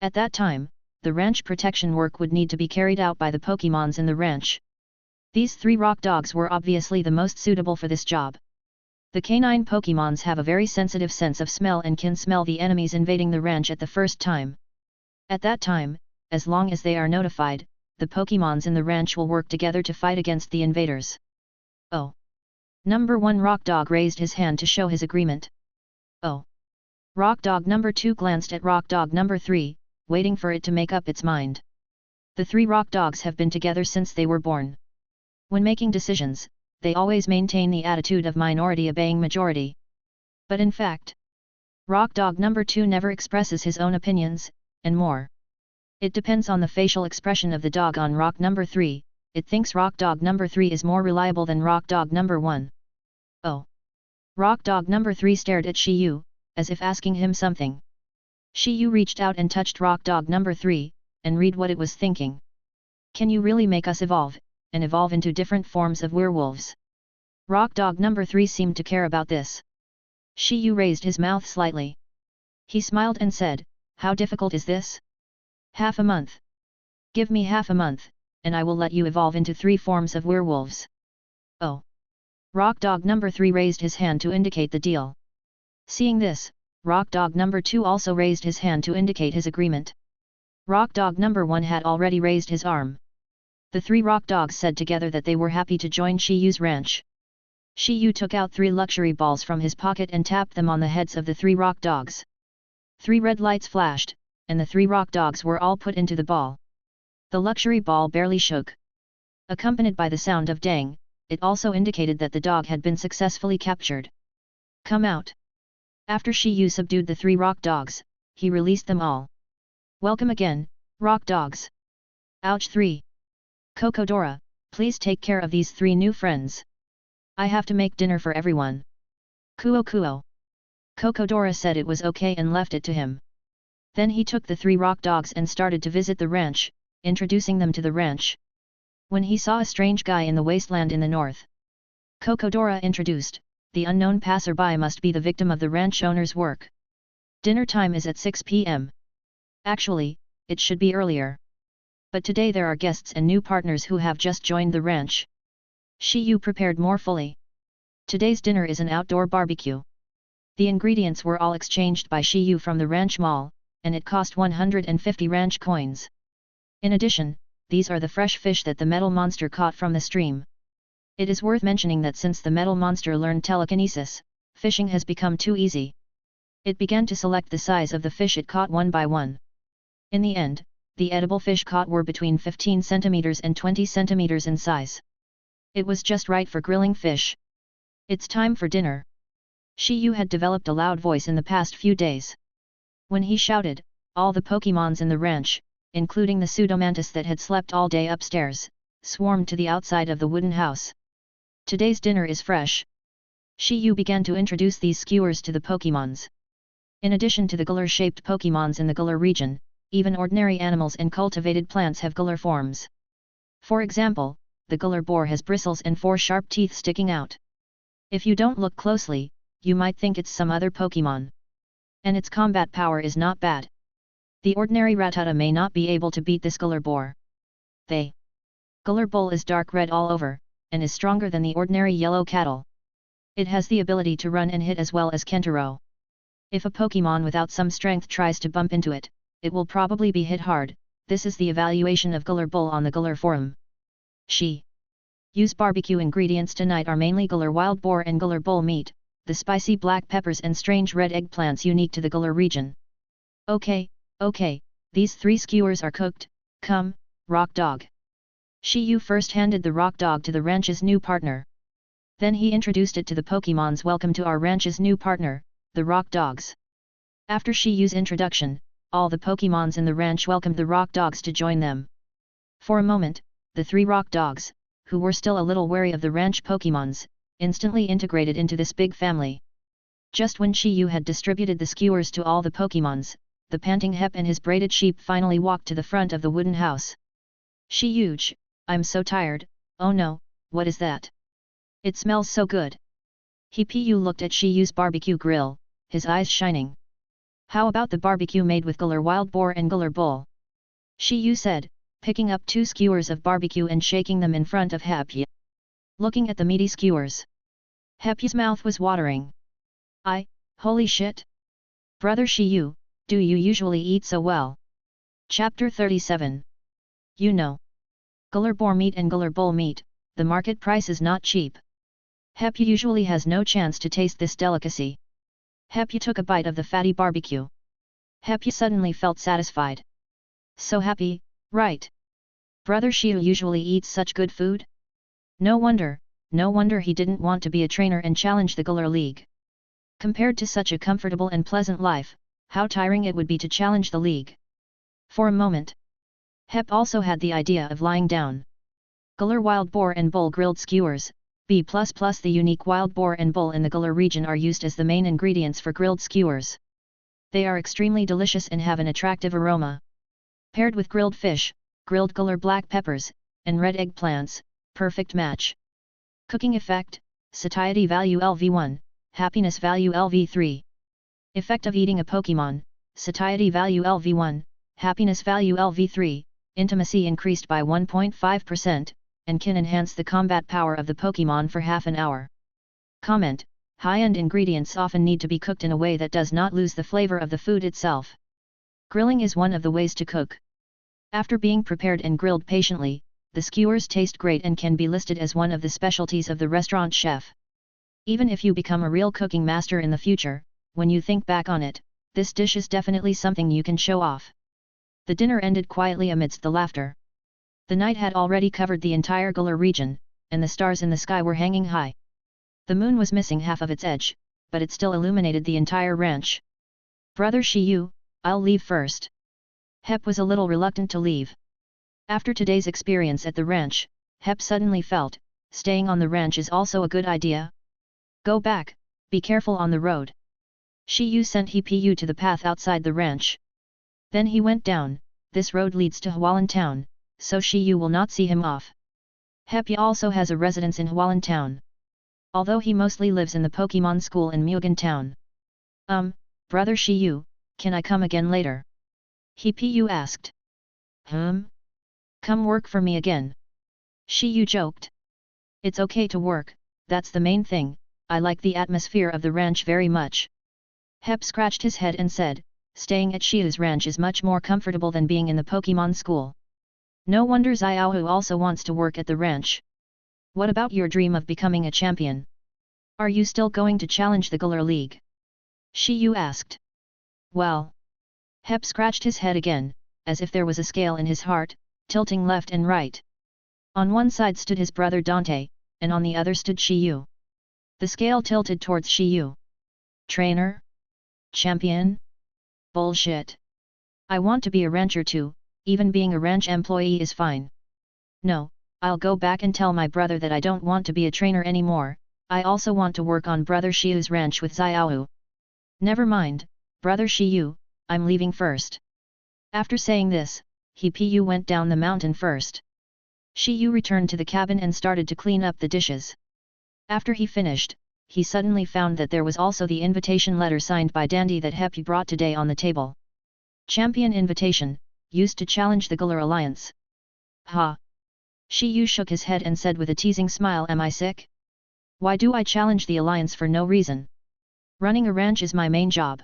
At that time, the ranch protection work would need to be carried out by the Pokémons in the ranch. These 3 rock dogs were obviously the most suitable for this job. The canine Pokémons have a very sensitive sense of smell and can smell the enemies invading the ranch at the first time. At that time, as long as they are notified, the Pokémons in the ranch will work together to fight against the invaders. Oh. Number 1 Rock Dog raised his hand to show his agreement. Oh. Rock Dog number 2 glanced at Rock Dog number 3, waiting for it to make up its mind. The 3 rock dogs have been together since they were born. When making decisions, they always maintain the attitude of minority obeying majority. But in fact, Rock Dog number 2 never expresses his own opinions, and more. It depends on the facial expression of the dog on Rock number 3, it thinks Rock Dog number 3 is more reliable than Rock Dog number 1. Oh. Rock Dog number 3 stared at Shi Yu, as if asking him something. Shi Yu reached out and touched Rock Dog number 3, and read what it was thinking. Can you really make us evolve, and evolve into different forms of werewolves? Rock Dog number 3 seemed to care about this. Shi Yu raised his mouth slightly. He smiled and said, how difficult is this? Half a month. Give me half a month, and I will let you evolve into 3 forms of werewolves. Oh. Rock Dog number 3 raised his hand to indicate the deal. Seeing this, Rock Dog number 2 also raised his hand to indicate his agreement. Rock Dog number 1 had already raised his arm. The 3 rock dogs said together that they were happy to join Shi Yu's ranch. Shi Yu took out 3 luxury balls from his pocket and tapped them on the heads of the 3 rock dogs. 3 red lights flashed, and the 3 rock dogs were all put into the ball. The luxury ball barely shook. Accompanied by the sound of dang, it also indicated that the dog had been successfully captured. Come out. After Shi Yu subdued the 3 rock dogs, he released them all. Welcome again, rock dogs. Ouch 3. Cocodora, please take care of these 3 new friends. I have to make dinner for everyone. Kuo Kuo. Cocodora said it was okay and left it to him. Then he took the 3 rock dogs and started to visit the ranch, introducing them to the ranch. When he saw a strange guy in the wasteland in the north, Cocodora introduced, the unknown passerby must be the victim of the ranch owner's work. Dinner time is at 6 p.m. Actually, it should be earlier. But today there are guests and new partners who have just joined the ranch. Shi Yu prepared more fully. Today's dinner is an outdoor barbecue. The ingredients were all exchanged by Shi Yu from the ranch mall, and it cost 150 ranch coins. In addition, these are the fresh fish that the metal monster caught from the stream. It is worth mentioning that since the metal monster learned telekinesis, fishing has become too easy. It began to select the size of the fish it caught one by one. In the end, the edible fish caught were between 15 centimeters and 20 centimeters in size. It was just right for grilling fish. It's time for dinner. Shi Yu had developed a loud voice in the past few days. When he shouted, all the Pokémons in the ranch, including the pseudomantis that had slept all day upstairs, swarmed to the outside of the wooden house. Today's dinner is fresh. Shi Yu began to introduce these skewers to the Pokémons. In addition to the Galar-shaped Pokémons in the Galar region, even ordinary animals and cultivated plants have Galar forms. For example, the Galar boar has bristles and 4 sharp teeth sticking out. If you don't look closely, you might think it's some other Pokémon. And its combat power is not bad. The ordinary Rattata may not be able to beat this Galar boar. The Galar bull is dark red all over, and is stronger than the ordinary yellow cattle. It has the ability to run and hit as well as Kentaro. If a Pokémon without some strength tries to bump into it, it will probably be hit hard. This is the evaluation of Galar bull on the Galar forum. Shi Yu's barbecue ingredients tonight are mainly Galar wild boar and Galar bull meat, the spicy black peppers and strange red eggplants unique to the Galar region. Okay, these 3 skewers are cooked. Come, Rock Dog. Shi Yu first handed the Rock Dog to the ranch's new partner. Then he introduced it to the Pokémons. Welcome to our ranch's new partner, the Rock Dogs. After Shi Yu's introduction, all the Pokémons in the ranch welcomed the Rock Dogs to join them. For a moment, the 3 Rock Dogs, who were still a little wary of the ranch Pokémons, instantly integrated into this big family. Just when Shi Yu had distributed the skewers to all the Pokémons, the panting Hep and his braided sheep finally walked to the front of the wooden house. Shi Yu, I'm so tired. Oh no, what is that? It smells so good. Hifumi looked at Shi Yu's barbecue grill, his eyes shining. How about the barbecue made with Galar wild boar and Galar bull? Shi Yu said, picking up 2 skewers of barbecue and shaking them in front of Hifumi. Looking at the meaty skewers, Hifumu's mouth was watering. Holy shit! Brother Shi Yu, do you usually eat so well? Chapter 37. You know, Galar boar meat and Galar bull meat, the market price is not cheap. Hifumi usually has no chance to taste this delicacy. Hifumi took a bite of the fatty barbecue. Hifumi suddenly felt satisfied. So happy, right? Brother Shi Yu usually eats such good food? No wonder he didn't want to be a trainer and challenge the Galar League. Compared to such a comfortable and pleasant life, how tiring it would be to challenge the league. For a moment, Hep also had the idea of lying down. Galar wild boar and bull grilled skewers, B++ the unique wild boar and bull in the Galar region are used as the main ingredients for grilled skewers. They are extremely delicious and have an attractive aroma. Paired with grilled fish, grilled Galar black peppers, and red eggplants, perfect match. Cooking effect, satiety value LV1, happiness value LV3. Effect of eating a Pokémon, satiety value LV1, happiness value LV3, intimacy increased by 1.5%, and can enhance the combat power of the Pokémon for half an hour. Comment: high-end ingredients often need to be cooked in a way that does not lose the flavor of the food itself. Grilling is one of the ways to cook. After being prepared and grilled patiently, the skewers taste great and can be listed as one of the specialties of the restaurant chef. Even if you become a real cooking master in the future, when you think back on it, this dish is definitely something you can show off. The dinner ended quietly amidst the laughter. The night had already covered the entire Galar region, and the stars in the sky were hanging high. The moon was missing half of its edge, but it still illuminated the entire ranch. Brother Shi Yu, I'll leave first. Hep was a little reluctant to leave. After today's experience at the ranch, Hep suddenly felt, staying on the ranch is also a good idea. Go back, be careful on the road. Shi Yu sent Hifumi to the path outside the ranch. Then he went down. This road leads to Hulang Town, so Shi Yu will not see him off. Hifumi also has a residence in Hulang Town, although he mostly lives in the Pokémon School in Hulang Town. Brother Shi Yu, can I come again later? Hifumi asked. Come work for me again. Shi Yu joked. It's okay to work, that's the main thing, I like the atmosphere of the ranch very much. Hep scratched his head and said, staying at Shi Yu's ranch is much more comfortable than being in the Pokémon School. No wonder Xiaohu also wants to work at the ranch. What about your dream of becoming a champion? Are you still going to challenge the Galar League? Shi Yu asked. Well. Hep scratched his head again, as if there was a scale in his heart, tilting left and right. On one side stood his brother Dante, and on the other stood Shi Yu. The scale tilted towards Shi Yu. Trainer? Champion? Bullshit. I want to be a rancher too, even being a ranch employee is fine. No, I'll go back and tell my brother that I don't want to be a trainer anymore, I also want to work on Brother Shi Yu's ranch with Xiaowu. Never mind, Brother Shi Yu, I'm leaving first. After saying this, Hifumi went down the mountain first. Shi Yu returned to the cabin and started to clean up the dishes. After he finished, he suddenly found that there was also the invitation letter signed by Dandy that Hifumi brought today on the table. Champion invitation, used to challenge the Galar alliance. Ha! Shi Yu shook his head and said with a teasing smile, am I sick? Why do I challenge the alliance for no reason? Running a ranch is my main job.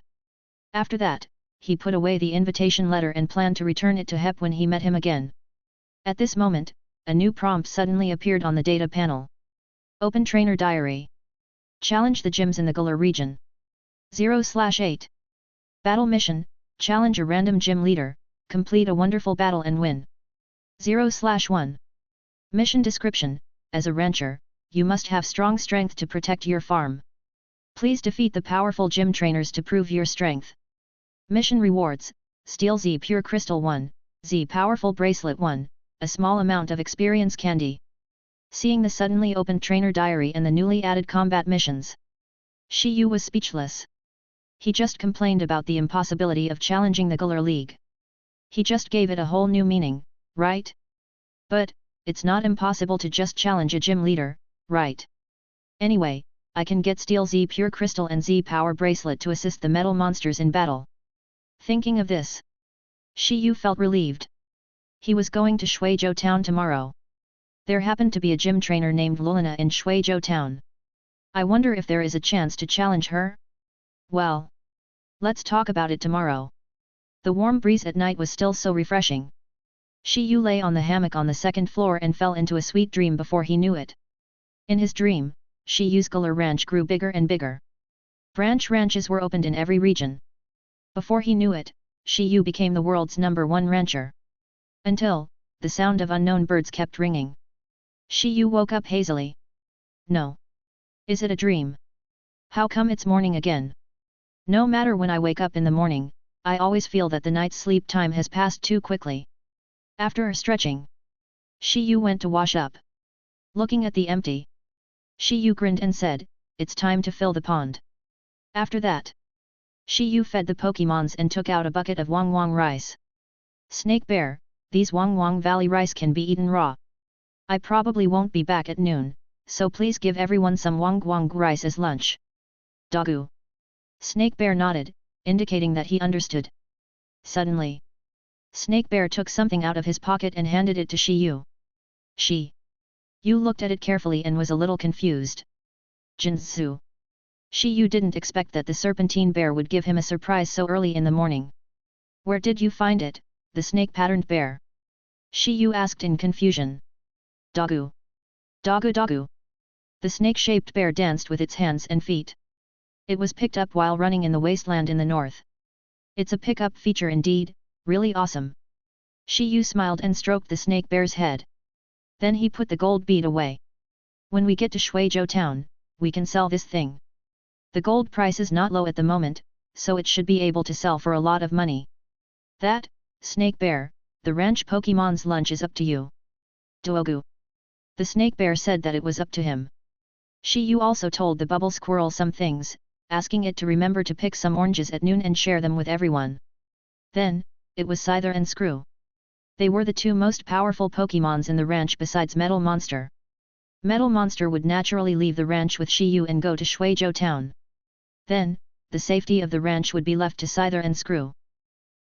After that, he put away the invitation letter and planned to return it to Hep when he met him again. At this moment, a new prompt suddenly appeared on the data panel. Open Trainer Diary. Challenge the gyms in the Galar region. 0/8. Battle Mission, challenge a random gym leader, complete a wonderful battle and win. 0/1. Mission description, as a rancher, you must have strong strength to protect your farm. Please defeat the powerful gym trainers to prove your strength. Mission rewards, Steel Z Pure Crystal 1, Z Powerful Bracelet 1, a small amount of experience candy. Seeing the suddenly opened trainer diary and the newly added combat missions, Shi Yu was speechless. He just complained about the impossibility of challenging the Galar League. He just gave it a whole new meaning, right? But, it's not impossible to just challenge a gym leader, right? Anyway, I can get Steel Z Pure Crystal and Z Power Bracelet to assist the metal monsters in battle. Thinking of this, Shi Yu felt relieved. He was going to Shuizhou Town tomorrow. There happened to be a gym trainer named Lulina in Shuizhou Town. I wonder if there is a chance to challenge her? Well, let's talk about it tomorrow. The warm breeze at night was still so refreshing. Shi Yu lay on the hammock on the second floor and fell into a sweet dream before he knew it. In his dream, Shi Yu's Galar ranch grew bigger and bigger. Ranches were opened in every region. Before he knew it, Shi Yu became the world's #1 rancher. Until, the sound of unknown birds kept ringing. Shi Yu woke up hazily. No. Is it a dream? How come it's morning again? No matter when I wake up in the morning, I always feel that the night's sleep time has passed too quickly. After stretching, Shi Yu went to wash up. Looking at the empty, Shi Yu grinned and said, it's time to fill the pond. After that, Shi Yu fed the Pokémons and took out a bucket of Wang Wang rice. Snake Bear, these Wang Wang Valley rice can be eaten raw. I probably won't be back at noon, so please give everyone some Wang Wang rice as lunch. Doggo. Snake Bear nodded, indicating that he understood. Suddenly, Snake Bear took something out of his pocket and handed it to Shi Yu. Shi Yu looked at it carefully and was a little confused. Jinzu. Shi Yu didn't expect that the serpentine bear would give him a surprise so early in the morning. Where did you find it, the snake-patterned bear? Shi Yu asked in confusion. Doggo. Doggo doggo. The snake-shaped bear danced with its hands and feet. It was picked up while running in the wasteland in the north. It's a pickup feature indeed, really awesome. Shi Yu smiled and stroked the snake bear's head. Then he put the gold bead away. When we get to Shuizhou Town, we can sell this thing. The gold price is not low at the moment, so it should be able to sell for a lot of money. That, Snake Bear, the ranch Pokémon's lunch is up to you. Duogu. The Snake Bear said that it was up to him. Shi Yu also told the Bubble Squirrel some things, asking it to remember to pick some oranges at noon and share them with everyone. Then, it was Scyther and Screw. They were the two most powerful Pokémons in the ranch besides Metal Monster. Metal Monster would naturally leave the ranch with Shi Yu and go to Shuizhou Town. Then, the safety of the ranch would be left to Scyther and Screw.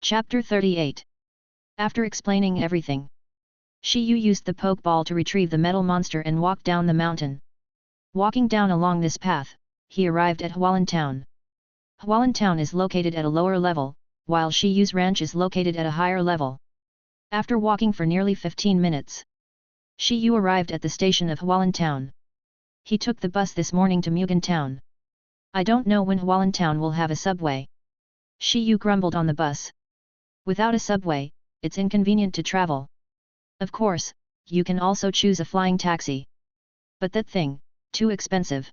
Chapter 38. After explaining everything, Shi Yu used the Pokeball to retrieve the Metal Monster and walked down the mountain. Walking down along this path, he arrived at Hulang Town. Hulang Town is located at a lower level, while Shi Yu's ranch is located at a higher level. After walking for nearly 15 minutes, Shi Yu arrived at the station of Hulang Town. He took the bus this morning to Mugen Town. I don't know when Hulang Town will have a subway. Shi Yu grumbled on the bus. Without a subway, it's inconvenient to travel. Of course, you can also choose a flying taxi. But that thing, too expensive.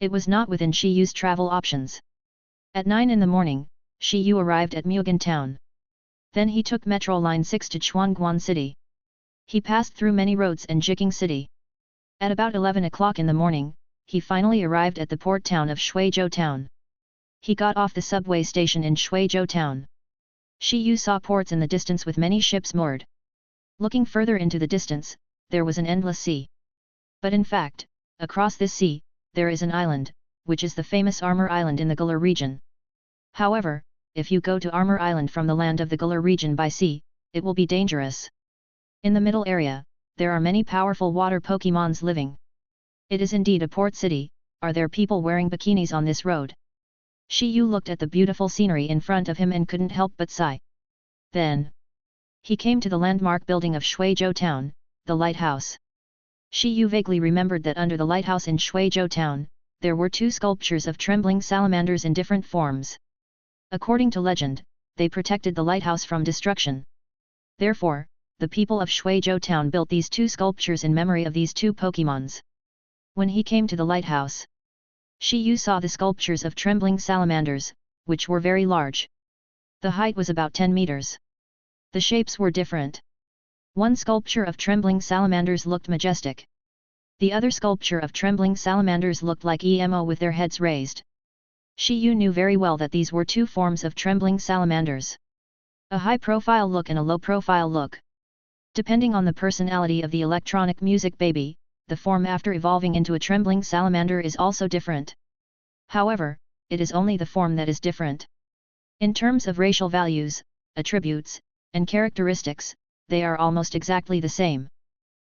It was not within Shi Yu's travel options. At 9 in the morning, Shi Yu arrived at Mugen Town. Then he took Metro Line 6 to Chuanguan City. He passed through many roads and Jiking City. At about 11 o'clock in the morning, he finally arrived at the port town of Huizhou Town. He got off the subway station in Huizhou Town. Shi Yu saw ports in the distance with many ships moored. Looking further into the distance, there was an endless sea. But in fact, across this sea, there is an island, which is the famous Armor Island in the Galar region. However, if you go to Armor Island from the land of the Galar region by sea, it will be dangerous. In the middle area, there are many powerful water Pokémons living. It is indeed a port city. Are there people wearing bikinis on this road? Shi Yu looked at the beautiful scenery in front of him and couldn't help but sigh. Then, he came to the landmark building of Huizhou Town, the lighthouse. Shi Yu vaguely remembered that under the lighthouse in Huizhou Town, there were 2 sculptures of trembling salamanders in different forms. According to legend, they protected the lighthouse from destruction. Therefore, the people of Huizhou Town built these 2 sculptures in memory of these 2 Pokémons. When he came to the lighthouse, Shi Yu saw the sculptures of trembling salamanders, which were very large. The height was about 10 meters. The shapes were different. One sculpture of trembling salamanders looked majestic. The other sculpture of trembling salamanders looked like emo with their heads raised. Shi Yu knew very well that these were 2 forms of trembling salamanders. A high-profile look and a low-profile look. Depending on the personality of the electronic music baby, the form after evolving into a trembling salamander is also different. However, it is only the form that is different. In terms of racial values, attributes, and characteristics, they are almost exactly the same.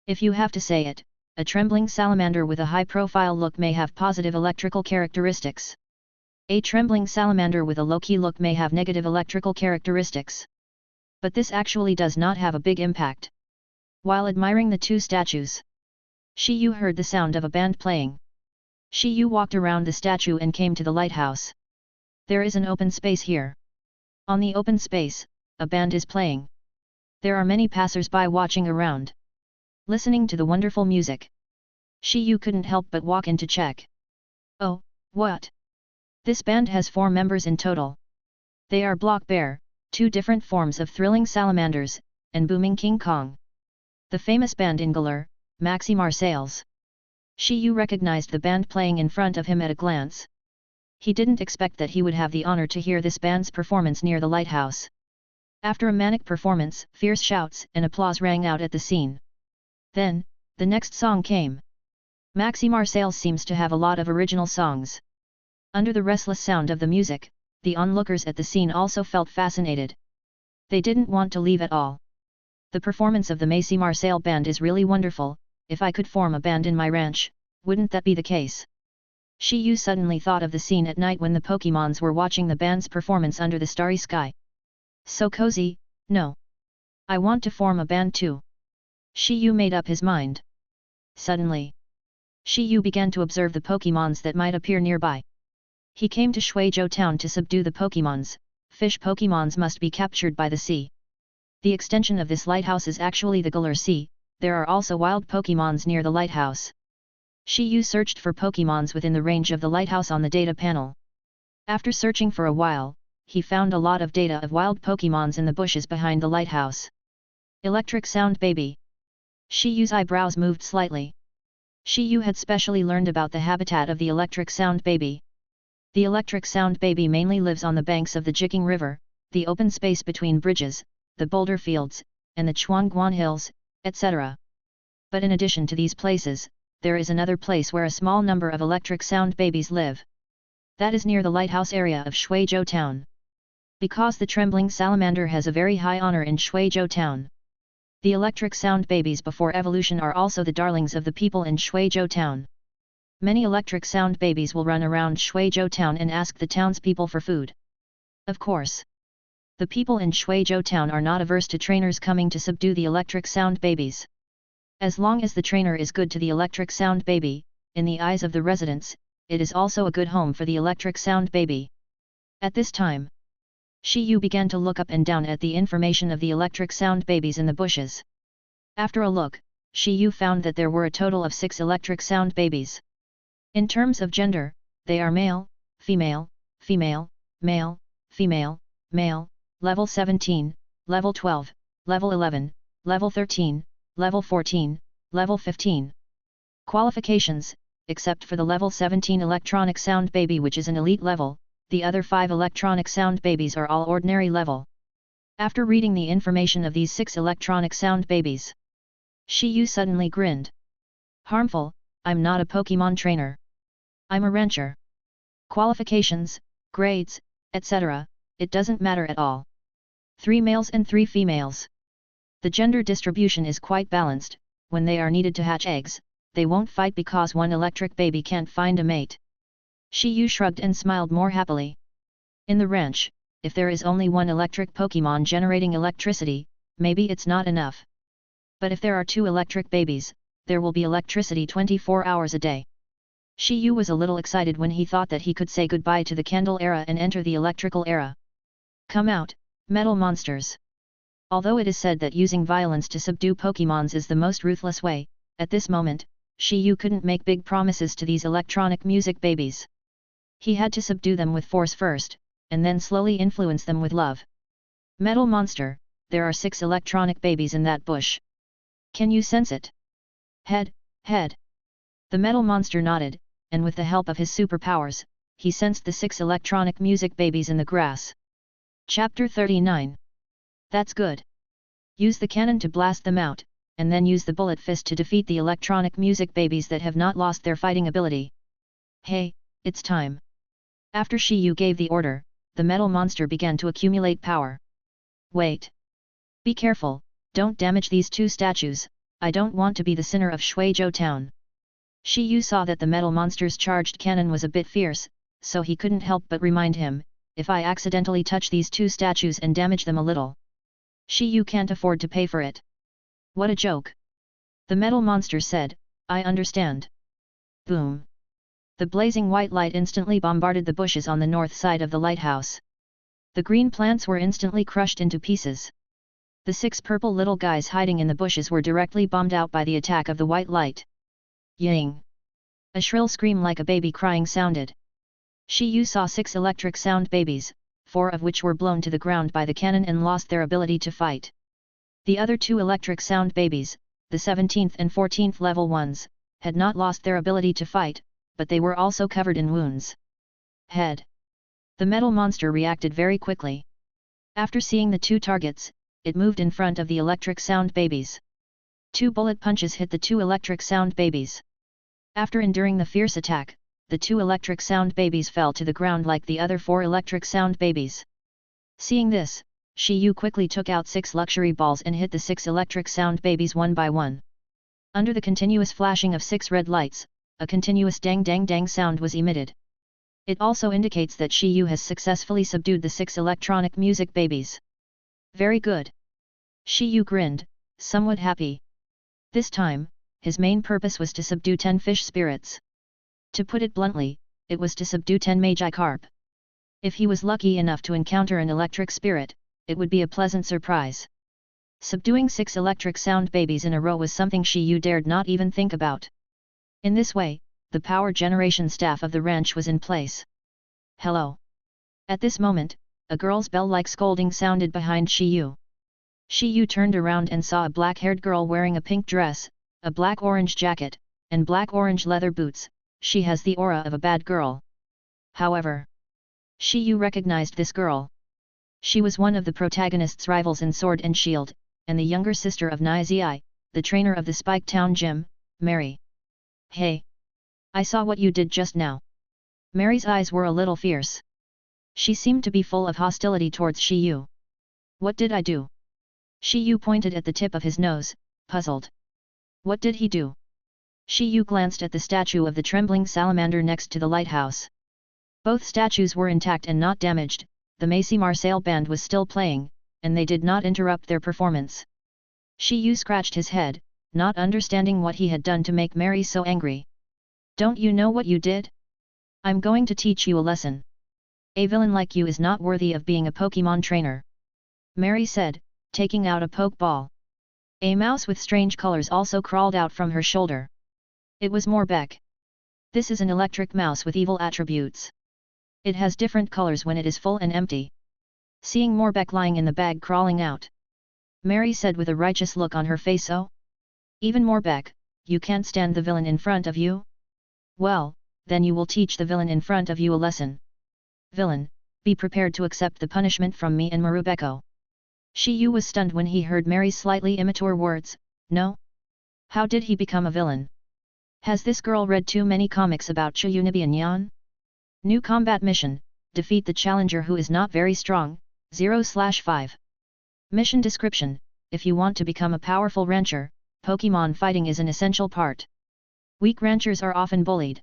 If you have to say it, a trembling salamander with a high-profile look may have positive electrical characteristics. A trembling salamander with a low-key look may have negative electrical characteristics. But this actually does not have a big impact. While admiring the 2 statues, Shi Yu heard the sound of a band playing. Shi Yu walked around the statue and came to the lighthouse. There is an open space here. On the open space, a band is playing. There are many passers-by watching around, listening to the wonderful music. Shi Yu couldn't help but walk in to check. Oh, what? This band has 4 members in total. They are Block Bear, 2 different forms of thrilling salamanders, and Booming King Kong. The famous band in Galar, Maxi Marseilles. Shi Yu recognized the band playing in front of him at a glance. He didn't expect that he would have the honor to hear this band's performance near the lighthouse. After a manic performance, fierce shouts and applause rang out at the scene. Then, the next song came. Maxi Marseilles seems to have a lot of original songs. Under the restless sound of the music, the onlookers at the scene also felt fascinated. They didn't want to leave at all. The performance of the Maxi Marseilles band is really wonderful. If I could form a band in my ranch, wouldn't that be the case? Shi Yu suddenly thought of the scene at night when the Pokémons were watching the band's performance under the starry sky. So cozy, no. I want to form a band too. Shi Yu made up his mind. Suddenly, Shi Yu began to observe the Pokémons that might appear nearby. He came to Huizhou Town to subdue the Pokémons. Fish Pokémons must be captured by the sea. The extension of this lighthouse is actually the Galar Sea. There are also wild Pokémons near the lighthouse. Shi Yu searched for Pokémons within the range of the lighthouse on the data panel. After searching for a while, he found a lot of data of wild Pokémons in the bushes behind the lighthouse. Electric Sound Baby. Shi Yu's eyebrows moved slightly. Shi Yu had specially learned about the habitat of the Electric Sound Baby. The Electric Sound Baby mainly lives on the banks of the Jiking River, the open space between bridges, the boulder fields, and the Chuangguan Hills, etc. But in addition to these places, there is another place where a small number of Electric Sound Babies live. That is near the lighthouse area of Huizhou Town. Because the trembling salamander has a very high honor in Huizhou Town. The Electric Sound Babies before evolution are also the darlings of the people in Huizhou Town. Many Electric Sound Babies will run around Huizhou Town and ask the townspeople for food. Of course, the people in Huizhou Town are not averse to trainers coming to subdue the Electric Sound Babies. As long as the trainer is good to the Electric Sound Baby, in the eyes of the residents, it is also a good home for the Electric Sound Baby. At this time, Shi Yu began to look up and down at the information of the Electric Sound Babies in the bushes. After a look, Shi Yu found that there were a total of 6 Electric Sound Babies. In terms of gender, they are male, female, female, male, female, male, level 17, level 12, level 11, level 13, level 14, level 15. Qualifications: except for the level 17 electronic sound baby which is an elite level, the other 5 electronic sound babies are all ordinary level. After reading the information of these 6 electronic sound babies, Shi Yu suddenly grinned. Harmful, I'm not a Pokémon trainer. I'm a rancher. Qualifications, grades, etc., it doesn't matter at all. 3 males and 3 females. The gender distribution is quite balanced. When they are needed to hatch eggs, they won't fight because one electric baby can't find a mate. Shi Yu shrugged and smiled more happily. In the ranch, if there is only one electric Pokémon generating electricity, maybe it's not enough. But if there are 2 electric babies, there will be electricity 24 hours a day. Shi Yu was a little excited when he thought that he could say goodbye to the Candle era and enter the electrical era. Come out, metal monsters! Although it is said that using violence to subdue Pokémons is the most ruthless way, at this moment, Shi Yu couldn't make big promises to these electronic music babies. He had to subdue them with force first, and then slowly influence them with love. Metal monster, there are 6 electronic babies in that bush. Can you sense it? Head. The metal monster nodded, and with the help of his superpowers, he sensed the 6 electronic music babies in the grass. Chapter 39. That's good. Use the cannon to blast them out, and then use the bullet fist to defeat the electronic music babies that have not lost their fighting ability. Hey, it's time. After Shi Yu gave the order, the metal monster began to accumulate power. Wait. Be careful, don't damage these 2 statues, I don't want to be the sinner of Shuizhou Town. Shi Yu saw that the metal monster's charged cannon was a bit fierce, so he couldn't help but remind him, if I accidentally touch these 2 statues and damage them a little, Shi Yu can't afford to pay for it. What a joke! The metal monster said, I understand. Boom! The blazing white light instantly bombarded the bushes on the north side of the lighthouse. The green plants were instantly crushed into pieces. The 6 purple little guys hiding in the bushes were directly bombed out by the attack of the white light. Ying! A shrill scream like a baby crying sounded. Shi Yu saw 6 electric sound babies, 4 of which were blown to the ground by the cannon and lost their ability to fight. The other 2 electric sound babies, the 17th and 14th level ones, had not lost their ability to fight, but they were also covered in wounds. Head. The metal monster reacted very quickly. After seeing the 2 targets, it moved in front of the electric sound babies. 2 bullet punches hit the 2 electric sound babies. After enduring the fierce attack, the 2 electric sound babies fell to the ground like the other 4 electric sound babies. Seeing this, Shi Yu quickly took out 6 luxury balls and hit the 6 electric sound babies one by one. Under the continuous flashing of 6 red lights, a continuous dang dang dang sound was emitted. It also indicates that Shi Yu has successfully subdued the 6 electronic music babies. Very good. Shi Yu grinned, somewhat happy. This time, his main purpose was to subdue 10 fish spirits. To put it bluntly, it was to subdue 10 Magikarp. If he was lucky enough to encounter an electric spirit, it would be a pleasant surprise. Subduing 6 electric sound babies in a row was something Shi Yu dared not even think about. In this way, the power generation staff of the ranch was in place. Hello. At this moment, a girl's bell-like scolding sounded behind Shi Yu. Shi Yu turned around and saw a black-haired girl wearing a pink dress, a black-orange jacket, and black-orange leather boots. She has the aura of a bad girl. However, Shi Yu recognized this girl. She was one of the protagonist's rivals in Sword and Shield, and the younger sister of Nizei, the trainer of the Spike Town gym, Mary. Hey! I saw what you did just now. Mary's eyes were a little fierce. She seemed to be full of hostility towards Shi Yu. What did I do? Shi Yu pointed at the tip of his nose, puzzled. What did he do? Shi Yu glanced at the statue of the trembling salamander next to the lighthouse. Both statues were intact and not damaged, the Macy Marseille band was still playing, and they did not interrupt their performance. Shi Yu scratched his head, not understanding what he had done to make Mary so angry. Don't you know what you did? I'm going to teach you a lesson. A villain like you is not worthy of being a Pokémon trainer. Mary said, taking out a Pokeball. A mouse with strange colors also crawled out from her shoulder. It was Morbeck. This is an electric mouse with evil attributes. It has different colors when it is full and empty. Seeing Morbeck lying in the bag crawling out, Mary said with a righteous look on her face, oh? Even Morbeck, you can't stand the villain in front of you? Well, then you will teach the villain in front of you a lesson. Villain, be prepared to accept the punishment from me and Marubeko. Shi Yu was stunned when he heard Mary's slightly immature words. No? How did he become a villain? Has this girl read too many comics about Chiyunibian? New combat mission, defeat the challenger who is not very strong, 0/5. Mission description, if you want to become a powerful rancher, Pokemon fighting is an essential part. Weak ranchers are often bullied.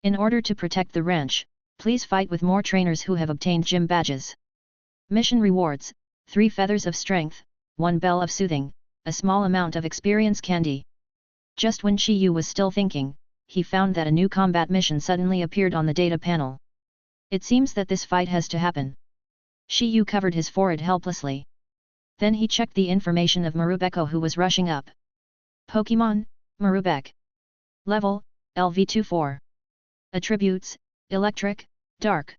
In order to protect the ranch, please fight with more trainers who have obtained gym badges. Mission rewards, 3 feathers of strength, 1 bell of soothing, a small amount of experience candy. Just when Shi Yu was still thinking, he found that a new combat mission suddenly appeared on the data panel. It seems that this fight has to happen. Shi Yu covered his forehead helplessly. Then he checked the information of Marubeko who was rushing up. Pokemon, Marubek. Level, LV24. Attributes, Electric, Dark.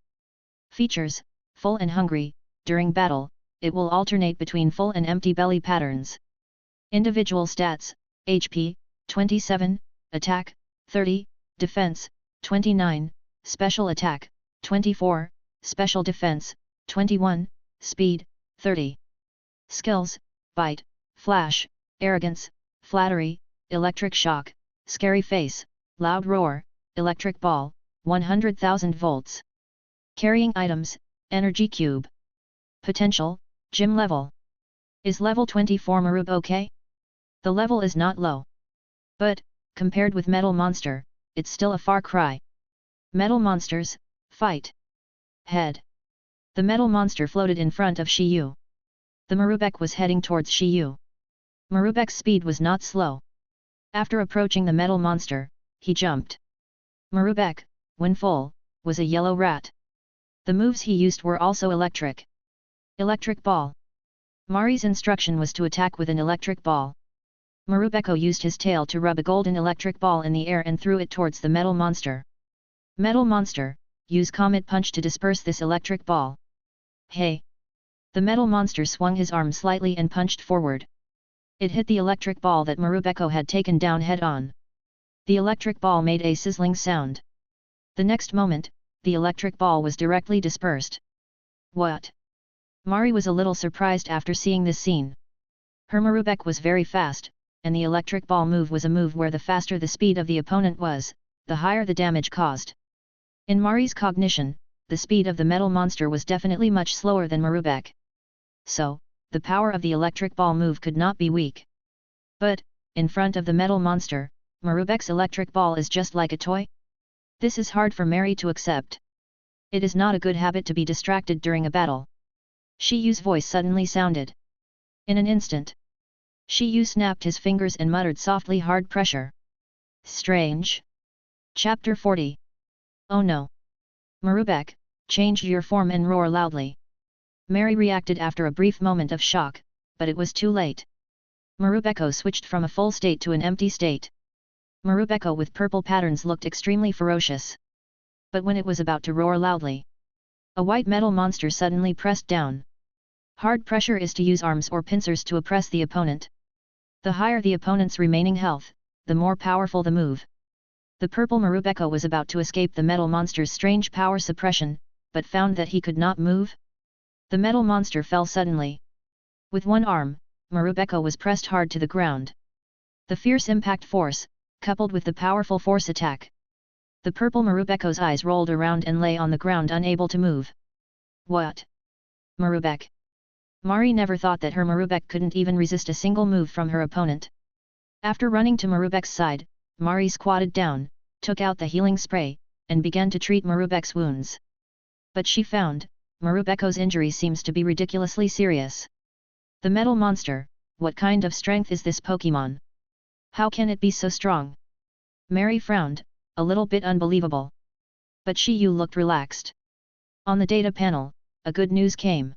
Features, Full and Hungry. During battle, it will alternate between full and empty belly patterns. Individual stats, HP, 27, Attack, 30, Defense, 29, Special Attack, 24, Special Defense, 21, Speed, 30. Skills, Bite, Flash, Arrogance, Flattery, Electric Shock, Scary Face, Loud Roar, Electric Ball, 100,000 volts. Carrying items, Energy Cube. Potential, Gym level. Is level 24 Marub okay? The level is not low. But, compared with Metal Monster, it's still a far cry. Metal Monsters, fight! Head. The Metal Monster floated in front of Shi Yu. The Marubek was heading towards Shi Yu. Marubek's speed was not slow. After approaching the Metal Monster, he jumped. Marubek, when full, was a yellow rat. The moves he used were also electric. Electric Ball. Mari's instruction was to attack with an electric ball. Marubeko used his tail to rub a golden electric ball in the air and threw it towards the Metal Monster. Metal Monster, use Comet Punch to disperse this electric ball. Hey! The Metal Monster swung his arm slightly and punched forward. It hit the electric ball that Marubeko had taken down head-on. The electric ball made a sizzling sound. The next moment, the electric ball was directly dispersed. What? Mari was a little surprised after seeing this scene. Her Marubek was very fast, and the electric ball move was a move where the faster the speed of the opponent was, the higher the damage caused. In Mari's cognition, the speed of the Metal Monster was definitely much slower than Marubek. So, the power of the electric ball move could not be weak. But, in front of the Metal Monster, Marubek's electric ball is just like a toy? This is hard for Mary to accept. It is not a good habit to be distracted during a battle. Shi Yu's voice suddenly sounded. In an instant, Shi Yu snapped his fingers and muttered softly, hard pressure. Strange. Chapter 40. Oh no! Marubek, change your form and roar loudly. Mary reacted after a brief moment of shock, but it was too late. Marubeko switched from a full state to an empty state. Marubeko with purple patterns looked extremely ferocious. But when it was about to roar loudly, a white metal monster suddenly pressed down. Hard pressure is to use arms or pincers to oppress the opponent. The higher the opponent's remaining health, the more powerful the move. The purple Marubeko was about to escape the metal monster's strange power suppression, but found that he could not move. The metal monster fell suddenly. With one arm, Marubeko was pressed hard to the ground. The fierce impact force, coupled with the powerful force attack. The purple Marubeko's eyes rolled around and lay on the ground unable to move. What? Marubek. Mari never thought that her Marubek couldn't even resist a single move from her opponent. After running to Marubek's side, Mari squatted down, took out the healing spray, and began to treat Marubek's wounds. But she found, Marubeko's injury seems to be ridiculously serious. The metal monster, what kind of strength is this Pokemon? How can it be so strong? Mary frowned, a little bit unbelievable. But Shi Yu looked relaxed. On the data panel, a good news came.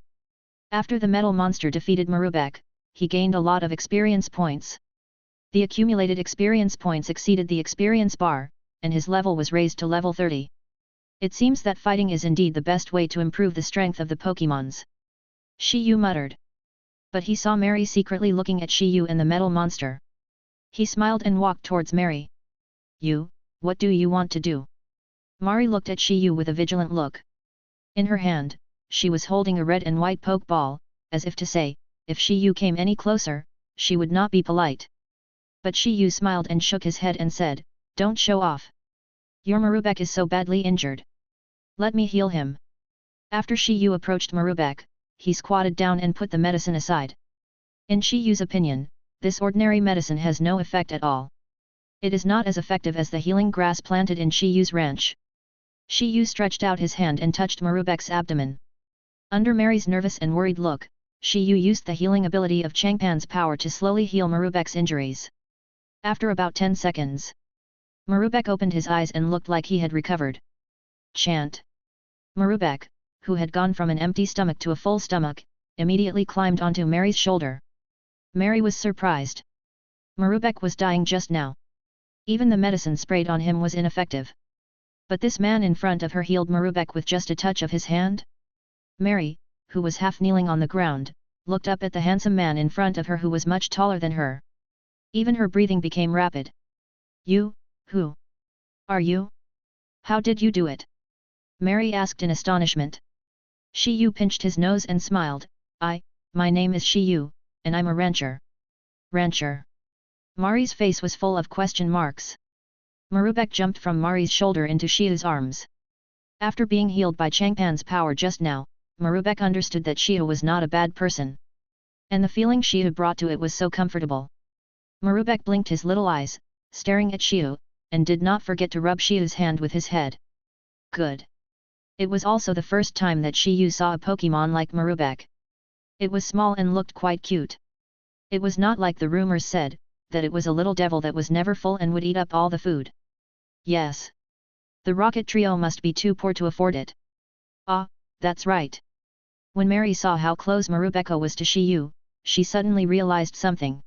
After the metal monster defeated Marubek, he gained a lot of experience points. The accumulated experience points exceeded the experience bar, and his level was raised to level 30. It seems that fighting is indeed the best way to improve the strength of the Pokemons. Shi Yu muttered. But he saw Mary secretly looking at Shi Yu and the metal monster. He smiled and walked towards Mary. You, what do you want to do? Mari looked at Shi Yu with a vigilant look. In her hand, she was holding a red and white pokeball, as if to say, if Shi Yu came any closer, she would not be polite. But Shi Yu smiled and shook his head and said, don't show off. Your Marubek is so badly injured. Let me heal him. After Shi Yu approached Marubek, he squatted down and put the medicine aside. In Shi Yu's opinion, this ordinary medicine has no effect at all. It is not as effective as the healing grass planted in Shi Yu's ranch. Shi Yu stretched out his hand and touched Marubek's abdomen. Under Mary's nervous and worried look, Shi Yu used the healing ability of Changpan's power to slowly heal Marubek's injuries. After about 10 seconds, Marubek opened his eyes and looked like he had recovered. Chant. Marubek, who had gone from an empty stomach to a full stomach, immediately climbed onto Mary's shoulder. Mary was surprised. Marubek was dying just now. Even the medicine sprayed on him was ineffective. But this man in front of her healed Marubek with just a touch of his hand? Mary, who was half kneeling on the ground, looked up at the handsome man in front of her who was much taller than her. Even her breathing became rapid. You, who are you? How did you do it? Mary asked in astonishment. Shi Yu pinched his nose and smiled. My name is Shi Yu, and I'm a rancher. Rancher. Mari's face was full of question marks. Marubek jumped from Mari's shoulder into Shi Yu's arms. After being healed by Changpan's power just now, Marubek understood that Shi Yu was not a bad person. And the feeling Shi Yu brought to it was so comfortable. Marubek blinked his little eyes, staring at Shi Yu, and did not forget to rub Shi Yu's hand with his head. Good. It was also the first time that Shi Yu saw a Pokémon like Marubek. It was small and looked quite cute. It was not like the rumors said, that it was a little devil that was never full and would eat up all the food. Yes. The rocket trio must be too poor to afford it. Ah, that's right. When Mary saw how close Marubeko was to Shi Yu, she suddenly realized something.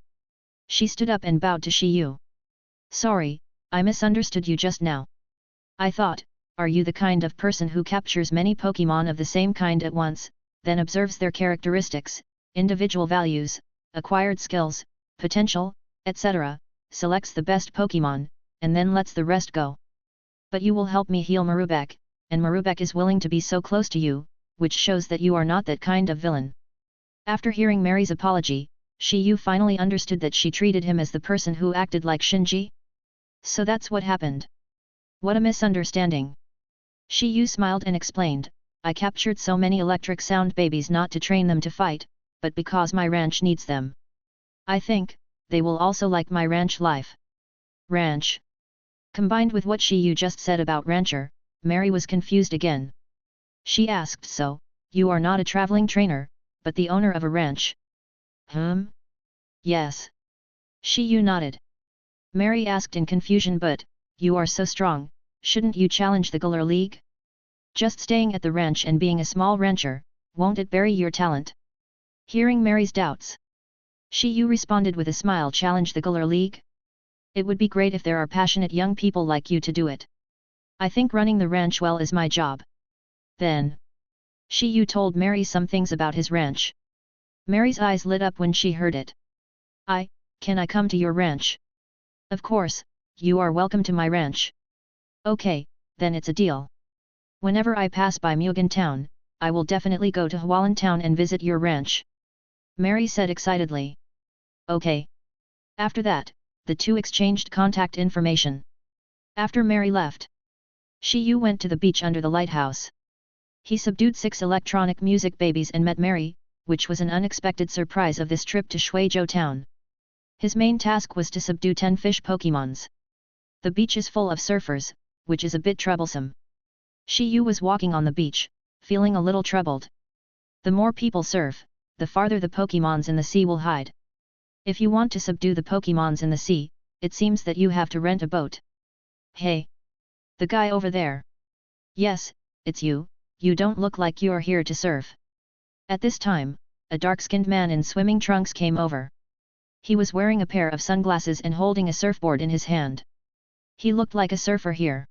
She stood up and bowed to Shi Yu. Sorry, I misunderstood you just now. I thought, are you the kind of person who captures many Pokémon of the same kind at once, then observes their characteristics, individual values, acquired skills, potential, etc., selects the best Pokémon, and then lets the rest go? But you will help me heal Marubek, and Marubek is willing to be so close to you, which shows that you are not that kind of villain. After hearing Mary's apology, Shi Yu finally understood that she treated him as the person who acted like Shinji. So that's what happened. What a misunderstanding. Shi Yu smiled and explained, I captured so many electric sound babies not to train them to fight, but because my ranch needs them. I think, they will also like my ranch life. Ranch. Combined with what Shi Yu just said about rancher, Mary was confused again. She asked, so, you are not a traveling trainer, but the owner of a ranch? Yes. Shi Yu nodded. Mary asked in confusion, but, you are so strong, shouldn't you challenge the Galar League? Just staying at the ranch and being a small rancher, won't it bury your talent? Hearing Mary's doubts, Shi Yu responded with a smile, challenge the Galar League? It would be great if there are passionate young people like you to do it. I think running the ranch well is my job. Then, Shi Yu told Mary some things about his ranch. Mary's eyes lit up when she heard it. Can I come to your ranch? Of course, you are welcome to my ranch. Okay, then it's a deal. Whenever I pass by Hulang Town, I will definitely go to Hulang Town and visit your ranch. Mary said excitedly. Okay. After that, the two exchanged contact information. After Mary left, Shi Yu went to the beach under the lighthouse. He subdued 6 electronic music babies and met Mary, which was an unexpected surprise of this trip to Shuizhou Town. His main task was to subdue 10 fish Pokémons. The beach is full of surfers, which is a bit troublesome. Shi Yu was walking on the beach, feeling a little troubled. The more people surf, the farther the Pokémons in the sea will hide. If you want to subdue the Pokémons in the sea, it seems that you have to rent a boat. Hey! The guy over there. Yes, it's you, you don't look like you're here to surf. At this time, a dark-skinned man in swimming trunks came over. He was wearing a pair of sunglasses and holding a surfboard in his hand. He looked like a surfer here.